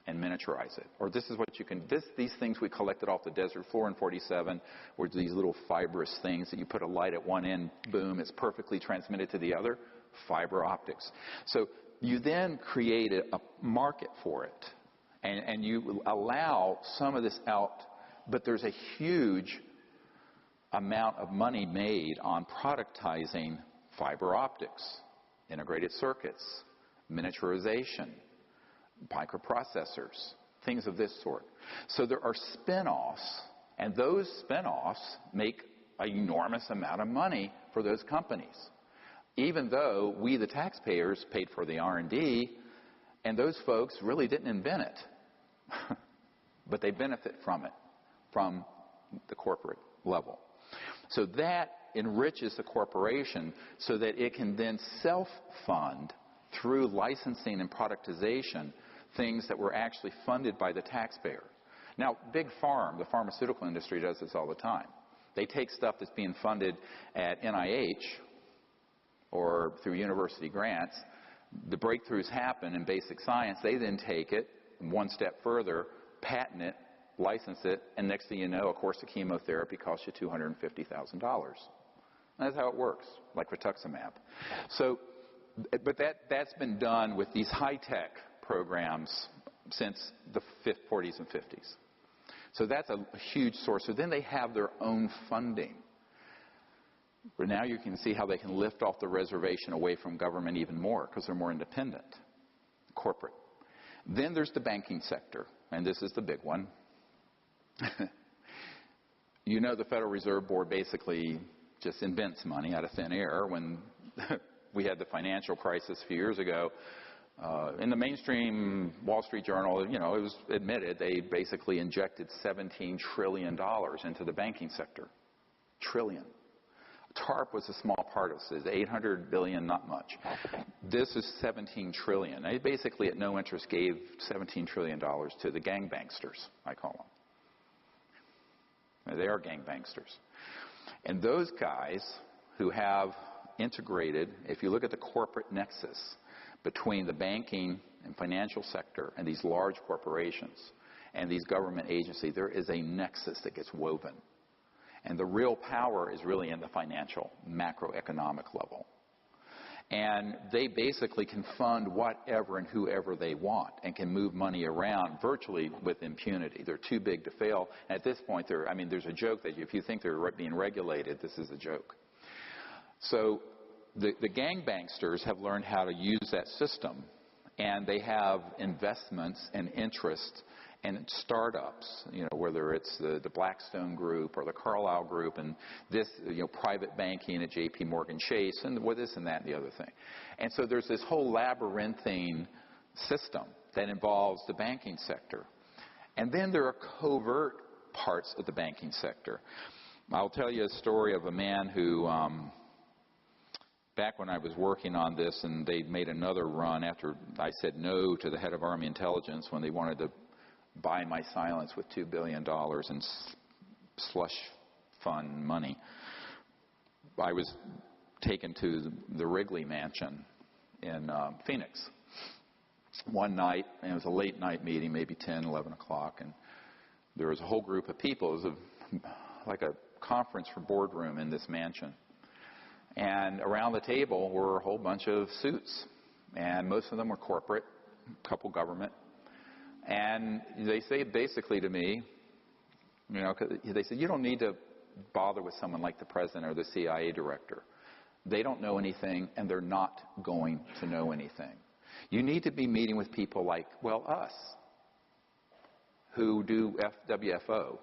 and miniaturize it. Or this is what you can, these things we collected off the desert floor in 47 were these little fibrous things that you put a light at one end, boom, it's perfectly transmitted to the other, fiber optics. So you then create a market for it, and you allow some of this out, but there's a huge amount of money made on productizing fiber optics, integrated circuits, miniaturization, microprocessors, things of this sort. So there are spin-offs, and those spin-offs make an enormous amount of money for those companies, even though we, the taxpayers, paid for the R&D, and those folks really didn't invent it. But they benefit from it, from the corporate level. So that enriches the corporation so that it can then self-fund through licensing and productization things that were actually funded by the taxpayer. Now, Big Pharma, the pharmaceutical industry, does this all the time. They take stuff that's being funded at NIH or through university grants. The breakthroughs happen in basic science. They then take it one step further, patent it, license it, and next thing you know, a course of chemotherapy costs you $250,000. That's how it works, like rituximab. So, but that's been done with these high-tech programs since the 40s and 50s. So that's a huge source. So then they have their own funding. But now you can see how they can lift off the reservation away from government even more because they're more independent, corporate. Then there's the banking sector, and this is the big one. You know, the Federal Reserve Board basically just invents money out of thin air. When we had the financial crisis a few years ago, in the mainstream Wall Street Journal, you know, it was admitted they basically injected $17 trillion into the banking sector. Trillion. TARP was a small part of this. 800 billion, not much. This is 17 trillion. They basically, at no interest, gave $17 trillion to the gangbanksters, I call them. They are gangbanksters. And those guys who have integrated, if you look at the corporate nexus between the banking and financial sector and these large corporations and these government agencies, there is a nexus that gets woven. And the real power is really in the financial, macroeconomic level. And they basically can fund whatever and whoever they want and can move money around virtually with impunity. They're too big to fail. And at this point, there's a joke that if you think they're being regulated, this is a joke. So the gangbanksters have learned how to use that system. And they have investments and interest and startups, you know, whether it's the Blackstone Group or the Carlyle Group and this, you know, private banking at J.P. Morgan Chase and with this and that and the other thing. And so there's this whole labyrinthine system that involves the banking sector. And then there are covert parts of the banking sector. I'll tell you a story of a man who, back when I was working on this and they made another run after I said no to the head of Army Intelligence when they wanted to buy my silence with $2 billion in slush fund money. I was taken to the Wrigley Mansion in Phoenix one night, and it was a late night meeting, maybe 10, 11 o'clock, and there was a whole group of people. It was like a conference for boardroom in this mansion. And around the table were a whole bunch of suits, and most of them were corporate, a couple government. And they say basically to me, you know, they said, you don't need to bother with someone like the president or the CIA director. They don't know anything, and they're not going to know anything. You need to be meeting with people like, well, us, who do WFO,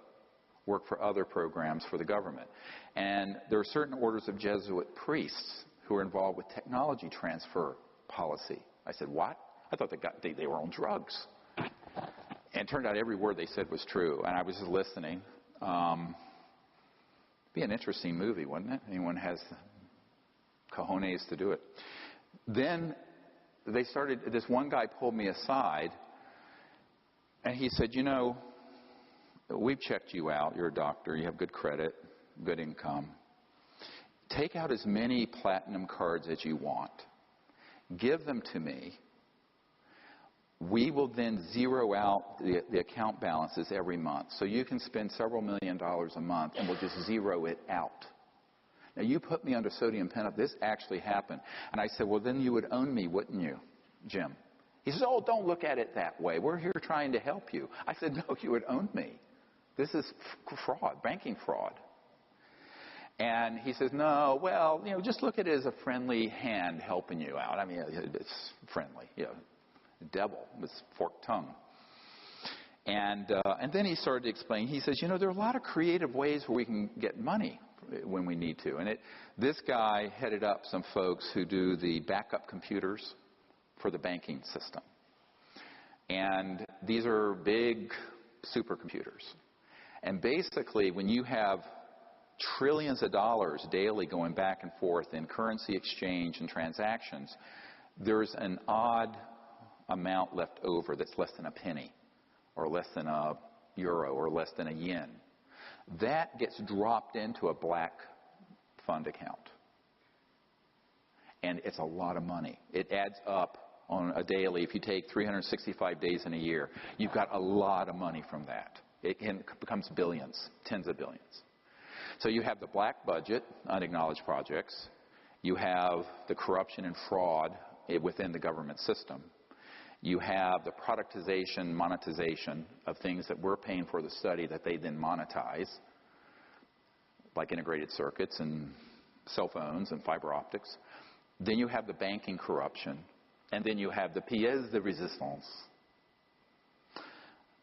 work for other programs for the government. And there are certain orders of Jesuit priests who are involved with technology transfer policy. I said, what? I thought they were on drugs. And it turned out every word they said was true. And I was just listening. Be an interesting movie, wouldn't it? Anyone has cojones to do it. Then they started, this one guy pulled me aside. And he said, you know, we've checked you out. You're a doctor. You have good credit, good income. Take out as many platinum cards as you want. Give them to me. We will then zero out the account balances every month. So you can spend several $1 million a month, and we'll just zero it out. Now, you put me under sodium penalty. This actually happened. And I said, well, then you would own me, wouldn't you, Jim? He says, oh, don't look at it that way. We're here trying to help you. I said, no, you would own me. This is fraud, banking fraud. And he says, no, well, you know, just look at it as a friendly hand helping you out. I mean, it's friendly, you know. Devil with forked tongue. And then he started to explain. He says, you know, there are a lot of creative ways where we can get money when we need to. And this guy headed up some folks who do the backup computers for the banking system. And these are big supercomputers. And basically, when you have trillions of dollars daily going back and forth in currency exchange and transactions, there's an odd amount left over that's less than a penny, or less than a euro, or less than a yen. That gets dropped into a black fund account. And it's a lot of money. It adds up on a daily. If you take 365 days in a year, you've got a lot of money from that. It becomes billions, tens of billions. So you have the black budget, unacknowledged projects. You have the corruption and fraud within the government system. You have the productization, monetization of things that we're paying for the study that they then monetize, like integrated circuits and cell phones and fiber optics. Then you have the banking corruption. And then you have the pièce de résistance.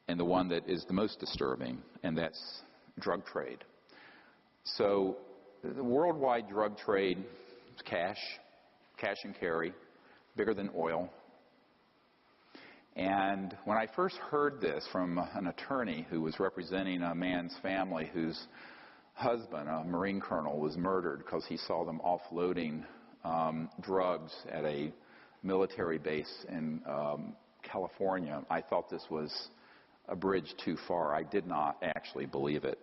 And the one that is the most disturbing, and that's drug trade. So the worldwide drug trade is cash and carry, bigger than oil. And when I first heard this from an attorney who was representing a man's family whose husband, a Marine colonel, was murdered because he saw them offloading drugs at a military base in California, I thought this was a bridge too far. I did not actually believe it.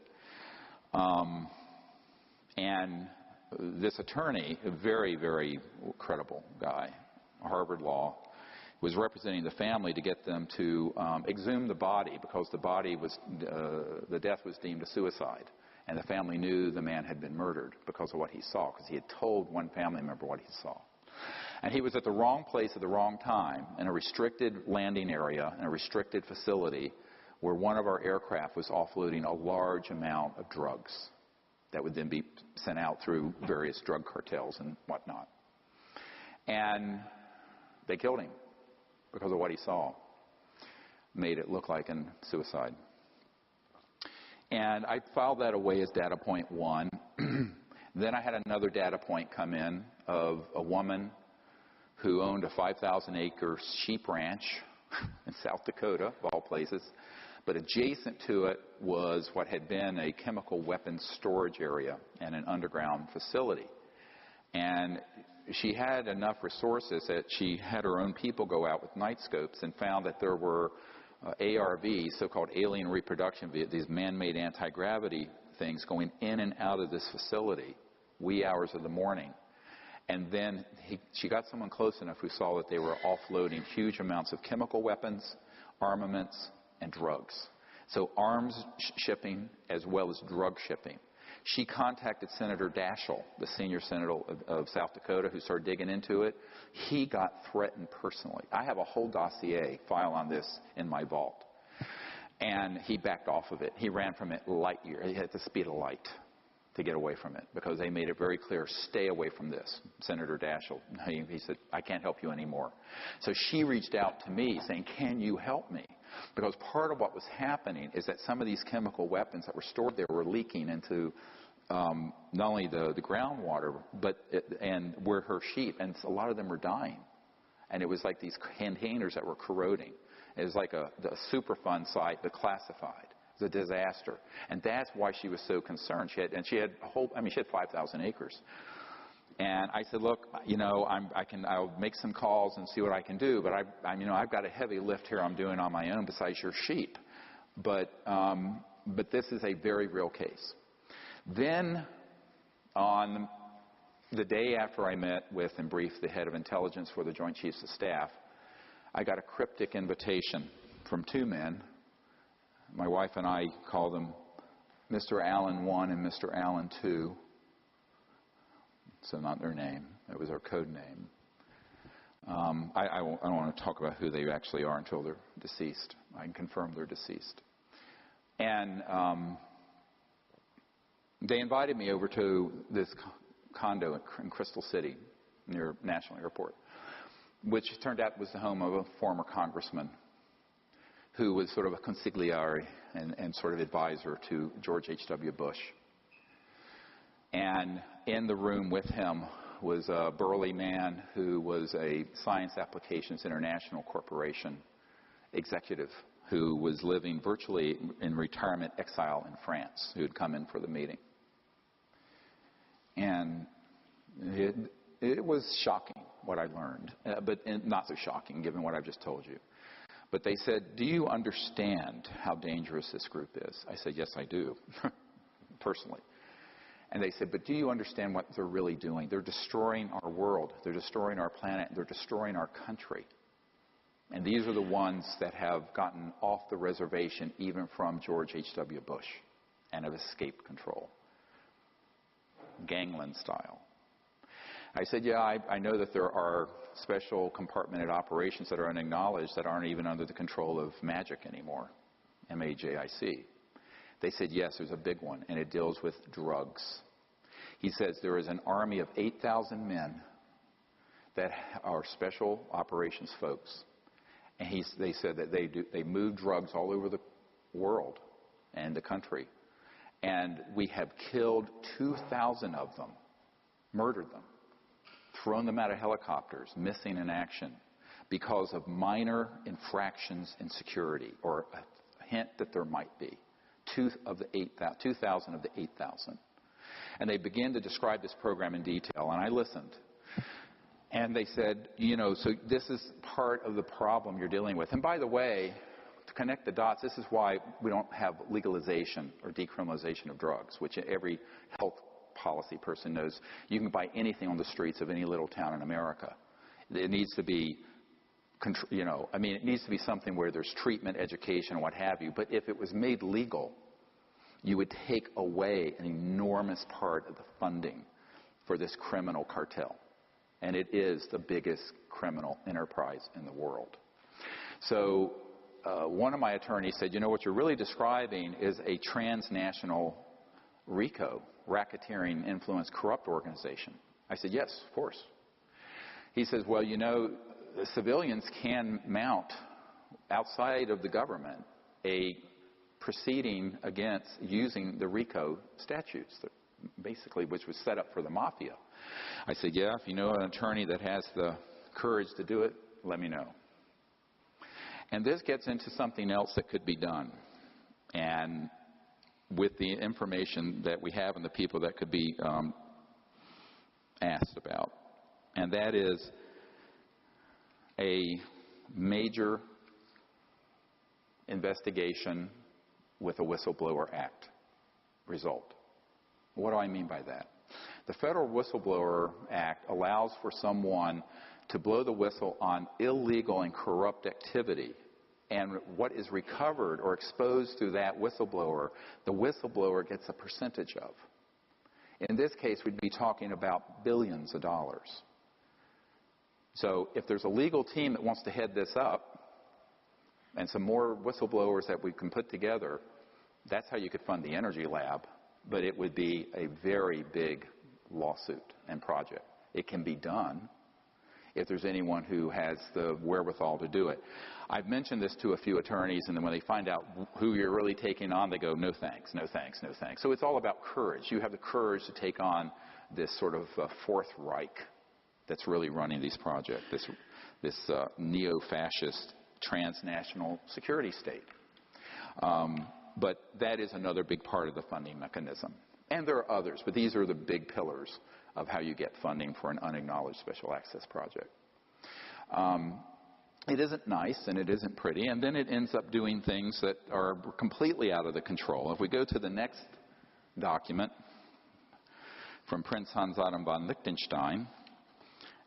And this attorney, a very, very credible guy, Harvard Law, was representing the family to get them to exhume the body because the death was deemed a suicide. And the family knew the man had been murdered because of what he saw, because he had told one family member what he saw. And he was at the wrong place at the wrong time in a restricted landing area, in a restricted facility, where one of our aircraft was offloading a large amount of drugs that would then be sent out through various drug cartels and whatnot. And they killed him because of what he saw. Made it look like a suicide. And I filed that away as data point 1. Then I had another data point come in of a woman who owned a 5,000-acre sheep ranch in South Dakota, of all places. But adjacent to it was what had been a chemical weapons storage area and an underground facility. And she had enough resources that she had her own people go out with night scopes and found that there were ARVs, so-called alien reproduction, these man-made anti-gravity things going in and out of this facility, wee hours of the morning. And then she got someone close enough who saw that they were offloading huge amounts of chemical weapons, armaments, and drugs. So arms shipping as well as drug shipping. She contacted Senator Daschle, the senior senator of South Dakota, who started digging into it. He got threatened personally. I have a whole dossier file on this in my vault. And he backed off of it. He ran from it light years. He had the speed of light to get away from it because they made it very clear, stay away from this, Senator Daschle. He said, I can't help you anymore. So she reached out to me saying, can you help me? Because part of what was happening is that some of these chemical weapons that were stored there were leaking into not only the groundwater, and where her sheep, and a lot of them were dying. And it was like these containers that were corroding. It was like a Superfund site, but classified. It was a disaster. And that's why she was so concerned. She had 5,000 acres. And I said, look, I'll make some calls and see what I can do, but I've got a heavy lift here I'm doing on my own besides your sheep. But this is a very real case. Then, on the day after I met with and briefed the head of intelligence for the Joint Chiefs of Staff, I got a cryptic invitation from two men. My wife and I call them Mr. Allen 1 and Mr. Allen 2. So not their name. It was our code name. I don't want to talk about who they actually are until they're deceased. I can confirm they're deceased. And they invited me over to this condo in Crystal City near National Airport, which turned out was the home of a former congressman who was sort of a consigliere and sort of advisor to George H.W. Bush. And in the room with him was a burly man who was a Science Applications International Corporation executive who was living virtually in retirement exile in France, who had come in for the meeting. And it was shocking what I learned, but not so shocking given what I've just told you. But they said, do you understand how dangerous this group is? I said, yes, I do, personally. And they said, but do you understand what they're really doing? They're destroying our world. They're destroying our planet. They're destroying our country. And these are the ones that have gotten off the reservation even from George H.W. Bush and have escaped control. Gangland style. I said, yeah, I know that there are special compartmented operations that are unacknowledged that aren't even under the control of MAGIC anymore, M-A-J-I-C. They said, yes, there's a big one, and it deals with drugs. He says there is an army of 8,000 men that are special operations folks. And they said that they move drugs all over the world and the country. And we have killed 2,000 of them, murdered them, thrown them out of helicopters, missing in action, because of minor infractions in security, or a hint that there might be. 2,000 of the 8,000. And they began to describe this program in detail, and I listened. And they said, so this is part of the problem you're dealing with. And by the way, to connect the dots, this is why we don't have legalization or decriminalization of drugs, which every health policy person knows. You can buy anything on the streets of any little town in America. It needs to be, it needs to be something where there's treatment, education, what have you. But if it was made legal, you would take away an enormous part of the funding for this criminal cartel. And it is the biggest criminal enterprise in the world. So one of my attorneys said, what you're really describing is a transnational RICO, racketeering, influence, corrupt organization. I said, yes, of course. He says, well, the civilians can mount outside of the government a proceeding against using the RICO statutes, basically, which was set up for the mafia. I said, yeah, if you know an attorney that has the courage to do it, let me know. And this gets into something else that could be done. And with the information that we have and the people that could be asked about. And that is a major investigation with a Whistleblower Act result. What do I mean by that? The Federal Whistleblower Act allows for someone to blow the whistle on illegal and corrupt activity. And what is recovered or exposed through that whistleblower, the whistleblower gets a percentage of. In this case, we'd be talking about billions of dollars. So if there's a legal team that wants to head this up, and some more whistleblowers that we can put together, that's how you could fund the Energy Lab. But it would be a very big lawsuit and project. It can be done if there's anyone who has the wherewithal to do it. I've mentioned this to a few attorneys, and then when they find out who you're really taking on, they go, no thanks, no thanks, no thanks. So it's all about courage. You have the courage to take on this sort of Fourth Reich that's really running these projects, this neo-fascist transnational security state. But that is another big part of the funding mechanism. And there are others, but these are the big pillars of how you get funding for an unacknowledged special access project. It isn't nice and it isn't pretty, and then it ends up doing things that are completely out of the control. If we go to the next document from Prince Hans Adam von Liechtenstein,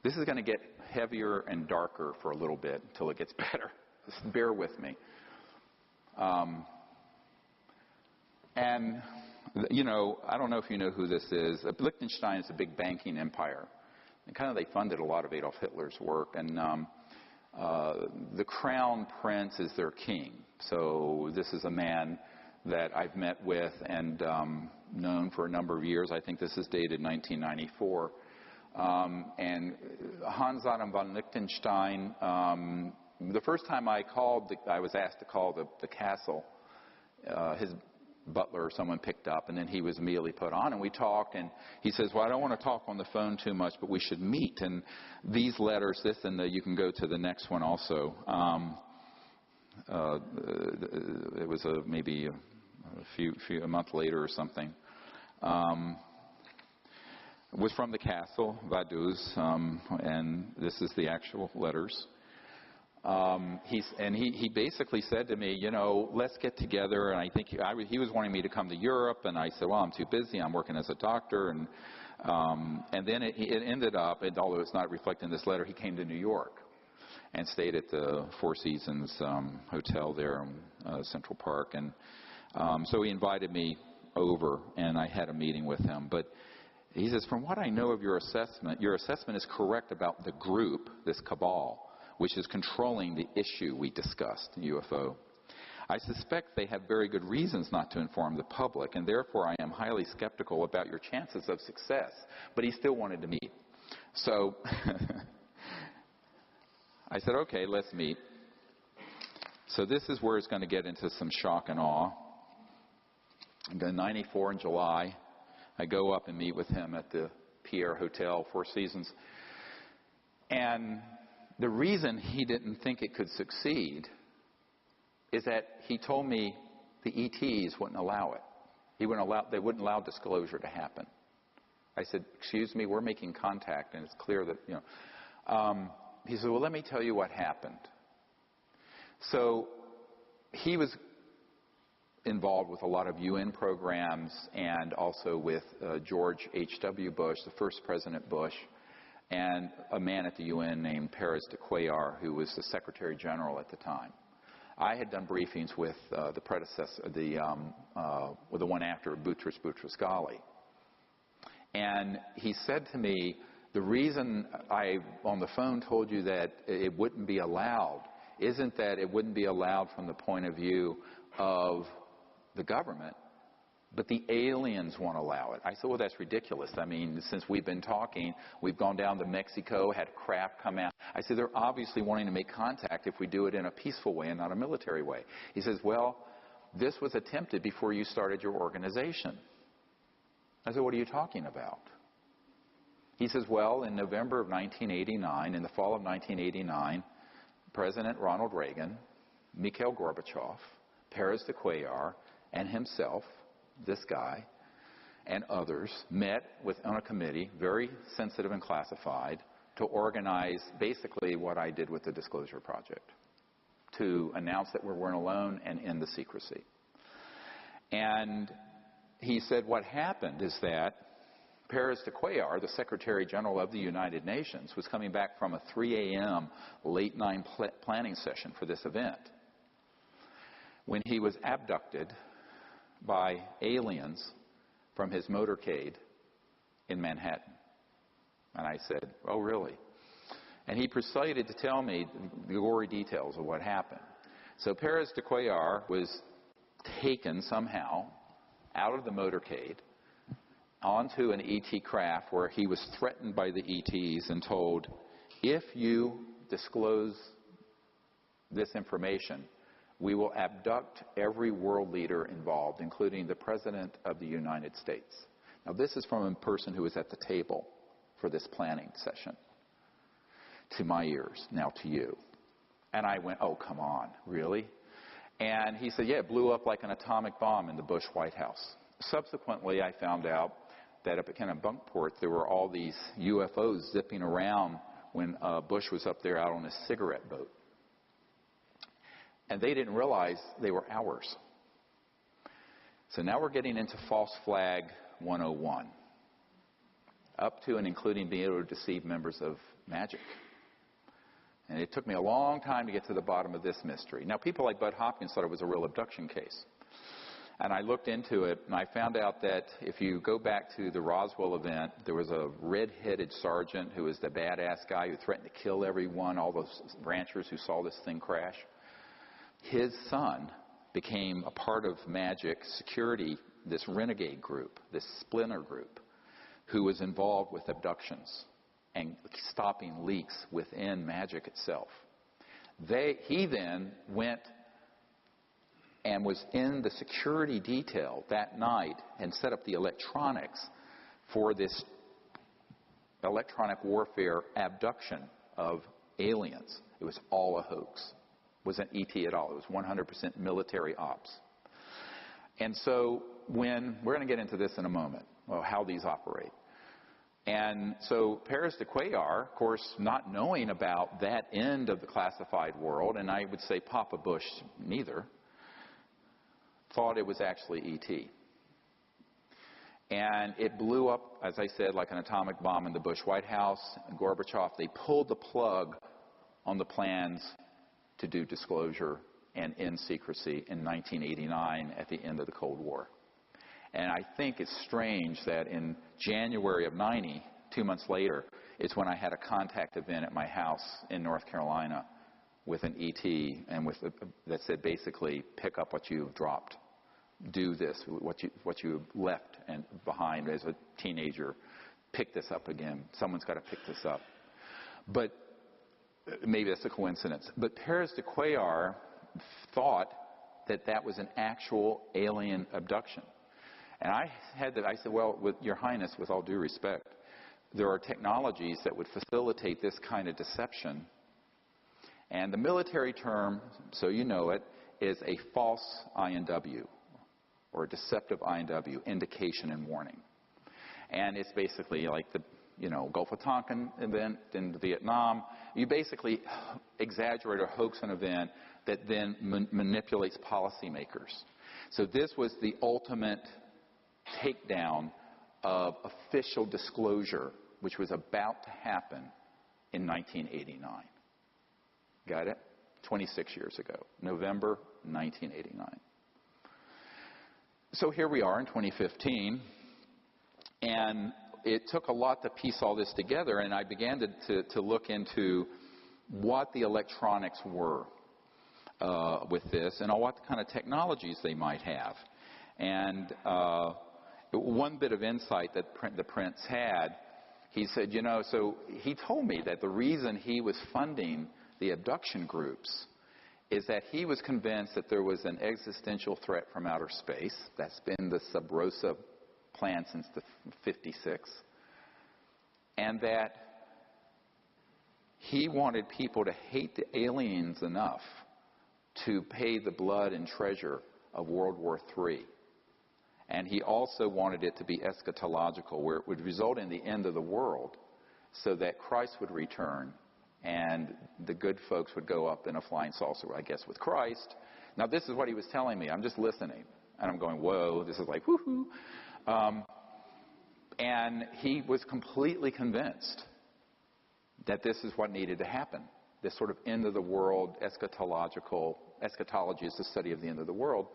this is going to get heavier and darker for a little bit until it gets better. Just bear with me. And, I don't know if you know who this is. Liechtenstein is a big banking empire. And they funded a lot of Adolf Hitler's work. And the crown prince is their king. So this is a man that I've met with and known for a number of years. I think this is dated 1994. And Hans Adam von Liechtenstein, the first time I called, I was asked to call the castle. butler or someone picked up, and then he was immediately put on, and we talked, and he says, well, I don't want to talk on the phone too much, but we should meet. And these letters, you can go to the next one also. It was maybe a month later or something. It was from the castle, Vaduz, and this is the actual letters. He basically said to me, let's get together. And I think he was wanting me to come to Europe, and I said, well, I'm too busy. I'm working as a doctor. And then it ended up, although it's not reflected in this letter, he came to New York and stayed at the Four Seasons Hotel there in Central Park. And so he invited me over, and I had a meeting with him. But he says, from what I know of your assessment is correct about the group, this cabal, which is controlling the issue we discussed, UFO. I suspect they have very good reasons not to inform the public, and therefore I am highly skeptical about your chances of success. But he still wanted to meet. So I said, okay, let's meet. So this is where it's going to get into some shock and awe. In 94 in July, I go up and meet with him at the Pierre Hotel, Four Seasons. And the reason he didn't think it could succeed is that he told me the ETs wouldn't allow it. They wouldn't allow disclosure to happen. I said, excuse me, we're making contact, and it's clear that, He said, well, let me tell you what happened. So he was involved with a lot of UN programs and also with George H.W. Bush, the first President Bush, and a man at the UN named Perez de Cuellar, who was the Secretary General at the time. I had done briefings with the predecessor, with the one after Boutros Boutros-Ghali. And he said to me, the reason I, on the phone, told you that it wouldn't be allowed isn't that it wouldn't be allowed from the point of view of the government, but the aliens won't allow it. I said, well, that's ridiculous. I mean, since we've been talking, we've gone down to Mexico, had craft come out. I said, they're obviously wanting to make contact if we do it in a peaceful way and not a military way. He says, well, this was attempted before you started your organization. I said, what are you talking about? He says, well, in November of 1989, in the fall of 1989, President Ronald Reagan, Mikhail Gorbachev, Perez de Cuellar, and himself, this guy, and others met on a committee, very sensitive and classified, to organize basically what I did with the Disclosure Project, to announce that we weren't alone and end the secrecy. And he said what happened is that Perez de Cuellar, the Secretary General of the United Nations, was coming back from a 3 a.m. late night planning session for this event when he was abducted by aliens from his motorcade in Manhattan. And I said, oh, really? And he proceeded to tell me the gory details of what happened. So Perez de Cuellar was taken somehow out of the motorcade onto an ET craft where he was threatened by the ETs and told, if you disclose this information, we will abduct every world leader involved, including the President of the United States. Now, this is from a person who was at the table for this planning session. To my ears, now to you. And I went, oh, come on, really? And he said, yeah, it blew up like an atomic bomb in the Bush White House. Subsequently, I found out that up at Kennebunkport, there were all these UFOs zipping around when Bush was up there out on a cigarette boat. And they didn't realize they were ours. So now we're getting into false flag 101, up to and including being able to deceive members of MAGIC. And it took me a long time to get to the bottom of this mystery. Now, people like Bud Hopkins thought it was a real abduction case. And I looked into it, and I found out that if you go back to the Roswell event, there was a red-headed sergeant who was the badass guy who threatened to kill everyone, all those ranchers who saw this thing crash. His son became a part of MAGIC security, this renegade group, this splinter group, who was involved with abductions and stopping leaks within MAGIC itself. He then went and was in the security detail that night and set up the electronics for this electronic warfare abduction of aliens. It was all a hoax. It wasn't ET at all. It was 100% military ops. And so we're going to get into this in a moment, how these operate. And so Paris de Cuellar, of course, not knowing about that end of the classified world, and I would say Papa Bush neither, thought it was actually ET. And it blew up, as I said, like an atomic bomb in the Bush White House. And Gorbachev, they pulled the plug on the plans to do disclosure and end secrecy in 1989 at the end of the Cold War. And I think it's strange that in January of 90, 2 months later, it's when I had a contact event at my house in North Carolina with an ET and that said basically, pick up what you've dropped. Do this, what you left and behind as a teenager. Pick this up again. Someone's got to pick this up. But maybe that's a coincidence. But Paris de Cuellar thought that that was an actual alien abduction. And I said, well, with Your Highness, with all due respect, there are technologies that would facilitate this kind of deception. And the military term, so you know it, is a false INW, or a deceptive INW, indication and warning. And it's basically like the Gulf of Tonkin event in Vietnam. You basically exaggerate or hoax an event that then manipulates policymakers. So this was the ultimate takedown of official disclosure, which was about to happen in 1989. Got it? 26 years ago, November 1989. So here we are in 2015, and it took a lot to piece all this together, and I began to look into what the electronics were with this and what kind of technologies they might have. And one bit of insight that the prince had, he said, so he told me that the reason he was funding the abduction groups is that he was convinced that there was an existential threat from outer space. That's been the Sub Rosa plan since the 56. And that he wanted people to hate the aliens enough to pay the blood and treasure of World War III. And he also wanted it to be eschatological, where it would result in the end of the world, so that Christ would return and the good folks would go up in a flying saucer, I guess, with Christ. Now, this is what he was telling me. I'm just listening. And I'm going, whoa, this is like, woohoo. And he was completely convinced that this is what needed to happen. This sort of end of the world eschatology is the study of the end of the world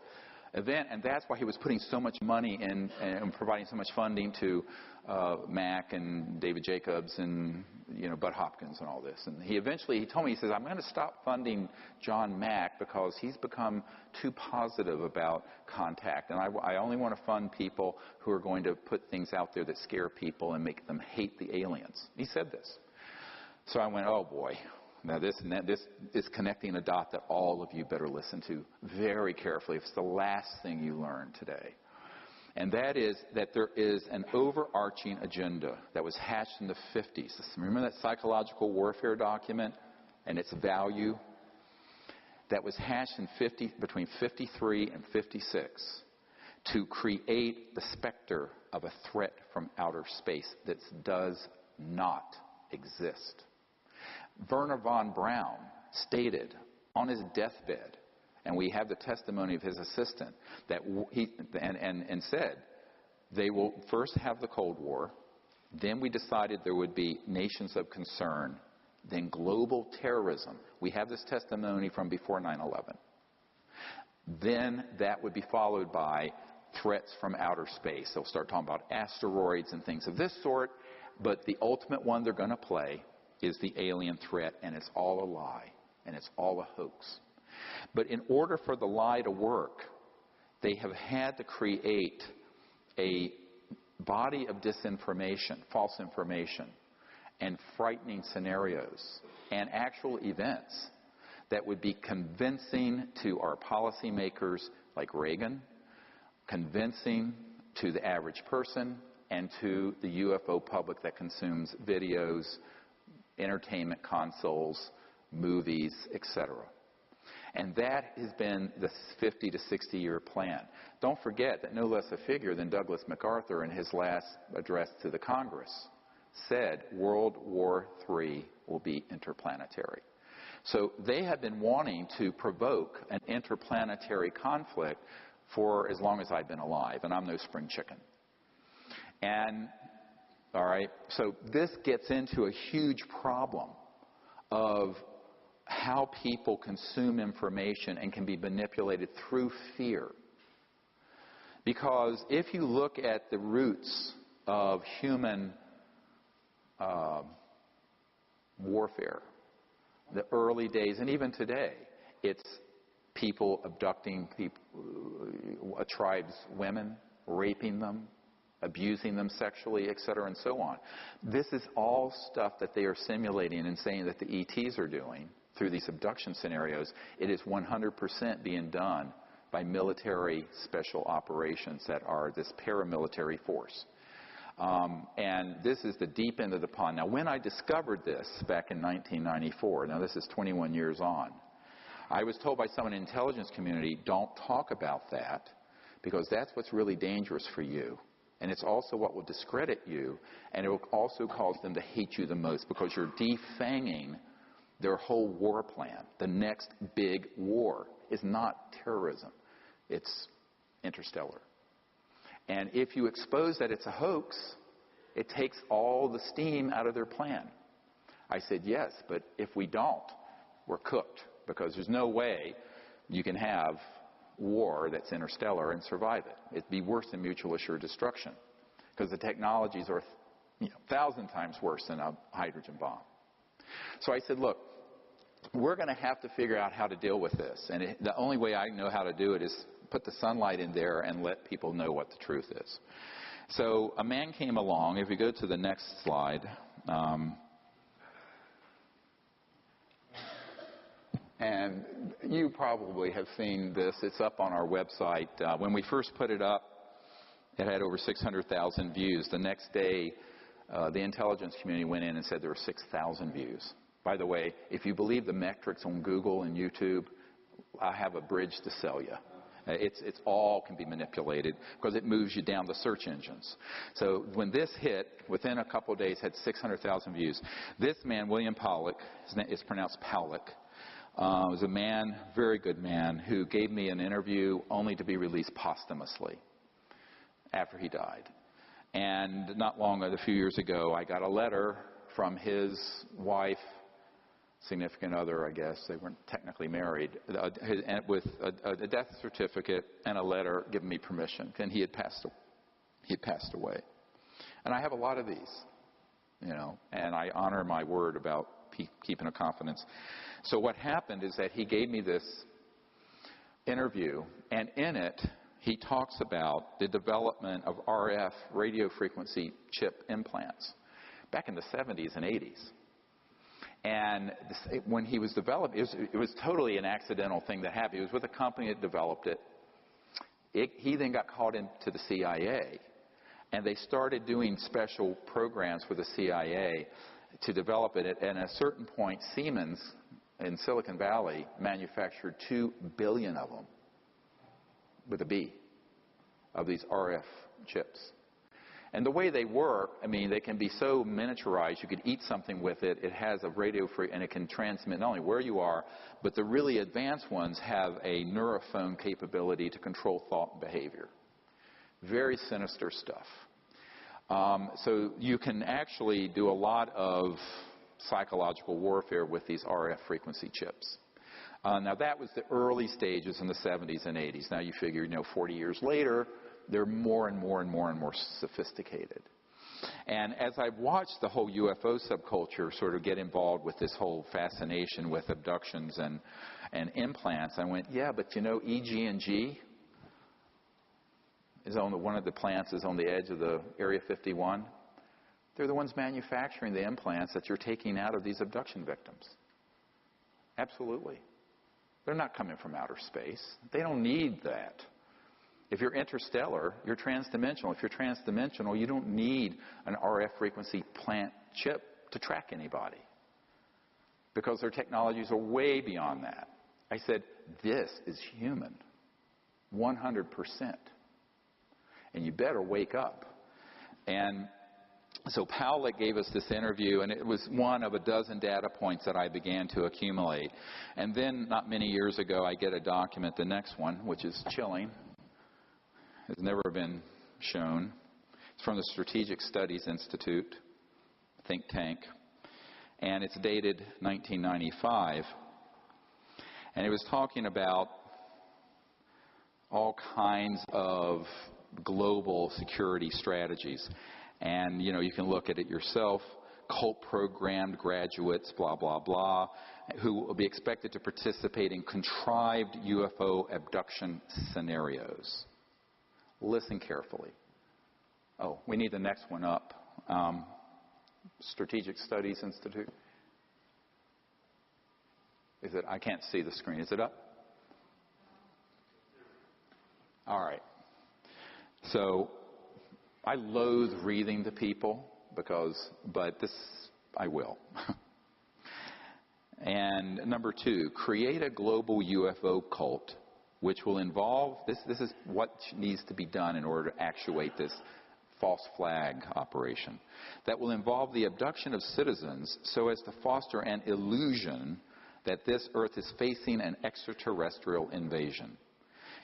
event, and that's why he was putting so much money in and providing so much funding to Mack and David Jacobs and Bud Hopkins and all this. And he told me, he says, I'm going to stop funding John Mack because he's become too positive about contact, and I only want to fund people who are going to put things out there that scare people and make them hate the aliens. He said this. So I went, oh boy. Now this is connecting a dot that all of you better listen to very carefully. It's the last thing you learn today. And that is that there is an overarching agenda that was hatched in the 50s. Remember that psychological warfare document and its value? That was hatched between 53 and 56 to create the specter of a threat from outer space that does not exist. Werner von Braun stated on his deathbed, and we have the testimony of his assistant, that and said, they will first have the Cold War, then we decided there would be nations of concern, then global terrorism. We have this testimony from before 9/11. Then that would be followed by threats from outer space. They'll start talking about asteroids and things of this sort, but the ultimate one they're going to play is the alien threat, and it's all a lie, and it's all a hoax. But in order for the lie to work, they have had to create a body of disinformation, false information, and frightening scenarios, and actual events that would be convincing to our policymakers like Reagan, convincing to the average person, and to the UFO public that consumes videos, entertainment consoles, movies, etc. And that has been the 50 to 60-year plan. Don't forget that no less a figure than Douglas MacArthur in his last address to the Congress said World War III will be interplanetary. So they have been wanting to provoke an interplanetary conflict for as long as I've been alive, and I'm no spring chicken. And, all right, so this gets into a huge problem of how people consume information and can be manipulated through fear. Because if you look at the roots of human warfare, the early days, and even today, it's people abducting a tribe's women, raping them, abusing them sexually, etc., and so on. This is all stuff that they are simulating and saying that the ETs are doing through these abduction scenarios. It is 100% being done by military special operations that are this paramilitary force. And this is the deep end of the pond. Now, when I discovered this back in 1994, now this is 21 years on, I was told by someone in the intelligence community, don't talk about that, because that's what's really dangerous for you. And it's also what will discredit you, and it will also cause them to hate you the most, because you're defanging their whole war plan. The next big war is not terrorism. It's interstellar. And if you expose that it's a hoax, it takes all the steam out of their plan. I said, yes, but if we don't, we're cooked, because there's no way you can have war that's interstellar and survive it. It'd be worse than mutual assured destruction, because the technologies are 1,000 times worse than a hydrogen bomb. So I said, look, we're going to have to figure out how to deal with this. And the only way I know how to do it is put the sunlight in there and let people know what the truth is. So a man came along. If we go to the next slide. And you probably have seen this. It's up on our website. When we first put it up, it had over 600,000 views. The next day, the intelligence community went in and said there were 6,000 views. By the way, if you believe the metrics on Google and YouTube, I have a bridge to sell you. It's all can be manipulated because it moves you down the search engines. So when this hit, within a couple of days, had 600,000 views. This man, William Pollock, his name is pronounced Powlick, was a man, very good man, who gave me an interview only to be released posthumously after he died. And not long, a few years ago, I got a letter from his wife, significant other, I guess. They weren't technically married, with a death certificate and a letter giving me permission. And he had passed away. And I have a lot of these, and I honor my word about keeping a confidence. So what happened is that he gave me this interview, and in it, he talks about the development of RF radio frequency chip implants back in the 70s and 80s. And when he was developed, it was totally an accidental thing that happened. He was with a company that developed it. He then got called into the CIA, and they started doing special programs for the CIA to develop it. And at a certain point, Siemens in Silicon Valley manufactured 2 billion of them, with a B, of these RF chips. And the way they work, they can be so miniaturized, you could eat something with it. It has a radio free, and it can transmit not only where you are, but the really advanced ones have a neurophone capability to control thought and behavior. Very sinister stuff. So you can actually do a lot of psychological warfare with these RF frequency chips. Now that was the early stages in the 70s and 80s. Now you figure, 40 years later, they're more and more and more and more sophisticated. And as I've watched the whole UFO subculture sort of get involved with this whole fascination with abductions and implants, I went, yeah, but EG&G is one of the plants is on the edge of the Area 51. They're the ones manufacturing the implants that you're taking out of these abduction victims. Absolutely. They're not coming from outer space. They don't need that. If you're interstellar, you're transdimensional. If you're transdimensional, you don't need an RF frequency plant chip to track anybody, because their technologies are way beyond that. I said, this is human, 100%. And you better wake up. And so Powlett gave us this interview, and it was one of a dozen data points that I began to accumulate. And then, not many years ago, I get a document, the next one, which is chilling. It's never been shown. It's from the Strategic Studies Institute, think tank. And it's dated 1995. And it was talking about all kinds of global security strategies. And, you know, you can look at it yourself. Cult-programmed graduates, blah, blah, blah, who will be expected to participate in contrived UFO abduction scenarios. Listen carefully. Oh, we need the next one up. Strategic Studies Institute. Is it? I can't see the screen. Is it up? All right. So I loathe reading to people but this I will. And number 2, create a global UFO cult, which will involve, this is what needs to be done in order to actuate this false flag operation, that will involve the abduction of citizens so as to foster an illusion that this Earth is facing an extraterrestrial invasion.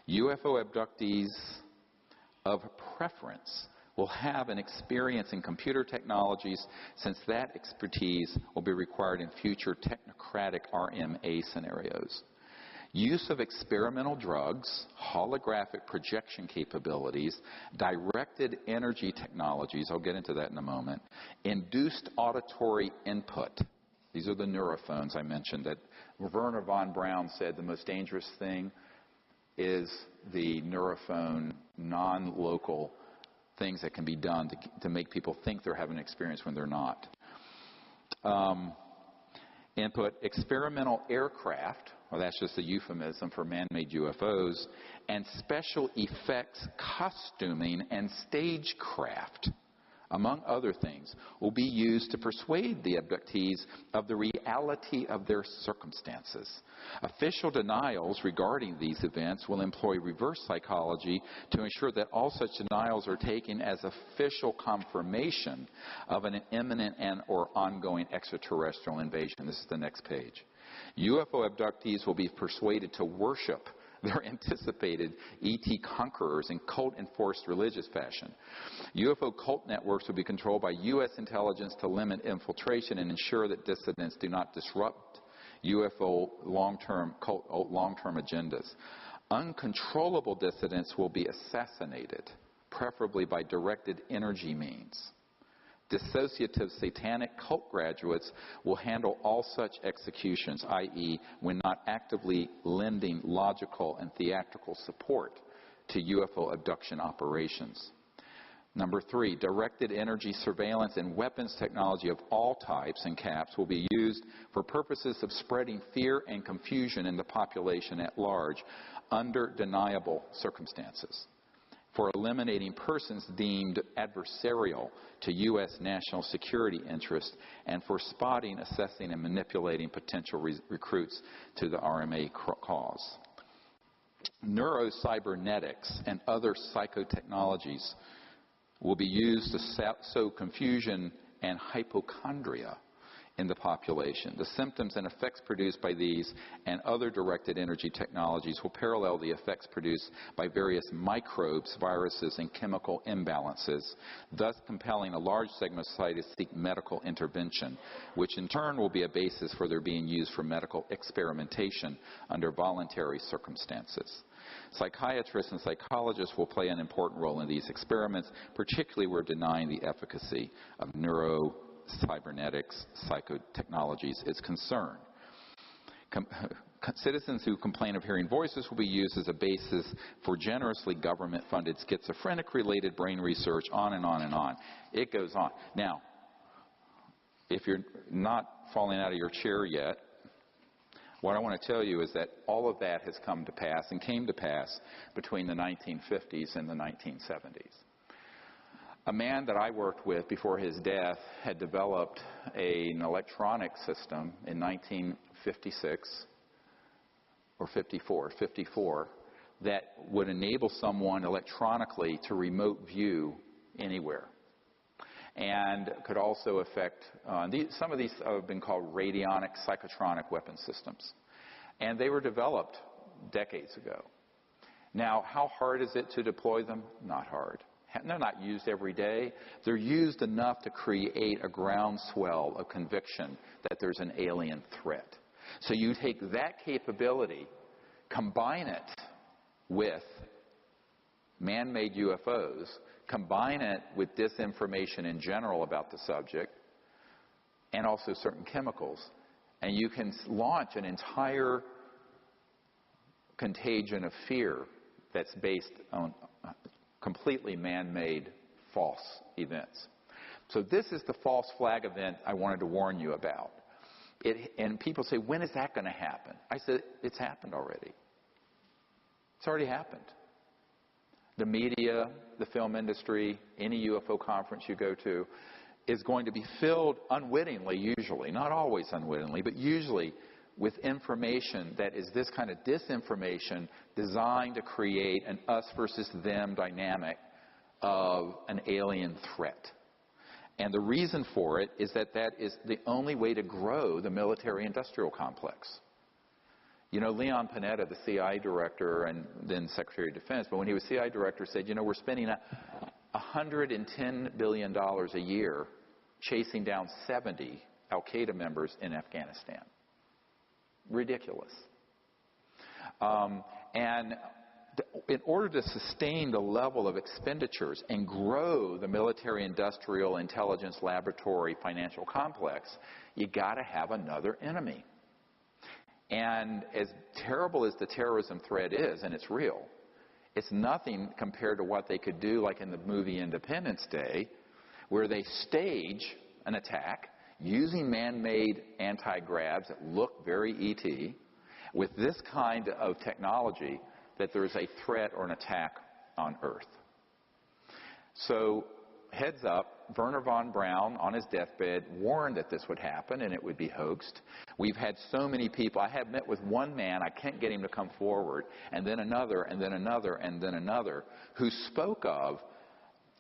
UFO abductees of preference will have an experience in computer technologies, since that expertise will be required in future technocratic RMA scenarios. Use of experimental drugs, holographic projection capabilities, directed energy technologies, I'll get into that in a moment, induced auditory input. These are the neurophones I mentioned that Werner von Braun said the most dangerous thing is the neurophone, non-local things that can be done to make people think they're having an experience when they're not. Input experimental aircraft, well, that's just a euphemism for man-made UFOs, and special effects costuming and stagecraft, among other things, will be used to persuade the abductees of the reality of their circumstances. Official denials regarding these events will employ reverse psychology to ensure that all such denials are taken as official confirmation of an imminent and or ongoing extraterrestrial invasion. This is the next page. UFO abductees will be persuaded to worship their anticipated ET conquerors in cult-enforced religious fashion. UFO cult networks will be controlled by U.S. intelligence to limit infiltration and ensure that dissidents do not disrupt UFO long-term agendas. Uncontrollable dissidents will be assassinated, preferably by directed energy means. Dissociative satanic cult graduates will handle all such executions, i.e., when not actively lending logical and theatrical support to UFO abduction operations. Number 3, directed energy surveillance and weapons technology of all types and caps will be used for purposes of spreading fear and confusion in the population at large under deniable circumstances, for eliminating persons deemed adversarial to U.S. national security interests, and for spotting, assessing, and manipulating potential recruits to the RMA cause. Neurocybernetics and other psychotechnologies will be used to sow confusion and hypochondria in the population. The symptoms and effects produced by these and other directed energy technologies will parallel the effects produced by various microbes, viruses, and chemical imbalances, thus compelling a large segment of society to seek medical intervention, which in turn will be a basis for their being used for medical experimentation under voluntary circumstances. Psychiatrists and psychologists will play an important role in these experiments, particularly where denying the efficacy of neurocybernetics psychotechnologies is concerned. Citizens who complain of hearing voices will be used as a basis for generously government-funded schizophrenic-related brain research, on and on and on. It goes on. Now, if you're not falling out of your chair yet, What I want to tell you is that all of that has come to pass and came to pass between the 1950s and the 1970s. A man that I worked with before his death had developed an electronic system in 1956 or 54, that would enable someone electronically to remote view anywhere. And could also affect, some of these have been called radionic psychotronic weapon systems. And they were developed decades ago. Now, how hard is it to deploy them? Not hard. They're not used every day. They're used enough to create a groundswell of conviction that there's an alien threat. So you take that capability, combine it with man-made UFOs, combine it with disinformation in general about the subject, and also certain chemicals, and you can launch an entire contagion of fear that's based on completely man-made false events. So this is the false flag event I wanted to warn you about. And people say, when is that going to happen? I said, it's happened already. It's already happened. The media, the film industry, any UFO conference you go to is going to be filled unwittingly, usually, not always unwittingly, but usually with information that is this kind of disinformation designed to create an us versus them dynamic of an alien threat. And the reason for it is that that is the only way to grow the military-industrial complex. You know, Leon Panetta, the CIA director and then Secretary of Defense, but when he was CIA director, said, you know, we're spending $110 billion a year chasing down 70 al-Qaeda members in Afghanistan. Ridiculous. And in order to sustain the level of expenditures and grow the military-industrial intelligence laboratory financial complex, you got to have another enemy. And as terrible as the terrorism threat is, and it's real, it's nothing compared to what they could do, like in the movie Independence Day, where they stage an attack using man-made anti-gravs that look very ET, with this kind of technology, that there is a threat or an attack on Earth. So, heads up, Wernher von Braun, on his deathbed, warned that this would happen and it would be hoaxed. We've had so many people. I have met with one man, I can't get him to come forward, and then another, and then another, and then another, who spoke of,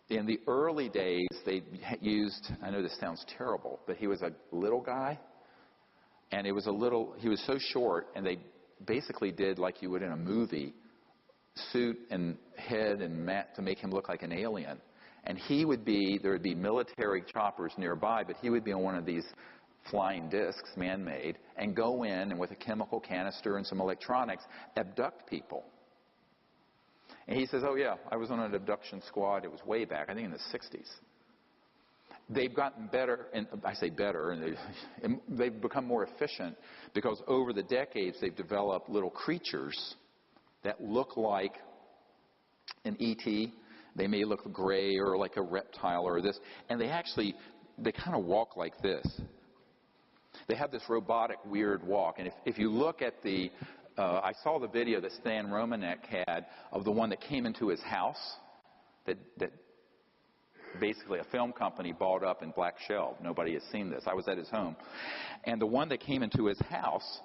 in the early days, they used, I know this sounds terrible, but he was a little guy, and he was so short, and they basically did like you would in a movie, suit and head and mat to make him look like an alien. And there would be military choppers nearby, but he would be on one of these flying discs, man-made, and go in and with a chemical canister and some electronics, abduct people. And he says, oh yeah, I was on an abduction squad. It was way back, I think in the 60s. They've gotten better, and I say better, and they've become more efficient because over the decades they've developed little creatures that look like an ET. They may look gray or like a reptile or this, and they kind of walk like this. They have this robotic, weird walk, and if you look at I saw the video that Stan Romanek had of the one that came into his house, that basically a film company bought up and black shelved. Nobody has seen this. I was at his home. And the one that came into his house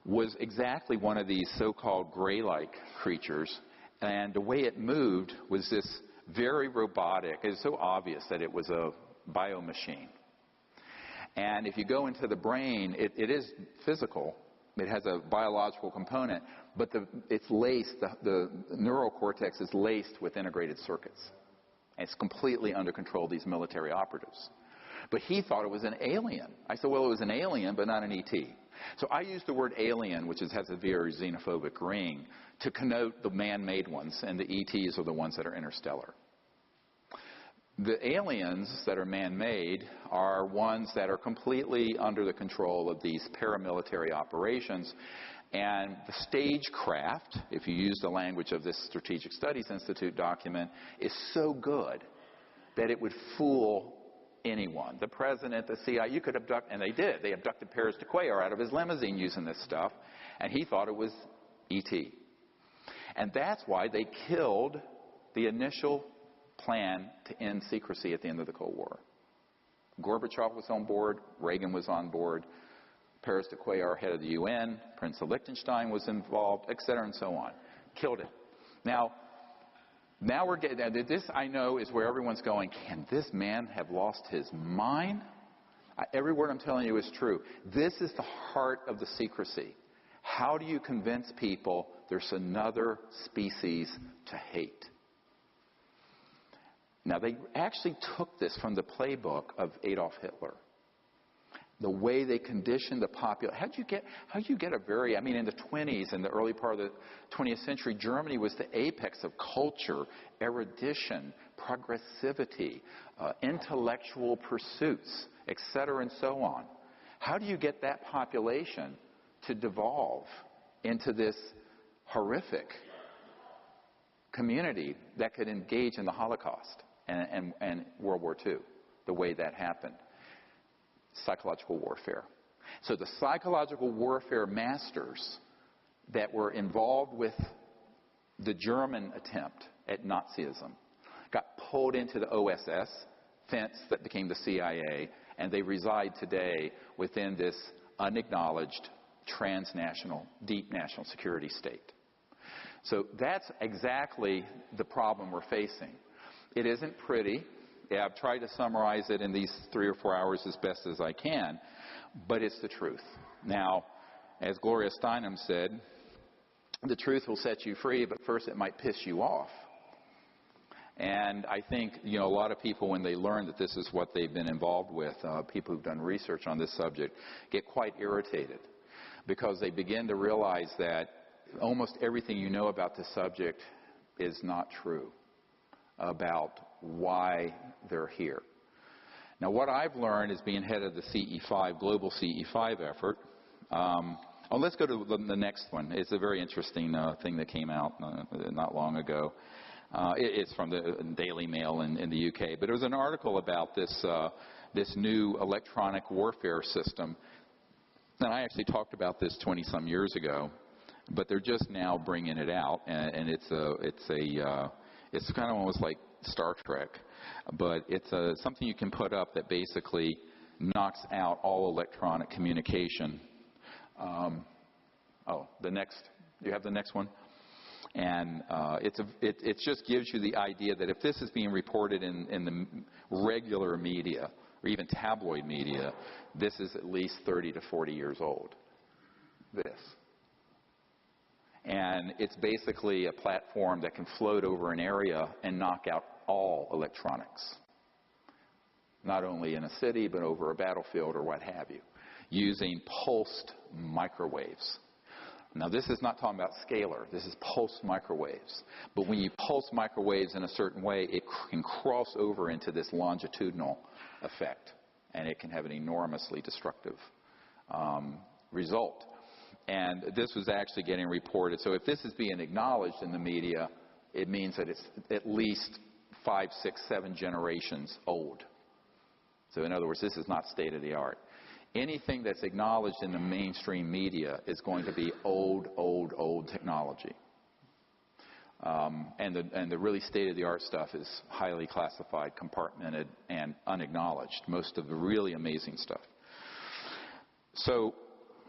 was exactly one of these so-called gray-like creatures. And the way it moved was this very robotic. It was so obvious that it was a biomachine. And if you go into the brain, it is physical. It has a biological component, but it's laced, the neural cortex is laced with integrated circuits. And it's completely under control of these military operatives. But he thought it was an alien. I said, well, it was an alien, but not an ET. So I used the word alien, which has a very xenophobic ring, to connote the man-made ones, and the ETs are the ones that are interstellar. The aliens that are man-made are ones that are completely under the control of these paramilitary operations. And the stagecraft, if you use the language of this Strategic Studies Institute document, is so good that it would fool anyone. The president, the CIA, you could abduct, and they did. They abducted Paris de Cuellar out of his limousine using this stuff, and he thought it was E.T. And that's why they killed the initial plan to end secrecy at the end of the Cold War. Gorbachev was on board, Reagan was on board, Paris de Cuellar, head of the UN, Prince of Liechtenstein was involved, etc., and so on. Killed it. Now we're getting, this I know is where everyone's going, can this man have lost his mind? Every word I'm telling you is true. This is the heart of the secrecy. How do you convince people there's another species to hate? Now, they actually took this from the playbook of Adolf Hitler. The way they conditioned the population. How'd you get a very, I mean, in the 20s, in the early part of the 20th century, Germany was the apex of culture, erudition, progressivity, intellectual pursuits, etc., and so on. How do you get that population to devolve into this horrific community that could engage in the Holocaust and World War II, the way that happened? Psychological warfare. So the psychological warfare masters that were involved with the German attempt at Nazism got pulled into the OSS, thence that became the CIA, and they reside today within this unacknowledged transnational, deep national security state. So that's exactly the problem we're facing. It isn't pretty. Yeah, I've tried to summarize it in these 3 or 4 hours as best as I can, but it's the truth. Now, as Gloria Steinem said, the truth will set you free, but first it might piss you off. And I think, a lot of people, when they learn that this is what they've been involved with, people who've done research on this subject, get quite irritated because they begin to realize that almost everything you know about this subject is not true about why they're here. Now, what I've learned is being head of the CE5, global CE5 effort. Let's go to the next one. It's a very interesting thing that came out not long ago. It's from the Daily Mail in the UK. But it was an article about this new electronic warfare system. And I actually talked about this 20-some years ago. But they're just now bringing it out. And it's kind of almost like Star Trek, but it's something you can put up that basically knocks out all electronic communication. The next, you have the next one? And it just gives you the idea that if this is being reported in the regular media, or even tabloid media, this is at least 30 to 40 years old. This. And it's basically a platform that can float over an area and knock out all electronics. Not only in a city, but over a battlefield or what have you, using pulsed microwaves. Now, this is not talking about scalar. This is pulsed microwaves. But when you pulse microwaves in a certain way, it can cross over into this longitudinal effect, and it can have an enormously destructive result. And this was actually getting reported. So if this is being acknowledged in the media, it means that it's at least 5, 6, 7 generations old. So in other words, this is not state of the art. Anything that's acknowledged in the mainstream media is going to be old technology. And the really state of the art stuff is highly classified, compartmented, and unacknowledged. Most of the really amazing stuff. So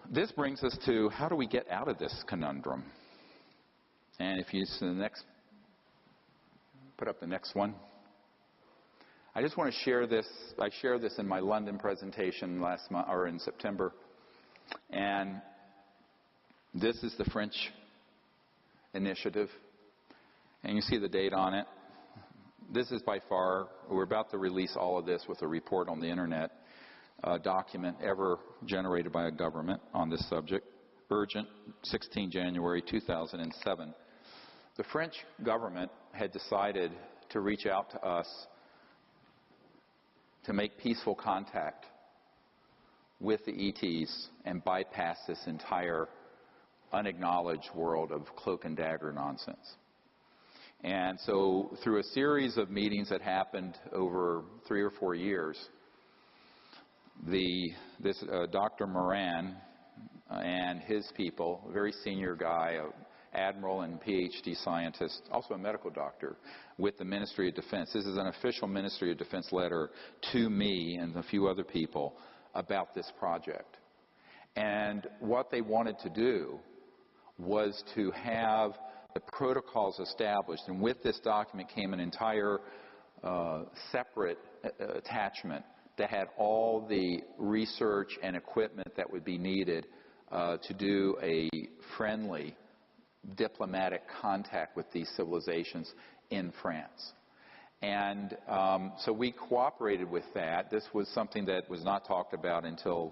this brings us to how do we get out of this conundrum? And if you put up the next one. I just want to share this. I shared this in my London presentation last month, or in September. And this is the French initiative. And you see the date on it. This is by far, we're about to release all of this with a report on the internet, a document ever generated by a government on this subject. Urgent, 16 January 2007. The French government had decided to reach out to us to make peaceful contact with the ETs and bypass this entire unacknowledged world of cloak and dagger nonsense. And so through a series of meetings that happened over 3 or 4 years, This Dr. Moran and his people, a very senior guy, admiral and PhD scientist, also a medical doctor with the Ministry of Defense. This is an official Ministry of Defense letter to me and a few other people about this project. And what they wanted to do was to have the protocols established. And with this document came an entire separate attachment that had all the research and equipment that would be needed to do a friendly diplomatic contact with these civilizations in France. And so we cooperated with that. This was something that was not talked about until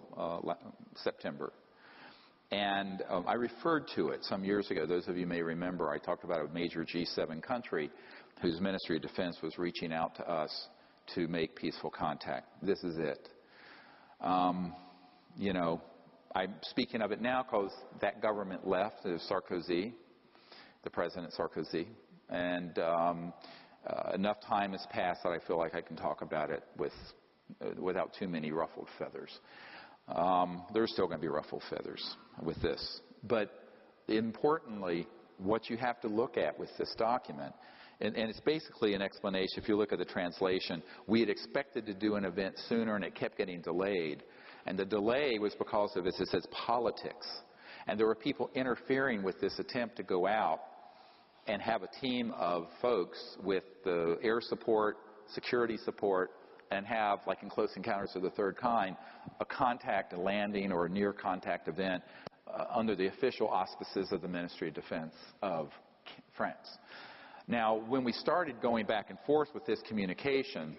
September. And I referred to it some years ago. Those of you may remember, I talked about a major G7 country whose Ministry of Defense was reaching out to us to make peaceful contact. This is it. You know, I'm speaking of it now because that government left. It was Sarkozy, the President Sarkozy. And enough time has passed that I feel like I can talk about it without too many ruffled feathers. There's still going to be ruffled feathers with this. But importantly, what you have to look at with this document, and it's basically an explanation. If you look at the translation, we had expected to do an event sooner and it kept getting delayed. And the delay was because of, as it says, politics. And there were people interfering with this attempt to go out and have a team of folks with the air support, security support, and have, like in Close Encounters of the Third Kind, a contact, a landing, or a near contact event under the official auspices of the Ministry of Defense of France. Now, when we started going back and forth with this communication,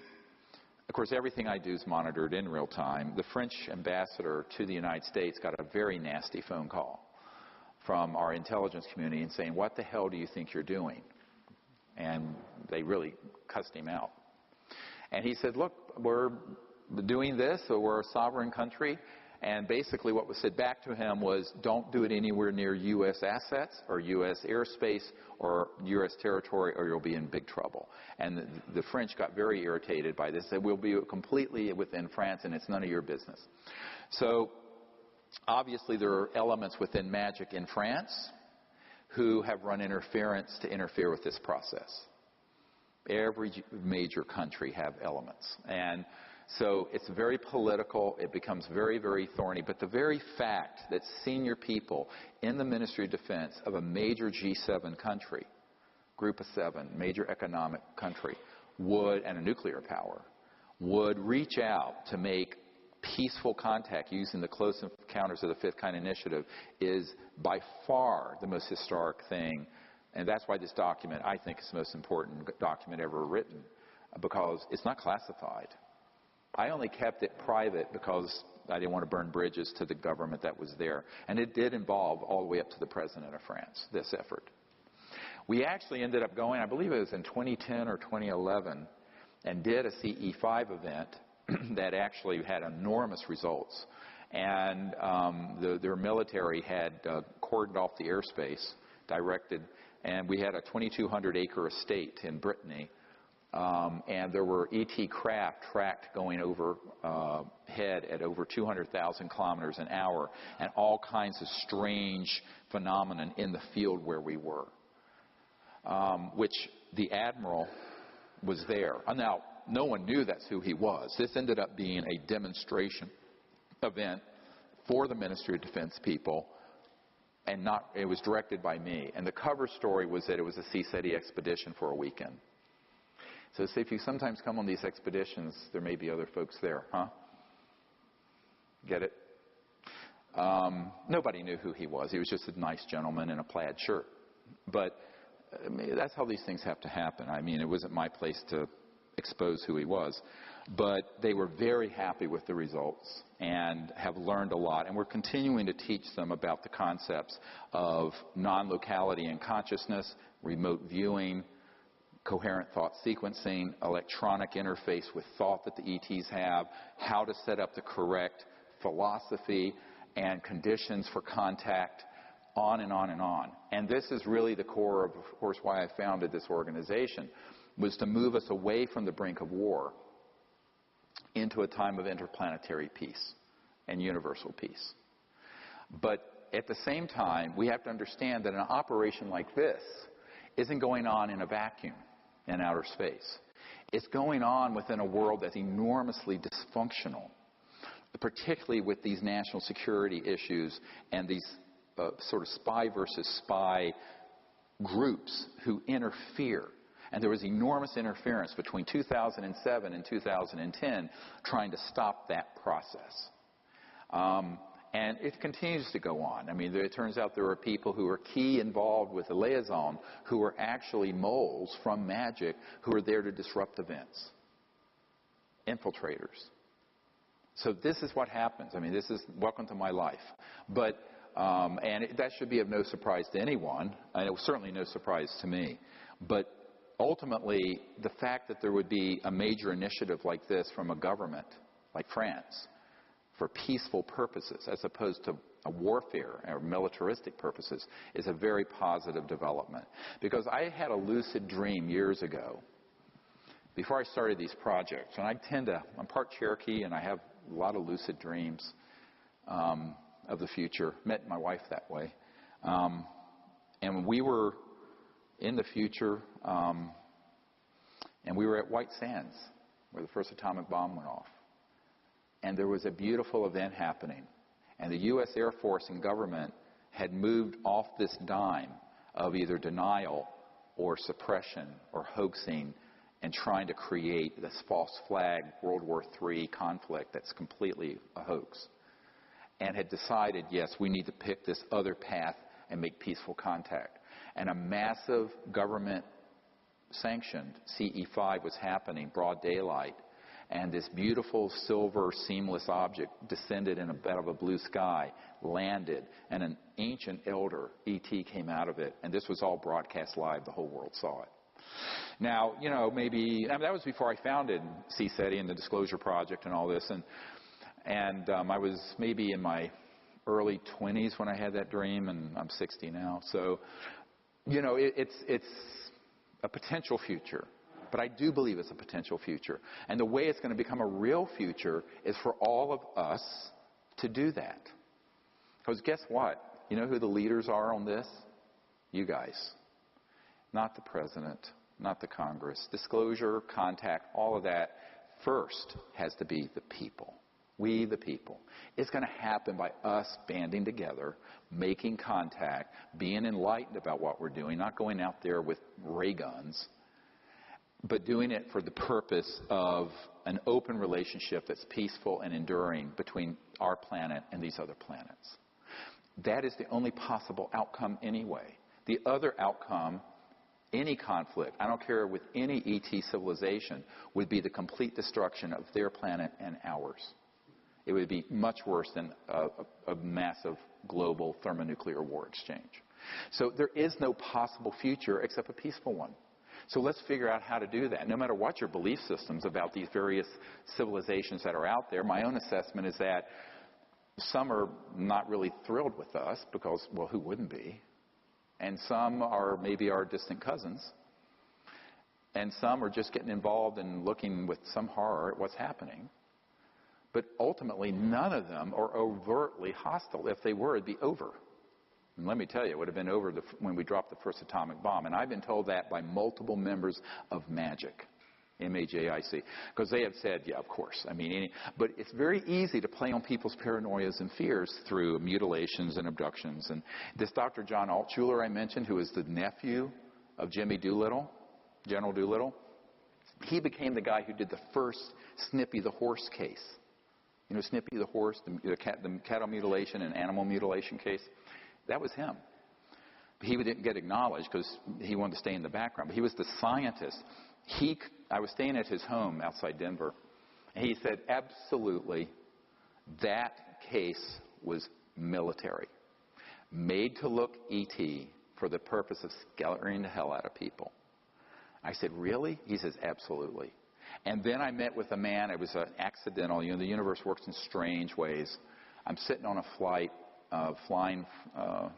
of course, everything I do is monitored in real time. The French ambassador to the United States got a very nasty phone call from our intelligence community and saying, "What the hell do you think you're doing?" And they really cussed him out. And he said, "Look, we're doing this, so we're a sovereign country." And basically what was said back to him was, don't do it anywhere near U.S. assets or U.S. airspace or U.S. territory or you'll be in big trouble. And the French got very irritated by this. They said, we'll be completely within France and it's none of your business. So obviously there are elements within MAGIC in France who have run interference to interfere with this process. Every major country have elements. And so it's very political. It becomes very, very thorny. But the very fact that senior people in the Ministry of Defense of a major G7 country, group of 7, major economic country, would, and a nuclear power, would reach out to make peaceful contact using the Close Encounters of the Fifth Kind initiative is by far the most historic thing. And that's why this document, I think, is the most important document ever written, because it's not classified. I only kept it private because I didn't want to burn bridges to the government that was there. And it did involve all the way up to the President of France, this effort. We actually ended up going, I believe it was in 2010 or 2011, and did a CE5 event that actually had enormous results. And their military had cordoned off the airspace, directed, and we had a 2,200-acre estate in Brittany. And there were ET craft tracked going overhead at over 200,000 kilometers an hour, and all kinds of strange phenomenon in the field where we were, which the admiral was there. Now, no one knew that's who he was. This ended up being a demonstration event for the Ministry of Defense people, and it was directed by me. And the cover story was that it was a Sea City expedition for a weekend. So see, if you sometimes come on these expeditions, there may be other folks there, huh? Get it? Nobody knew who he was. He was just a nice gentleman in a plaid shirt. But I mean, that's how these things have to happen. I mean, it wasn't my place to expose who he was. But they were very happy with the results and have learned a lot. And we're continuing to teach them about the concepts of non-locality and consciousness, remote viewing, coherent thought sequencing, electronic interface with thought that the ETs have, how to set up the correct philosophy and conditions for contact, on and on and on. And this is really the core of course, why I founded this organization, was to move us away from the brink of war into a time of interplanetary peace and universal peace. But at the same time, we have to understand that an operation like this isn't going on in a vacuum in outer space. It's going on within a world that's enormously dysfunctional, particularly with these national security issues and these sort of spy versus spy groups who interfere. And there was enormous interference between 2007 and 2010 trying to stop that process. And it continues to go on. I mean, it turns out there are people who are key involved with the liaison who are actually moles from magic who are there to disrupt events. Infiltrators. So this is what happens. I mean, this is welcome to my life. But, that should be of no surprise to anyone. And it was certainly no surprise to me. But ultimately, the fact that there would be a major initiative like this from a government like France for peaceful purposes as opposed to a warfare or militaristic purposes is a very positive development. Because I had a lucid dream years ago before I started these projects. And I'm part Cherokee and I have a lot of lucid dreams of the future. Met my wife that way. And we were in the future and we were at White Sands where the first atomic bomb went off. And there was a beautiful event happening. And the U.S. Air Force and government had moved off this dime of either denial or suppression or hoaxing and trying to create this false flag World War III conflict that's completely a hoax. And had decided, yes, we need to pick this other path and make peaceful contact. And a massive government-sanctioned CE-5 was happening, broad daylight. And this beautiful silver seamless object descended in a bed of a blue sky, landed, and an ancient elder, E.T., came out of it. And this was all broadcast live. The whole world saw it. Now, that was before I founded CSETI and the Disclosure Project and all this. And I was maybe in my early 20s when I had that dream, and I'm 60 now. So, it's a potential future. But I do believe it's a potential future. And the way it's going to become a real future is for all of us to do that. Because guess what? You know who the leaders are on this? You guys. Not the president, not the Congress. Disclosure, contact, all of that first has to be the people. We, the people. It's going to happen by us banding together, making contact, being enlightened about what we're doing, not going out there with ray guns, but doing it for the purpose of an open relationship that's peaceful and enduring between our planet and these other planets. That is the only possible outcome anyway. The other outcome, any conflict, I don't care with any ET civilization, would be the complete destruction of their planet and ours. It would be much worse than a massive global thermonuclear war exchange. So there is no possible future except a peaceful one. So let's figure out how to do that. No matter what your belief systems about these various civilizations that are out there, my own assessment is that some are not really thrilled with us because, well, who wouldn't be? And some are maybe our distant cousins. And some are just getting involved and looking with some horror at what's happening. But ultimately, none of them are overtly hostile. If they were, it'd be over. And let me tell you, it would have been over when we dropped the first atomic bomb. And I've been told that by multiple members of MAJIC, M-A-J-I-C, because they have said, yeah, of course. I mean, but it's very easy to play on people's paranoias and fears through mutilations and abductions. And this Dr. John Altshuler I mentioned, who is the nephew of Jimmy Doolittle, General Doolittle, he became the guy who did the first Snippy the horse case. You know Snippy the horse, the cattle mutilation and animal mutilation case? That was him. He didn't get acknowledged because he wanted to stay in the background. But he was the scientist. I was staying at his home outside Denver. And he said, absolutely, that case was military. Made to look E.T. for the purpose of scaring the hell out of people. I said, really? He says, absolutely. And then I met with a man. It was an accidental. The universe works in strange ways. I'm sitting on a flight. Flying, I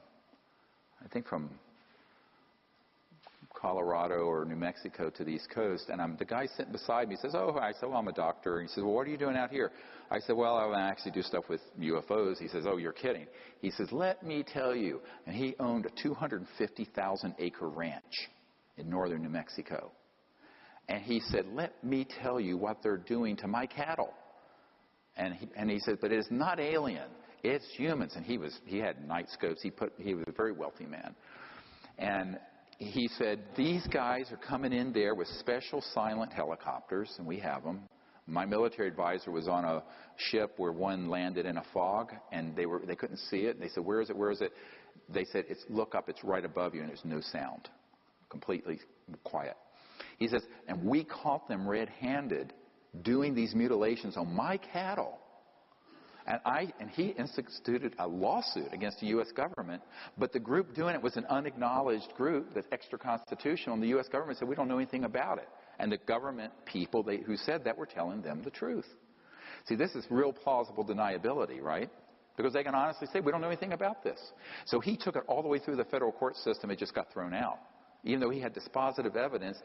think from Colorado or New Mexico to the East Coast, and the guy sitting beside me says, oh, I said, well, I'm a doctor. And he says, well, what are you doing out here? I said, well, I actually do stuff with UFOs. He says, oh, you're kidding. He says, let me tell you. And he owned a 250,000-acre ranch in northern New Mexico. And he said, let me tell you what they're doing to my cattle. And he said, but it is not alien. It's humans. And he had night scopes. He was a very wealthy man. And he said, these guys are coming in there with special silent helicopters, and we have them. My military advisor was on a ship where one landed in a fog, and they couldn't see it. And they said, where is it? Where is it? They said, look up, it's right above you, and there's no sound. Completely quiet. He says, and we caught them red-handed doing these mutilations on my cattle. And he instituted a lawsuit against the U.S. government, but the group doing it was an unacknowledged group that's extra-constitutional, and the U.S. government said, we don't know anything about it. And the government people who said that were telling them the truth. See, this is real plausible deniability, right? Because they can honestly say, we don't know anything about this. So he took it all the way through the federal court system. It just got thrown out. Even though he had dispositive evidence,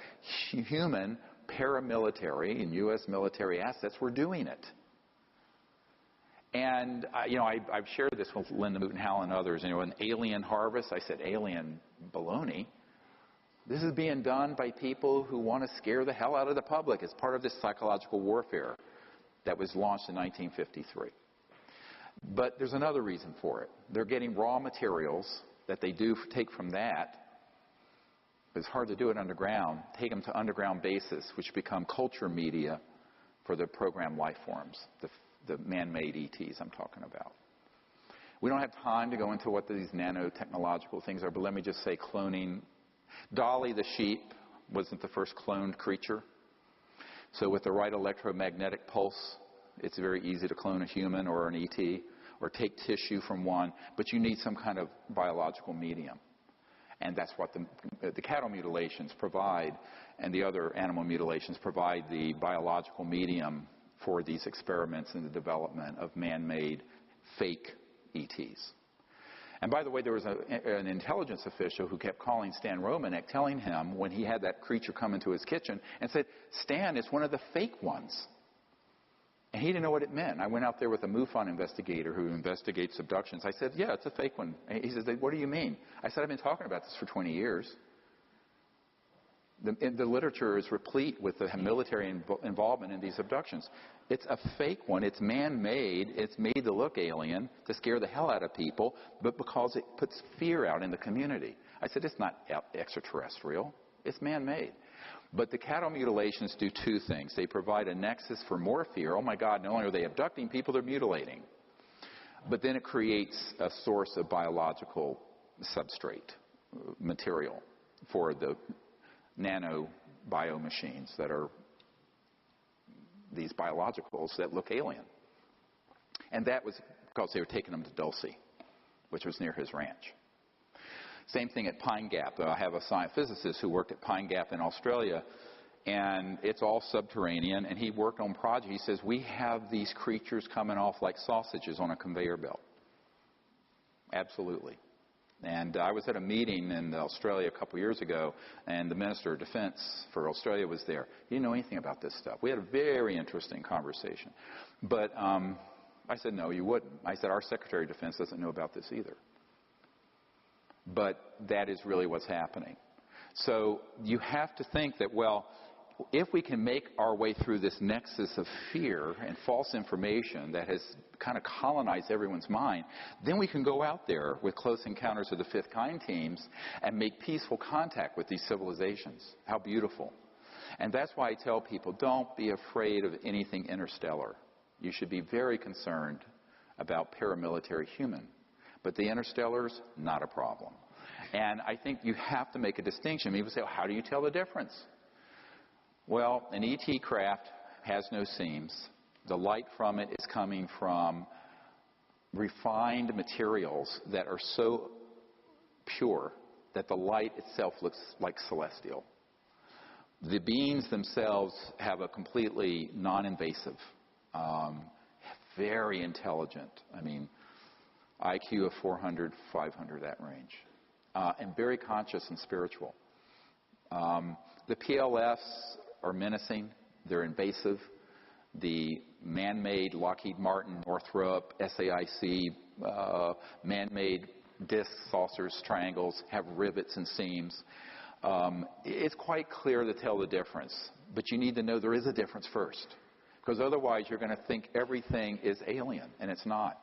human paramilitary and U.S. military assets were doing it. And, I've shared this with Linda Moot-Howell and others. An alien harvest, I said, alien baloney. This is being done by people who want to scare the hell out of the public. It's part of this psychological warfare that was launched in 1953. But there's another reason for it. They're getting raw materials that they do take from that. It's hard to do it underground. Take them to underground bases, which become culture media for the programmed life forms, the man-made ETs I'm talking about. We don't have time to go into what these nanotechnological things are, but let me just say cloning. Dolly the sheep wasn't the first cloned creature. So with the right electromagnetic pulse, it's very easy to clone a human or an ET or take tissue from one, but you need some kind of biological medium. And that's what the cattle mutilations provide, and the other animal mutilations provide the biological medium for these experiments in the development of man-made fake ETs. And by the way, there was an intelligence official who kept calling Stan Romanek, telling him when he had that creature come into his kitchen and said, Stan, it's one of the fake ones. And he didn't know what it meant. I went out there with a MUFON investigator who investigates abductions. I said, yeah, it's a fake one. And he says, what do you mean? I said, I've been talking about this for 20 years. The literature is replete with the military involvement in these abductions. It's a fake one. It's man-made. It's made to look alien to scare the hell out of people, but because it puts fear out in the community. I said, it's not extraterrestrial. It's man-made. But the cattle mutilations do two things. They provide a nexus for more fear. Oh, my God, not only are they abducting people, they're mutilating. But then it creates a source of biological substrate material for the nano-biomachines that are these biologicals that look alien. And that was because they were taking them to Dulce, which was near his ranch. Same thing at Pine Gap. I have a science physicist who worked at Pine Gap in Australia, and it's all subterranean, and he worked on projects. He says, we have these creatures coming off like sausages on a conveyor belt. Absolutely. And I was at a meeting in Australia a couple years ago, and the Minister of Defense for Australia was there. He didn't know anything about this stuff. We had a very interesting conversation. But I said, no, you wouldn't. I said, our Secretary of Defense doesn't know about this either. But that is really what's happening. So you have to think that, well, if we can make our way through this nexus of fear and false information that has kind of colonized everyone's mind, then we can go out there with Close Encounters of the Fifth Kind teams and make peaceful contact with these civilizations. How beautiful. And that's why I tell people, don't be afraid of anything interstellar. You should be very concerned about paramilitary human. But the interstellars, not a problem. And I think you have to make a distinction. People say, well, how do you tell the difference? Well, an ET craft has no seams. The light from it is coming from refined materials that are so pure that the light itself looks like celestial. The beings themselves have a completely non-invasive, very intelligent, IQ of 400, 500, that range, and very conscious and spiritual. The PLFs are menacing. They're invasive. The man-made Lockheed Martin, Northrop, SAIC, man-made discs, saucers, triangles have rivets and seams. It's quite clear to tell the difference, but you need to know there is a difference first, because otherwise you're going to think everything is alien, and it's not.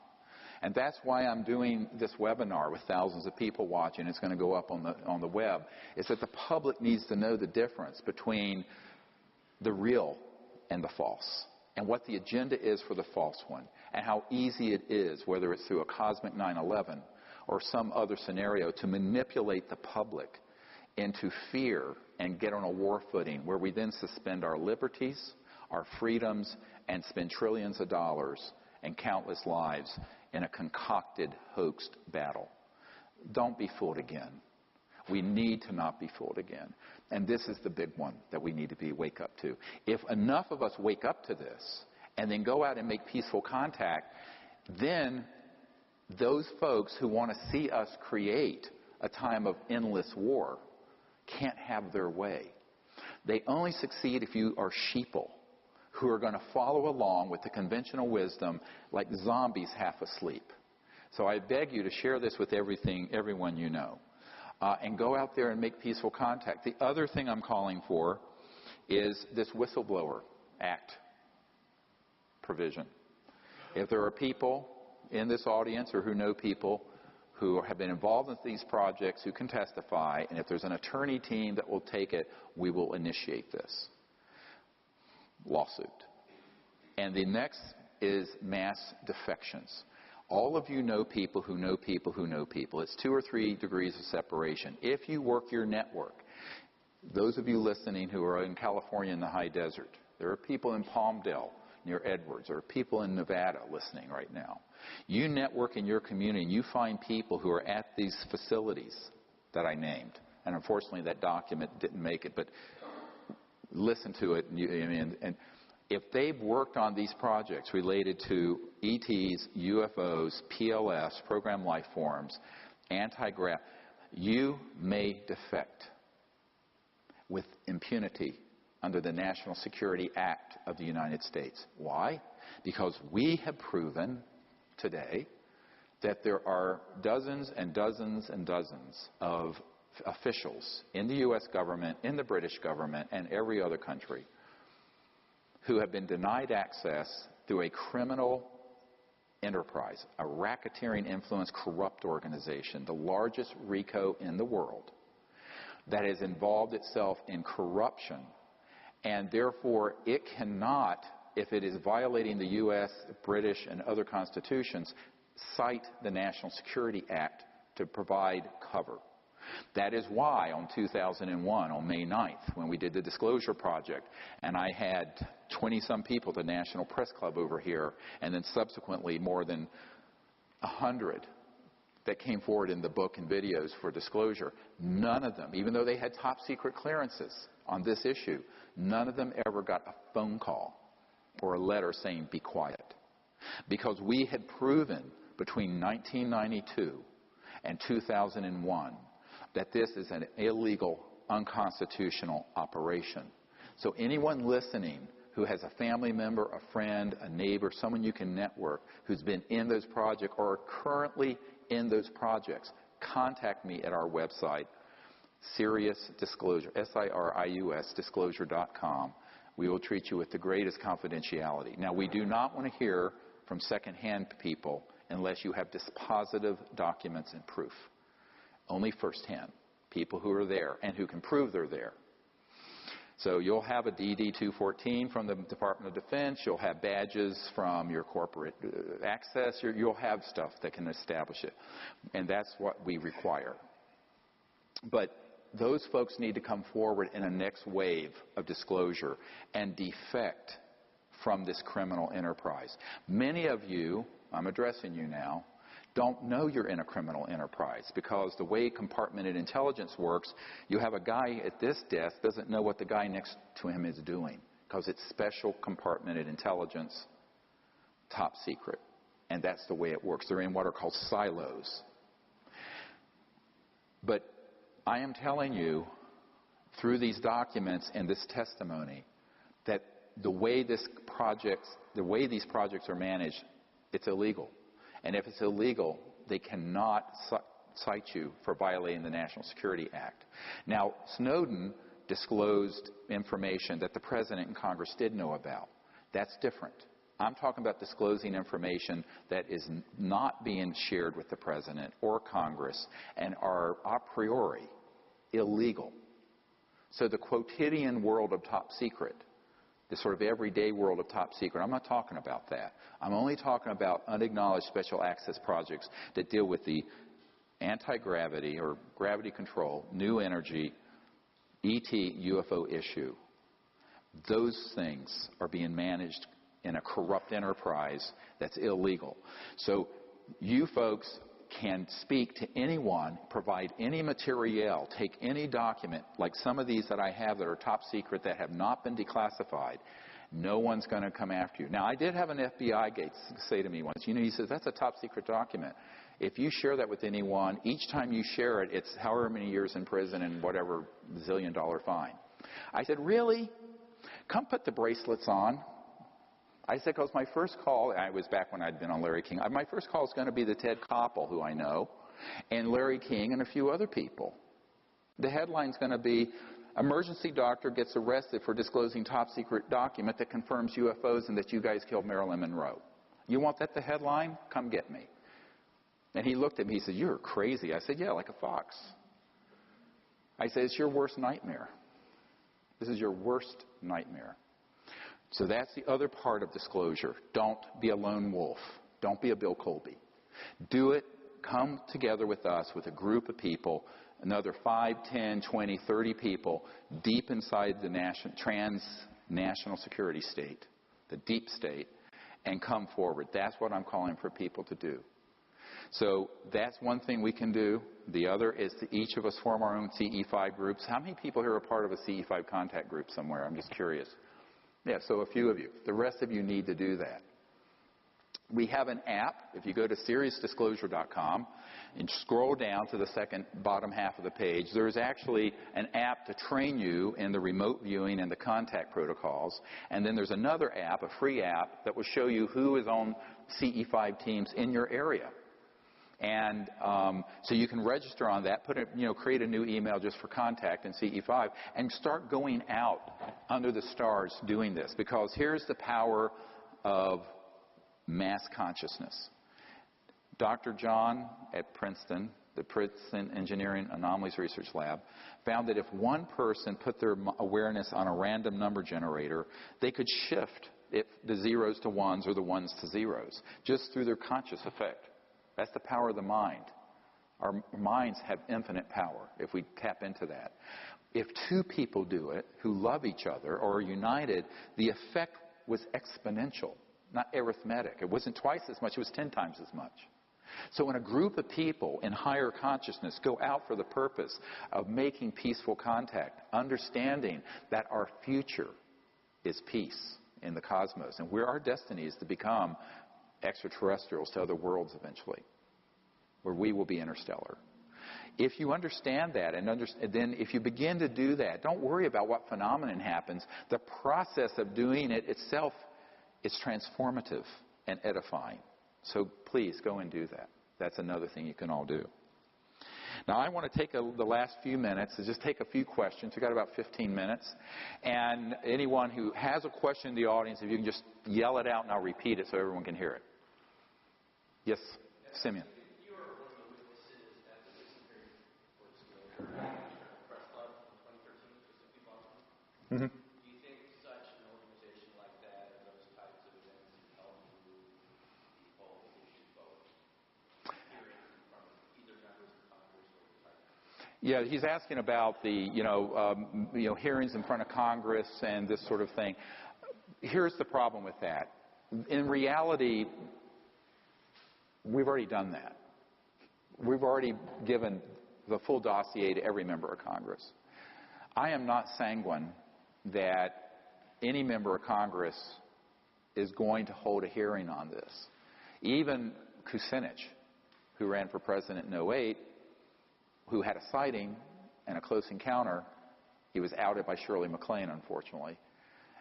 And that's why I'm doing this webinar with thousands of people watching. It's going to go up on the web. Is that the public needs to know the difference between the real and the false, and what the agenda is for the false one, and how easy it is, whether it's through a cosmic 9/11 or some other scenario, to manipulate the public into fear and get on a war footing where we then suspend our liberties, our freedoms, and spend trillions of dollars and countless lives in a concocted, hoaxed battle. Don't be fooled again. We need to not be fooled again. And this is the big one that we need to wake up to. If enough of us wake up to this and then go out and make peaceful contact, then those folks who want to see us create a time of endless war can't have their way. They only succeed if you are sheeple who are going to follow along with the conventional wisdom like zombies half asleep. So I beg you to share this with everyone you know, and go out there and make peaceful contact. The other thing I'm calling for is this Whistleblower Act provision. If there are people in this audience or who know people who have been involved in these projects who can testify, and if there's an attorney team that will take it, we will initiate this lawsuit. And the next is mass defections. All of you know people who know people who know people. It's 2 or 3 degrees of separation. If you work your network, those of you listening who are in California in the high desert, there are people in Palmdale near Edwards, there are people in Nevada listening right now. You network in your community and you find people who are at these facilities that I named. And unfortunately that document didn't make it, but listen to it. And if they've worked on these projects related to ETs, UFOs, PLS, program life forms, anti-grav, you may defect with impunity under the National Security Act of the United States. Why? Because we have proven today that there are dozens and dozens and dozens of officials in the U.S. government, in the British government, and every other country who have been denied access through a criminal enterprise, a racketeering influence corrupt organization, the largest RICO in the world, that has involved itself in corruption, and therefore it cannot, if it is violating the U.S., British, and other constitutions, cite the National Security Act to provide cover. That is why on 2001, on May 9th, when we did the Disclosure Project, and I had 20-some people at the National Press Club over here, and then subsequently more than 100 that came forward in the book and videos for disclosure, none of them, even though they had top secret clearances on this issue, none of them ever got a phone call or a letter saying, be quiet. Because we had proven between 1992 and 2001 that this is an illegal, unconstitutional operation. So anyone listening who has a family member, a friend, a neighbor, someone you can network who's been in those projects or are currently in those projects, contact me at our website, Sirius Disclosure, SIRIUS disclosure.com. We will treat you with the greatest confidentiality. Now, we do not want to hear from secondhand people unless you have dispositive documents and proof. Only firsthand, people who are there and who can prove they're there. So you'll have a DD-214 from the Department of Defense. You'll have badges from your corporate access. You'll have stuff that can establish it. And that's what we require. But those folks need to come forward in a next wave of disclosure and defect from this criminal enterprise. Many of you, I'm addressing you now, don't know you're in a criminal enterprise because the way compartmented intelligence works, you have a guy at this desk doesn't know what the guy next to him is doing because it's special compartmented intelligence, top secret. And that's the way it works. They're in what are called silos. But I am telling you through these documents and this testimony that the way these projects are managed, it's illegal. And if it's illegal, they cannot cite you for violating the National Security Act. Now, Snowden disclosed information that the President and Congress did know about. That's different. I'm talking about disclosing information that is not being shared with the President or Congress and are a priori illegal. So the quotidian world of top secret, the sort of everyday world of top secret, I'm not talking about that. I'm only talking about unacknowledged special access projects that deal with the anti-gravity or gravity control, new energy, ET, UFO issue. Those things are being managed in a corrupt enterprise that's illegal. So you folks can speak to anyone, provide any material, take any document, like some of these that I have that are top secret that have not been declassified. No one's going to come after you. Now, I did have an FBI guy say to me once, he says, that's a top secret document. If you share that with anyone, each time you share it, it's however many years in prison and whatever zillion-dollar fine. I said, really? Come put the bracelets on. I said, because my first call, I was back when I'd been on Larry King, my first call is going to be to Ted Koppel, who I know, and Larry King and a few other people. The headline's going to be, emergency doctor gets arrested for disclosing top secret document that confirms UFOs and that you guys killed Marilyn Monroe. You want that the headline? Come get me. And he looked at me, he said, you're crazy. I said, yeah, like a fox. I said, it's your worst nightmare. This is your worst nightmare. So that's the other part of disclosure. Don't be a lone wolf. Don't be a Bill Colby. Do it. Come together with us, with a group of people, another 5, 10, 20, 30 people deep inside the transnational security state, the deep state, and come forward. That's what I'm calling for people to do. So that's one thing we can do. The other is to each of us form our own CE5 groups. How many people here are part of a CE5 contact group somewhere? I'm just curious. Yeah, so a few of you. The rest of you need to do that. We have an app. If you go to SeriousDisclosure.com and scroll down to the second bottom half of the page, there's actually an app to train you in the remote viewing and the contact protocols. And then there's another app, a free app, that will show you who is on CE5 teams in your area. And so you can register on that, create a new email just for contact in CE5, and start going out under the stars doing this. Because here's the power of mass consciousness. Dr. John at Princeton, the Princeton Engineering Anomalies Research Lab, found that if one person put their awareness on a random number generator, they could shift the zeros to ones or the ones to zeros just through their conscious effect. That's the power of the mind. Our minds have infinite power if we tap into that. If two people do it who love each other or are united, the effect was exponential, not arithmetic. It wasn't twice as much, it was 10 times as much. So when a group of people in higher consciousness go out for the purpose of making peaceful contact, understanding that our future is peace in the cosmos, and where our destiny is to become extraterrestrials to other worlds eventually, where we will be interstellar. If you understand that, and then if you begin to do that, don't worry about what phenomenon happens. The process of doing it itself is transformative and edifying. So please go and do that. That's another thing you can all do. Now I want to take the last few minutes to just take a few questions. We've got about 15 minutes. And anyone who has a question in the audience, if you can just yell it out and I'll repeat it so everyone can hear it. Yes, Simeon. You were one of the witnesses at the Supreme Court press club in 2013, just a few months ago. Mm-hmm. Do you think such an organization like that and those types of events help move the whole issue forward? Hearing from either members of Congress or the President? Yeah, he's asking about the hearings in front of Congress and this sort of thing. Here's the problem with that. In reality, we've already done that. We've already given the full dossier to every member of Congress. I am not sanguine that any member of Congress is going to hold a hearing on this. Even Kucinich, who ran for president in 2008, who had a sighting and a close encounter, He was outed by Shirley MacLaine, unfortunately.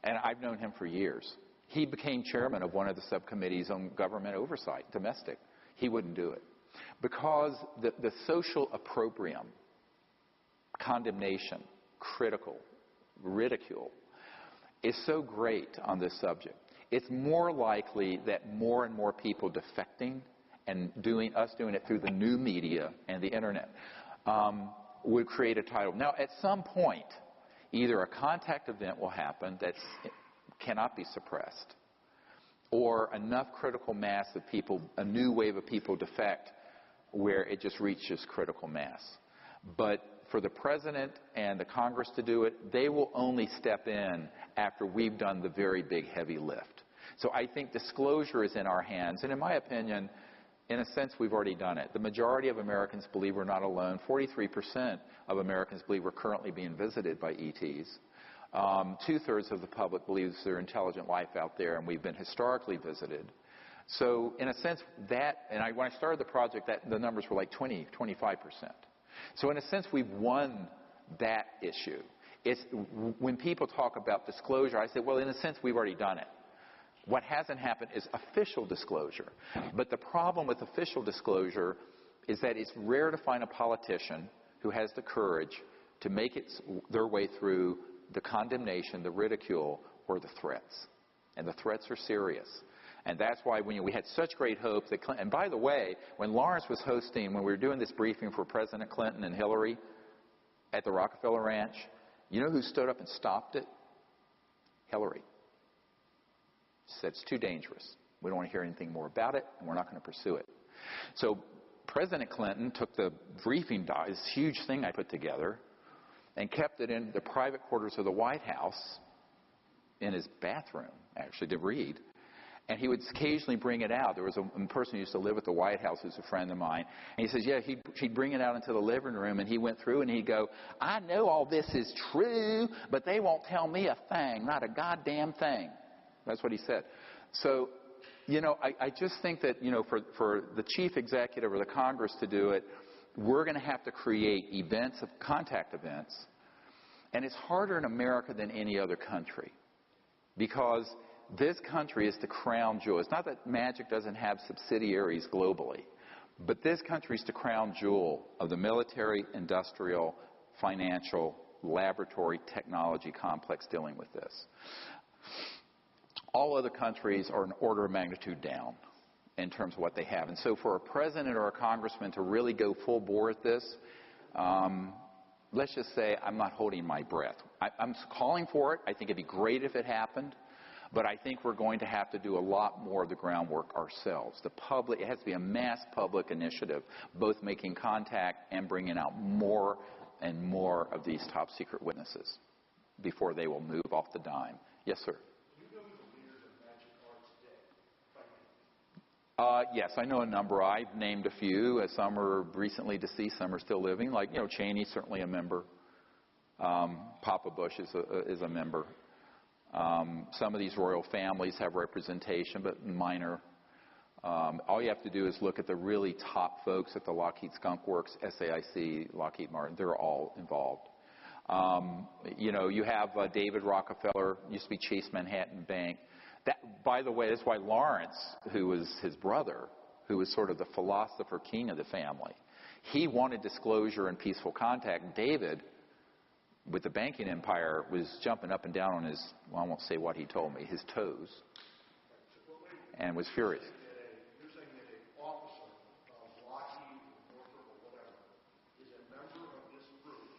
And I've known him for years. He became chairman of one of the subcommittees on government oversight, domestic. He wouldn't do it. Because the social opprobrium, condemnation, critical, ridicule, is so great on this subject. It's more likely that more and more people defecting and doing it through the new media and the internet would create a tidal. Now, at some point, either a contact event will happen that cannot be suppressed, or enough critical mass of people, a new wave of people defect where it just reaches critical mass. But for the President and the Congress to do it, they will only step in after we've done the very big heavy lift. So I think disclosure is in our hands. And in my opinion, in a sense, we've already done it. The majority of Americans believe we're not alone. 43% of Americans believe we're currently being visited by ETs. Two-thirds of the public believes there's intelligent life out there, and we've been historically visited. So in a sense, when I started the project, the numbers were like 20, 25%. So in a sense, we've won that issue. It's when people talk about disclosure, I say, well, in a sense, we've already done it. What hasn't happened is official disclosure. But the problem with official disclosure is that it's rare to find a politician who has the courage to make their way through the condemnation, the ridicule, or the threats. And the threats are serious. And that's why we had such great hope that Clinton, and by the way, when Lawrence was hosting, when we were doing this briefing for President Clinton and Hillary at the Rockefeller Ranch, you know who stood up and stopped it? Hillary. She said, it's too dangerous. We don't want to hear anything more about it, and we're not going to pursue it. So President Clinton took the briefing, this huge thing I put together, and kept it in the private quarters of the White House, in his bathroom, actually, to read. And he would occasionally bring it out. There was a person who used to live at the White House who's a friend of mine. And he says, yeah, he'd bring it out into the living room, and he went through and he'd go, I know all this is true, but they won't tell me a thing, not a goddamn thing. That's what he said. So, I just think that, for the chief executive or the Congress to do it, we're going to have to create events, contact events. And it's harder in America than any other country, because this country is the crown jewel. It's not that Magic doesn't have subsidiaries globally, but this country is the crown jewel of the military, industrial, financial, laboratory, technology complex dealing with this. All other countries are an order of magnitude down in terms of what they have. And so for a president or a congressman to really go full bore at this, let's just say I'm not holding my breath. I'm calling for it. I think it'd be great if it happened. But I think we're going to have to do a lot more of the groundwork ourselves. It has to be a mass public initiative, both making contact and bringing out more and more of these top secret witnesses before they will move off the dime. Yes, sir. Do you know who the leaders of Magic are today? Yes, I know a number. I've named a few. Some are recently deceased, some are still living. Like, Cheney's certainly a member. Papa Bush is a member. Some of these royal families have representation, but minor. All you have to do is look at the really top folks at the Lockheed Skunk Works, SAIC, Lockheed Martin. They're all involved. You have David Rockefeller, used to be Chase Manhattan Bank. That, by the way, that's why Lawrence, who was his brother, who was sort of the philosopher king of the family, he wanted disclosure and peaceful contact. David, with the banking empire, was jumping up and down on his, well, I won't say what he told me, his toes, and was furious. You're saying that an officer of Lockheed, Northrop, or whatever, is a member of this group?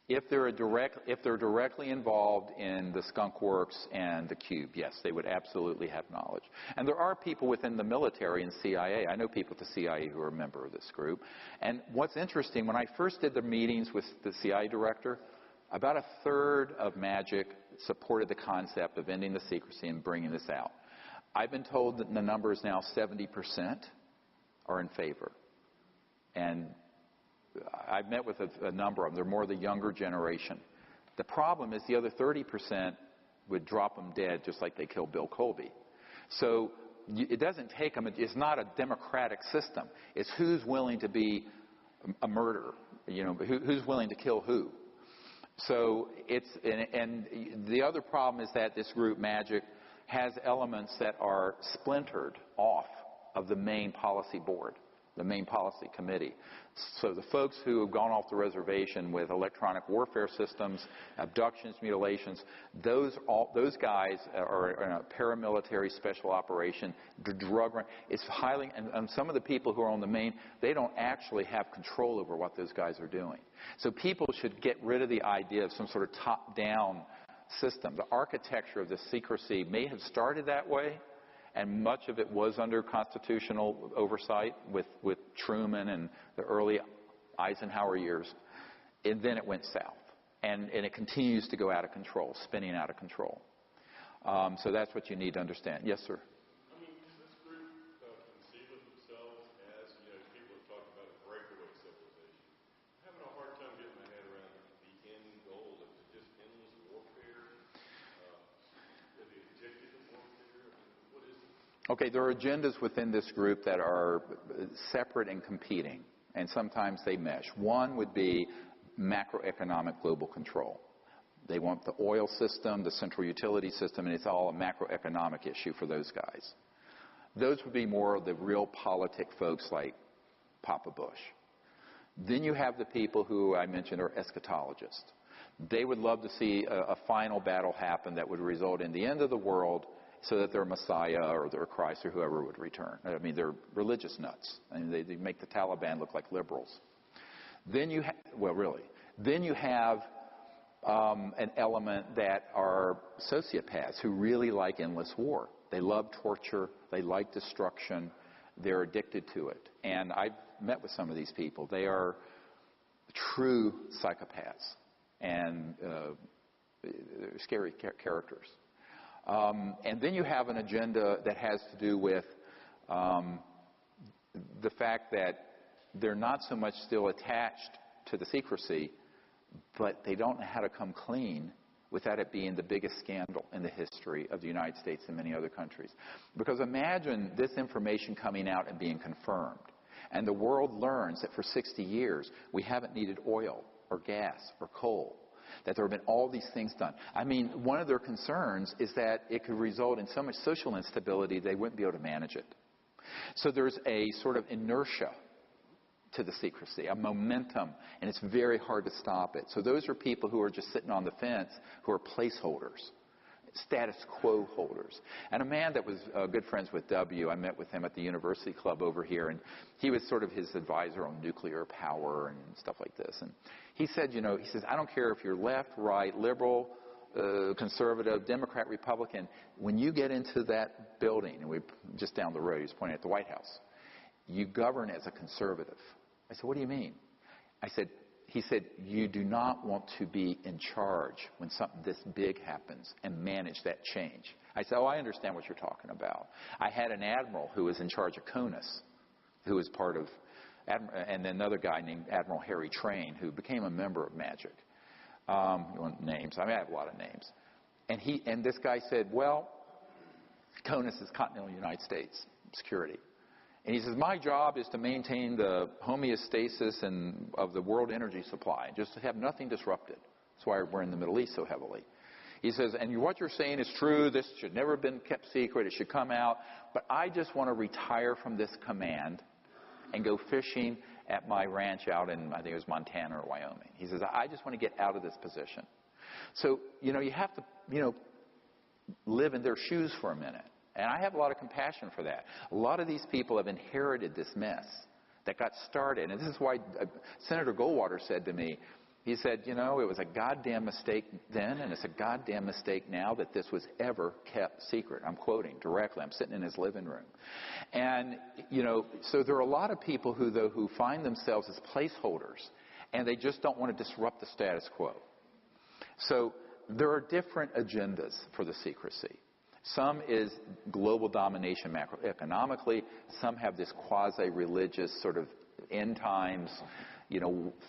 If they're directly involved in the Skunk Works and the Cube, yes, they would absolutely have knowledge. And there are people within the military and CIA. I know people at the CIA who are a member of this group. And what's interesting, when I first did the meetings with the CIA director, about a third of Magic supported the concept of ending the secrecy and bringing this out. I've been told that the number is now 70% are in favor. And I've met with a number of them. They're more the younger generation. The problem is the other 30% would drop them dead just like they killed Bill Colby. So it doesn't take them. It's not a democratic system. It's who's willing to be a murderer, who's willing to kill who. So and the other problem is that this group, Magic, has elements that are splintered off of the main policy board, the main policy committee. So the folks who have gone off the reservation with electronic warfare systems, abductions, mutilations, those guys are in a paramilitary special operation, drug run. It's highly, and some of the people who are on the main, they don't actually have control over what those guys are doing. So people should get rid of the idea of some sort of top-down system. The architecture of the secrecy may have started that way, and much of it was under constitutional oversight with Truman and the early Eisenhower years. And then it went south. And it continues to go out of control, spinning out of control. So that's what you need to understand. Yes, sir? I mean, does this group conceive of themselves as, people have talked about a breakaway civilization? I'm having a hard time getting my head around the end goal. Is it just endless warfare? Are they addicted to warfare? I mean, what is it? Okay, there are agendas within this group that are separate and competing, and sometimes they mesh. One would be macroeconomic global control. They want the oil system, the central utility system, and it's all a macroeconomic issue for those guys. Those would be more of the real politic folks like Papa Bush. Then you have the people who I mentioned are eschatologists. They would love to see a final battle happen that would result in the end of the world so that their Messiah or their Christ or whoever would return. I mean, they're religious nuts. I mean, they make the Taliban look like liberals. Then you have an element that are sociopaths who really like endless war. They love torture. They like destruction. They're addicted to it. And I've met with some of these people. They are true psychopaths and scary characters. And then you have an agenda that has to do with the fact that they're not so much still attached to the secrecy, but they don't know how to come clean without it being the biggest scandal in the history of the United States and many other countries. Because imagine this information coming out and being confirmed, and the world learns that for 60 years we haven't needed oil or gas or coal, that there have been all these things done. I mean, one of their concerns is that it could result in so much social instability they wouldn't be able to manage it. So there's a sort of inertia to the secrecy, a momentum, and it's very hard to stop it. So those are people who are just sitting on the fence, who are placeholders, status quo holders. And a man that was good friends with W, I met with him at the University Club over here, and he was sort of his advisor on nuclear power and stuff like this. And he said, he says, I don't care if you're left, right, liberal, conservative, Democrat, Republican, when you get into that building, and we just down the road, he was pointing at the White House, you govern as a conservative. I said, what do you mean? He said, you do not want to be in charge when something this big happens and manage that change. I said, I understand what you're talking about. I had an admiral who was in charge of CONUS, who was part of, and then another guy named Admiral Harry Train, who became a member of Magic. You want names? I have a lot of names. And this guy said, well, CONUS is Continental United States Security. And he says, my job is to maintain the homeostasis of the world energy supply, just to have nothing disrupted. That's why we're in the Middle East so heavily. He says, and what you're saying is true. This should never have been kept secret. It should come out. But I just want to retire from this command and go fishing at my ranch out in, I think it was Montana or Wyoming. He says, I just want to get out of this position. So, you have to, live in their shoes for a minute. And I have a lot of compassion for that. A lot of these people have inherited this mess that got started. And this is why Senator Goldwater said to me, he said, it was a goddamn mistake then, and it's a goddamn mistake now that this was ever kept secret. I'm quoting directly. I'm sitting in his living room. And, so there are a lot of people who find themselves as placeholders, and they just don't want to disrupt the status quo. So there are different agendas for the secrecy. Some is global domination macroeconomically. Some have this quasi-religious sort of end times,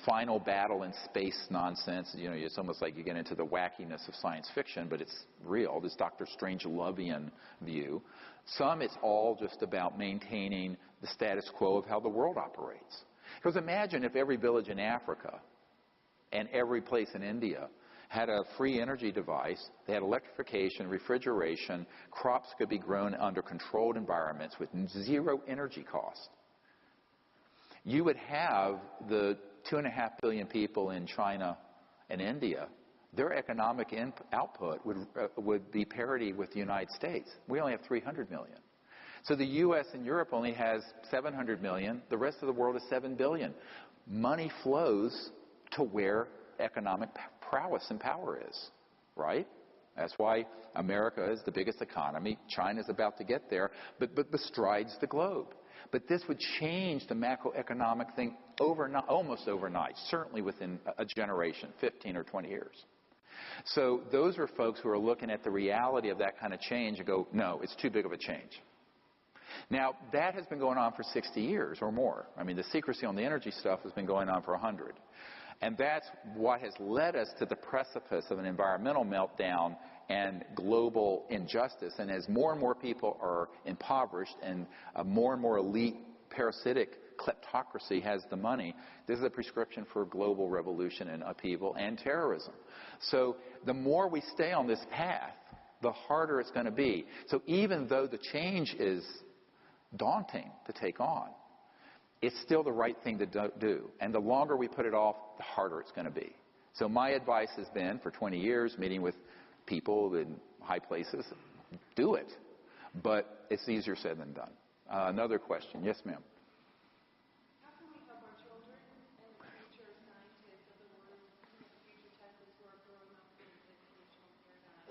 final battle in space nonsense. It's almost like you get into the wackiness of science fiction, but it's real, this Dr. Strangelovian view. Some, it's all just about maintaining the status quo of how the world operates. Because imagine if every village in Africa and every place in India had a free energy device. They had electrification, refrigeration. Crops could be grown under controlled environments with zero energy cost. You would have the 2.5 billion people in China and India. Their economic output would be parity with the United States. We only have 300 million. So the U.S. and Europe only has 700 million. The rest of the world is 7 billion. Money flows to where economic prowess and power is, right? That's why America is the biggest economy. China's about to get there, but bestrides the globe. But this would change the macroeconomic thing overnight, almost overnight, certainly within a generation, 15 or 20 years. So those are folks who are looking at the reality of that kind of change and go, no, it's too big of a change. Now, that has been going on for 60 years or more. I mean, the secrecy on the energy stuff has been going on for 100. And that's what has led us to the precipice of an environmental meltdown and global injustice. And as more and more people are impoverished and a more and more elite parasitic kleptocracy has the money, this is a prescription for global revolution and upheaval and terrorism. So the more we stay on this path, the harder it's going to be. So even though the change is daunting to take on, it's still the right thing to do. And the longer we put it off, the harder it's going to be. So my advice has been, for 20 years, meeting with people in high places, do it. But it's easier said than done. Another question. Yes, ma'am. How can we help our children and the future scientists of the world, the future Texas who are growing up in this educational paradigm,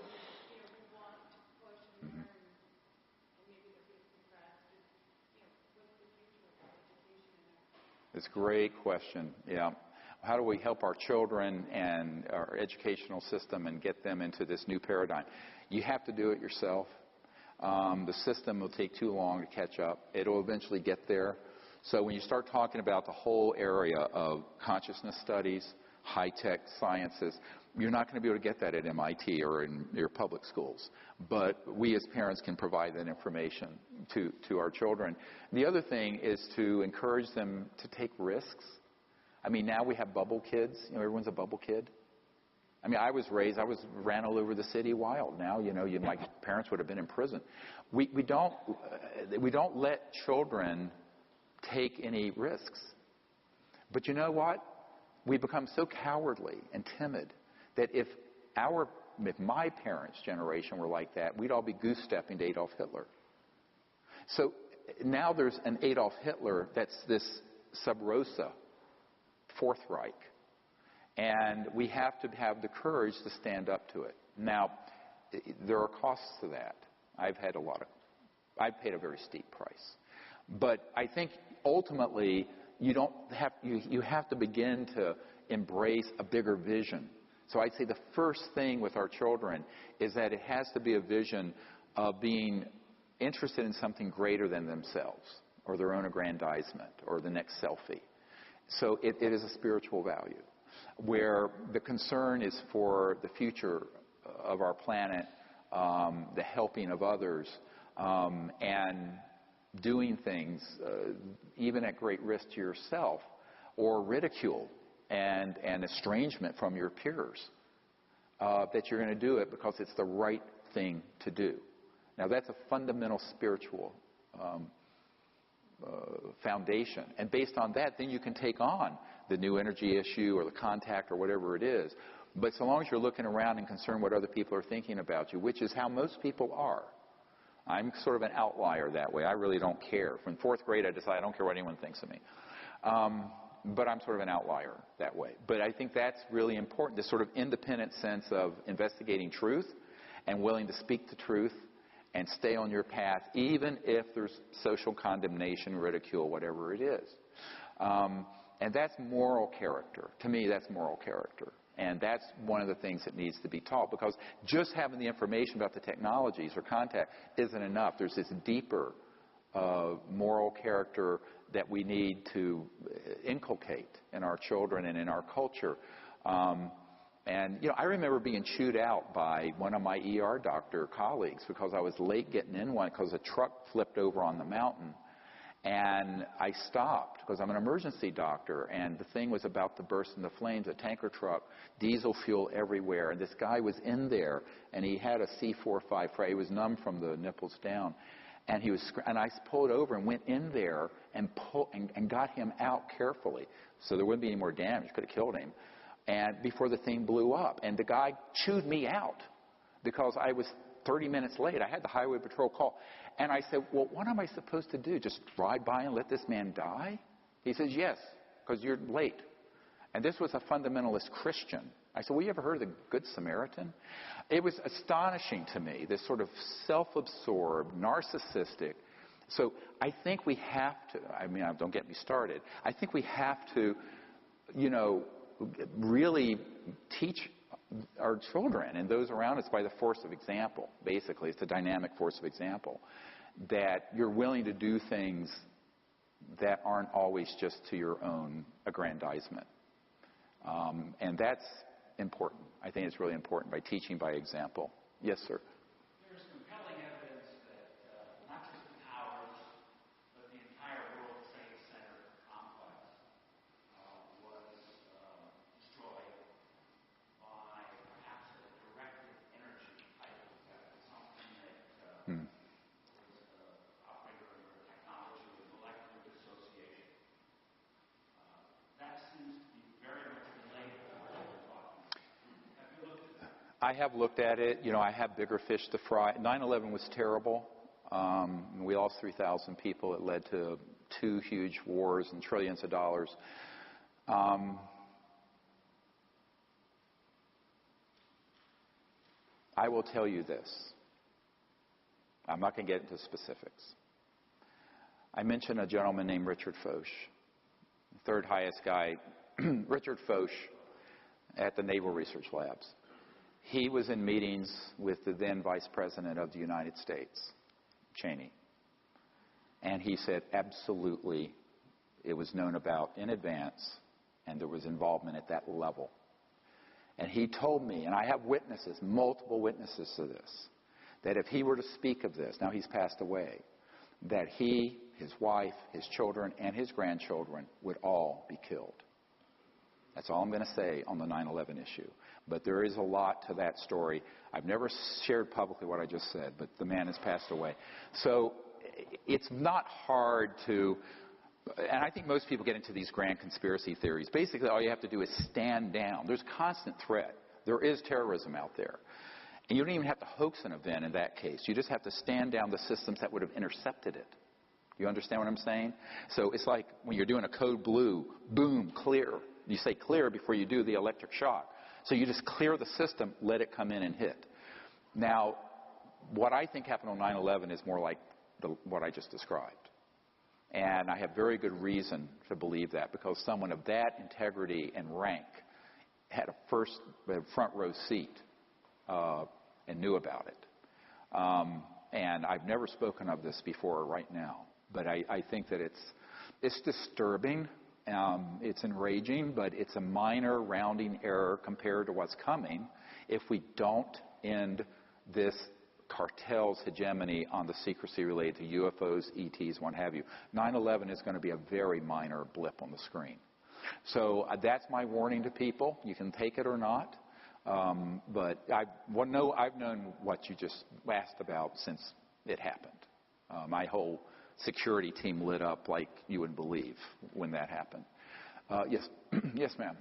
who want to push and learn, and maybe they're being suppressed? What's the future of education in that? It's a great question. Yeah. How do we help our children and our educational system and get them into this new paradigm? You have to do it yourself. The system will take too long to catch up. It'll eventually get there. So when you start talking about the whole area of consciousness studies, high-tech sciences, you're not going to be able to get that at MIT or in your public schools. But we as parents can provide that information to our children. The other thing is to encourage them to take risks. I mean, now we have bubble kids. Everyone's a bubble kid. I mean, I ran all over the city wild. Now, my parents would have been in prison. We don't let children take any risks. But you know what? We become so cowardly and timid that if my parents' generation were like that, we'd all be goose-stepping to Adolf Hitler. So now there's an Adolf Hitler that's this sub rosa, Fourth Reich. And we have to have the courage to stand up to it. Now, there are costs to that. I've paid a very steep price. But I think ultimately you have to begin to embrace a bigger vision. So I'd say the first thing with our children is that it has to be a vision of being interested in something greater than themselves or their own aggrandizement or the next selfie. So it is a spiritual value where the concern is for the future of our planet, the helping of others, and doing things even at great risk to yourself, or ridicule and estrangement from your peers, that you're going to do it because it's the right thing to do. Now that's a fundamental spiritual foundation. And based on that, then you can take on the new energy issue or the contact or whatever it is. But so long as you're looking around and concerned what other people are thinking about you, which is how most people are. I'm sort of an outlier that way. I really don't care. From fourth grade, I decided I don't care what anyone thinks of me. But I'm sort of an outlier that way. But I think that's really important, this sort of independent sense of investigating truth and willing to speak the truth and stay on your path, even if there's social condemnation, ridicule, whatever it is. And that's moral character. To me, that's moral character. And that's one of the things that needs to be taught, because just having the information about the technologies or contact isn't enough. There's this deeper moral character that we need to inculcate in our children and in our culture. I remember being chewed out by one of my ER doctor colleagues because I was late getting in one because a truck flipped over on the mountain. And I stopped because I'm an emergency doctor, and the thing was about to burst into flames, a tanker truck, diesel fuel everywhere. And this guy was in there, and he had a C4-5 fracture. He was numb from the nipples down. And I pulled over and went in there and got him out carefully so there wouldn't be any more damage. Could have killed him. And before the thing blew up. And the guy chewed me out because I was 30 minutes late. I had the highway patrol call. And I said, well, what am I supposed to do? Just drive by and let this man die? He says, yes, because you're late. And this was a fundamentalist Christian. I said, well, you ever heard of the Good Samaritan? It was astonishing to me, this sort of self-absorbed, narcissistic. So I think we have to, don't get me started. I think we have to, really teach our children and those around us by the force of example. Basically, it's a dynamic force of example. That you're willing to do things that aren't always just to your own aggrandizement. And that's important. I think it's really important by teaching by example. Yes, sir. There's compelling evidence that not just ours, but the entire World Trade Center complex was destroyed by perhaps a directed energy type of attack, something that was operated under technology of molecular dissociation. That seems to be very much related to what we're talking about. Have you looked at that? I have looked at it. I have bigger fish to fry. 9/11 was terrible. We lost 3,000 people. It led to 2 huge wars and trillions of dollars. I will tell you this. I'm not going to get into specifics. I mentioned a gentleman named Richard Foch, the third highest guy, Richard Foch, at the Naval Research Labs. He was in meetings with the then Vice President of the United States, Cheney. And he said, absolutely, it was known about in advance, and there was involvement at that level. And he told me, and I have witnesses, multiple witnesses to this, that if he were to speak of this, now he's passed away, that he, his wife, his children, and his grandchildren would all be killed. That's all I'm going to say on the 9/11 issue. But there is a lot to that story. I've never shared publicly what I just said, but the man has passed away. So it's not hard to, and I think most people get into these grand conspiracy theories. Basically, all you have to do is stand down. There's constant threat. There is terrorism out there. And you don't even have to hoax an event in that case. You just have to stand down the systems that would have intercepted it. You understand what I'm saying? So it's like when you're doing a code blue, boom, clear. You say clear before you do the electric shock. So you just clear the system, let it come in and hit. Now, what I think happened on 9/11 is more like what I just described. And I have very good reason to believe that, because someone of that integrity and rank had a front row seat and knew about it. And I've never spoken of this before right now, but I think that it's disturbing. It's enraging, but it's a minor rounding error compared to what's coming if we don't end this cartel's hegemony on the secrecy related to UFOs, ETs, what have you. 9/11 is going to be a very minor blip on the screen. So that's my warning to people. You can take it or not. But I've known what you just asked about since it happened. My whole security team lit up like you wouldn't believe when that happened. Yes, yes, ma'am.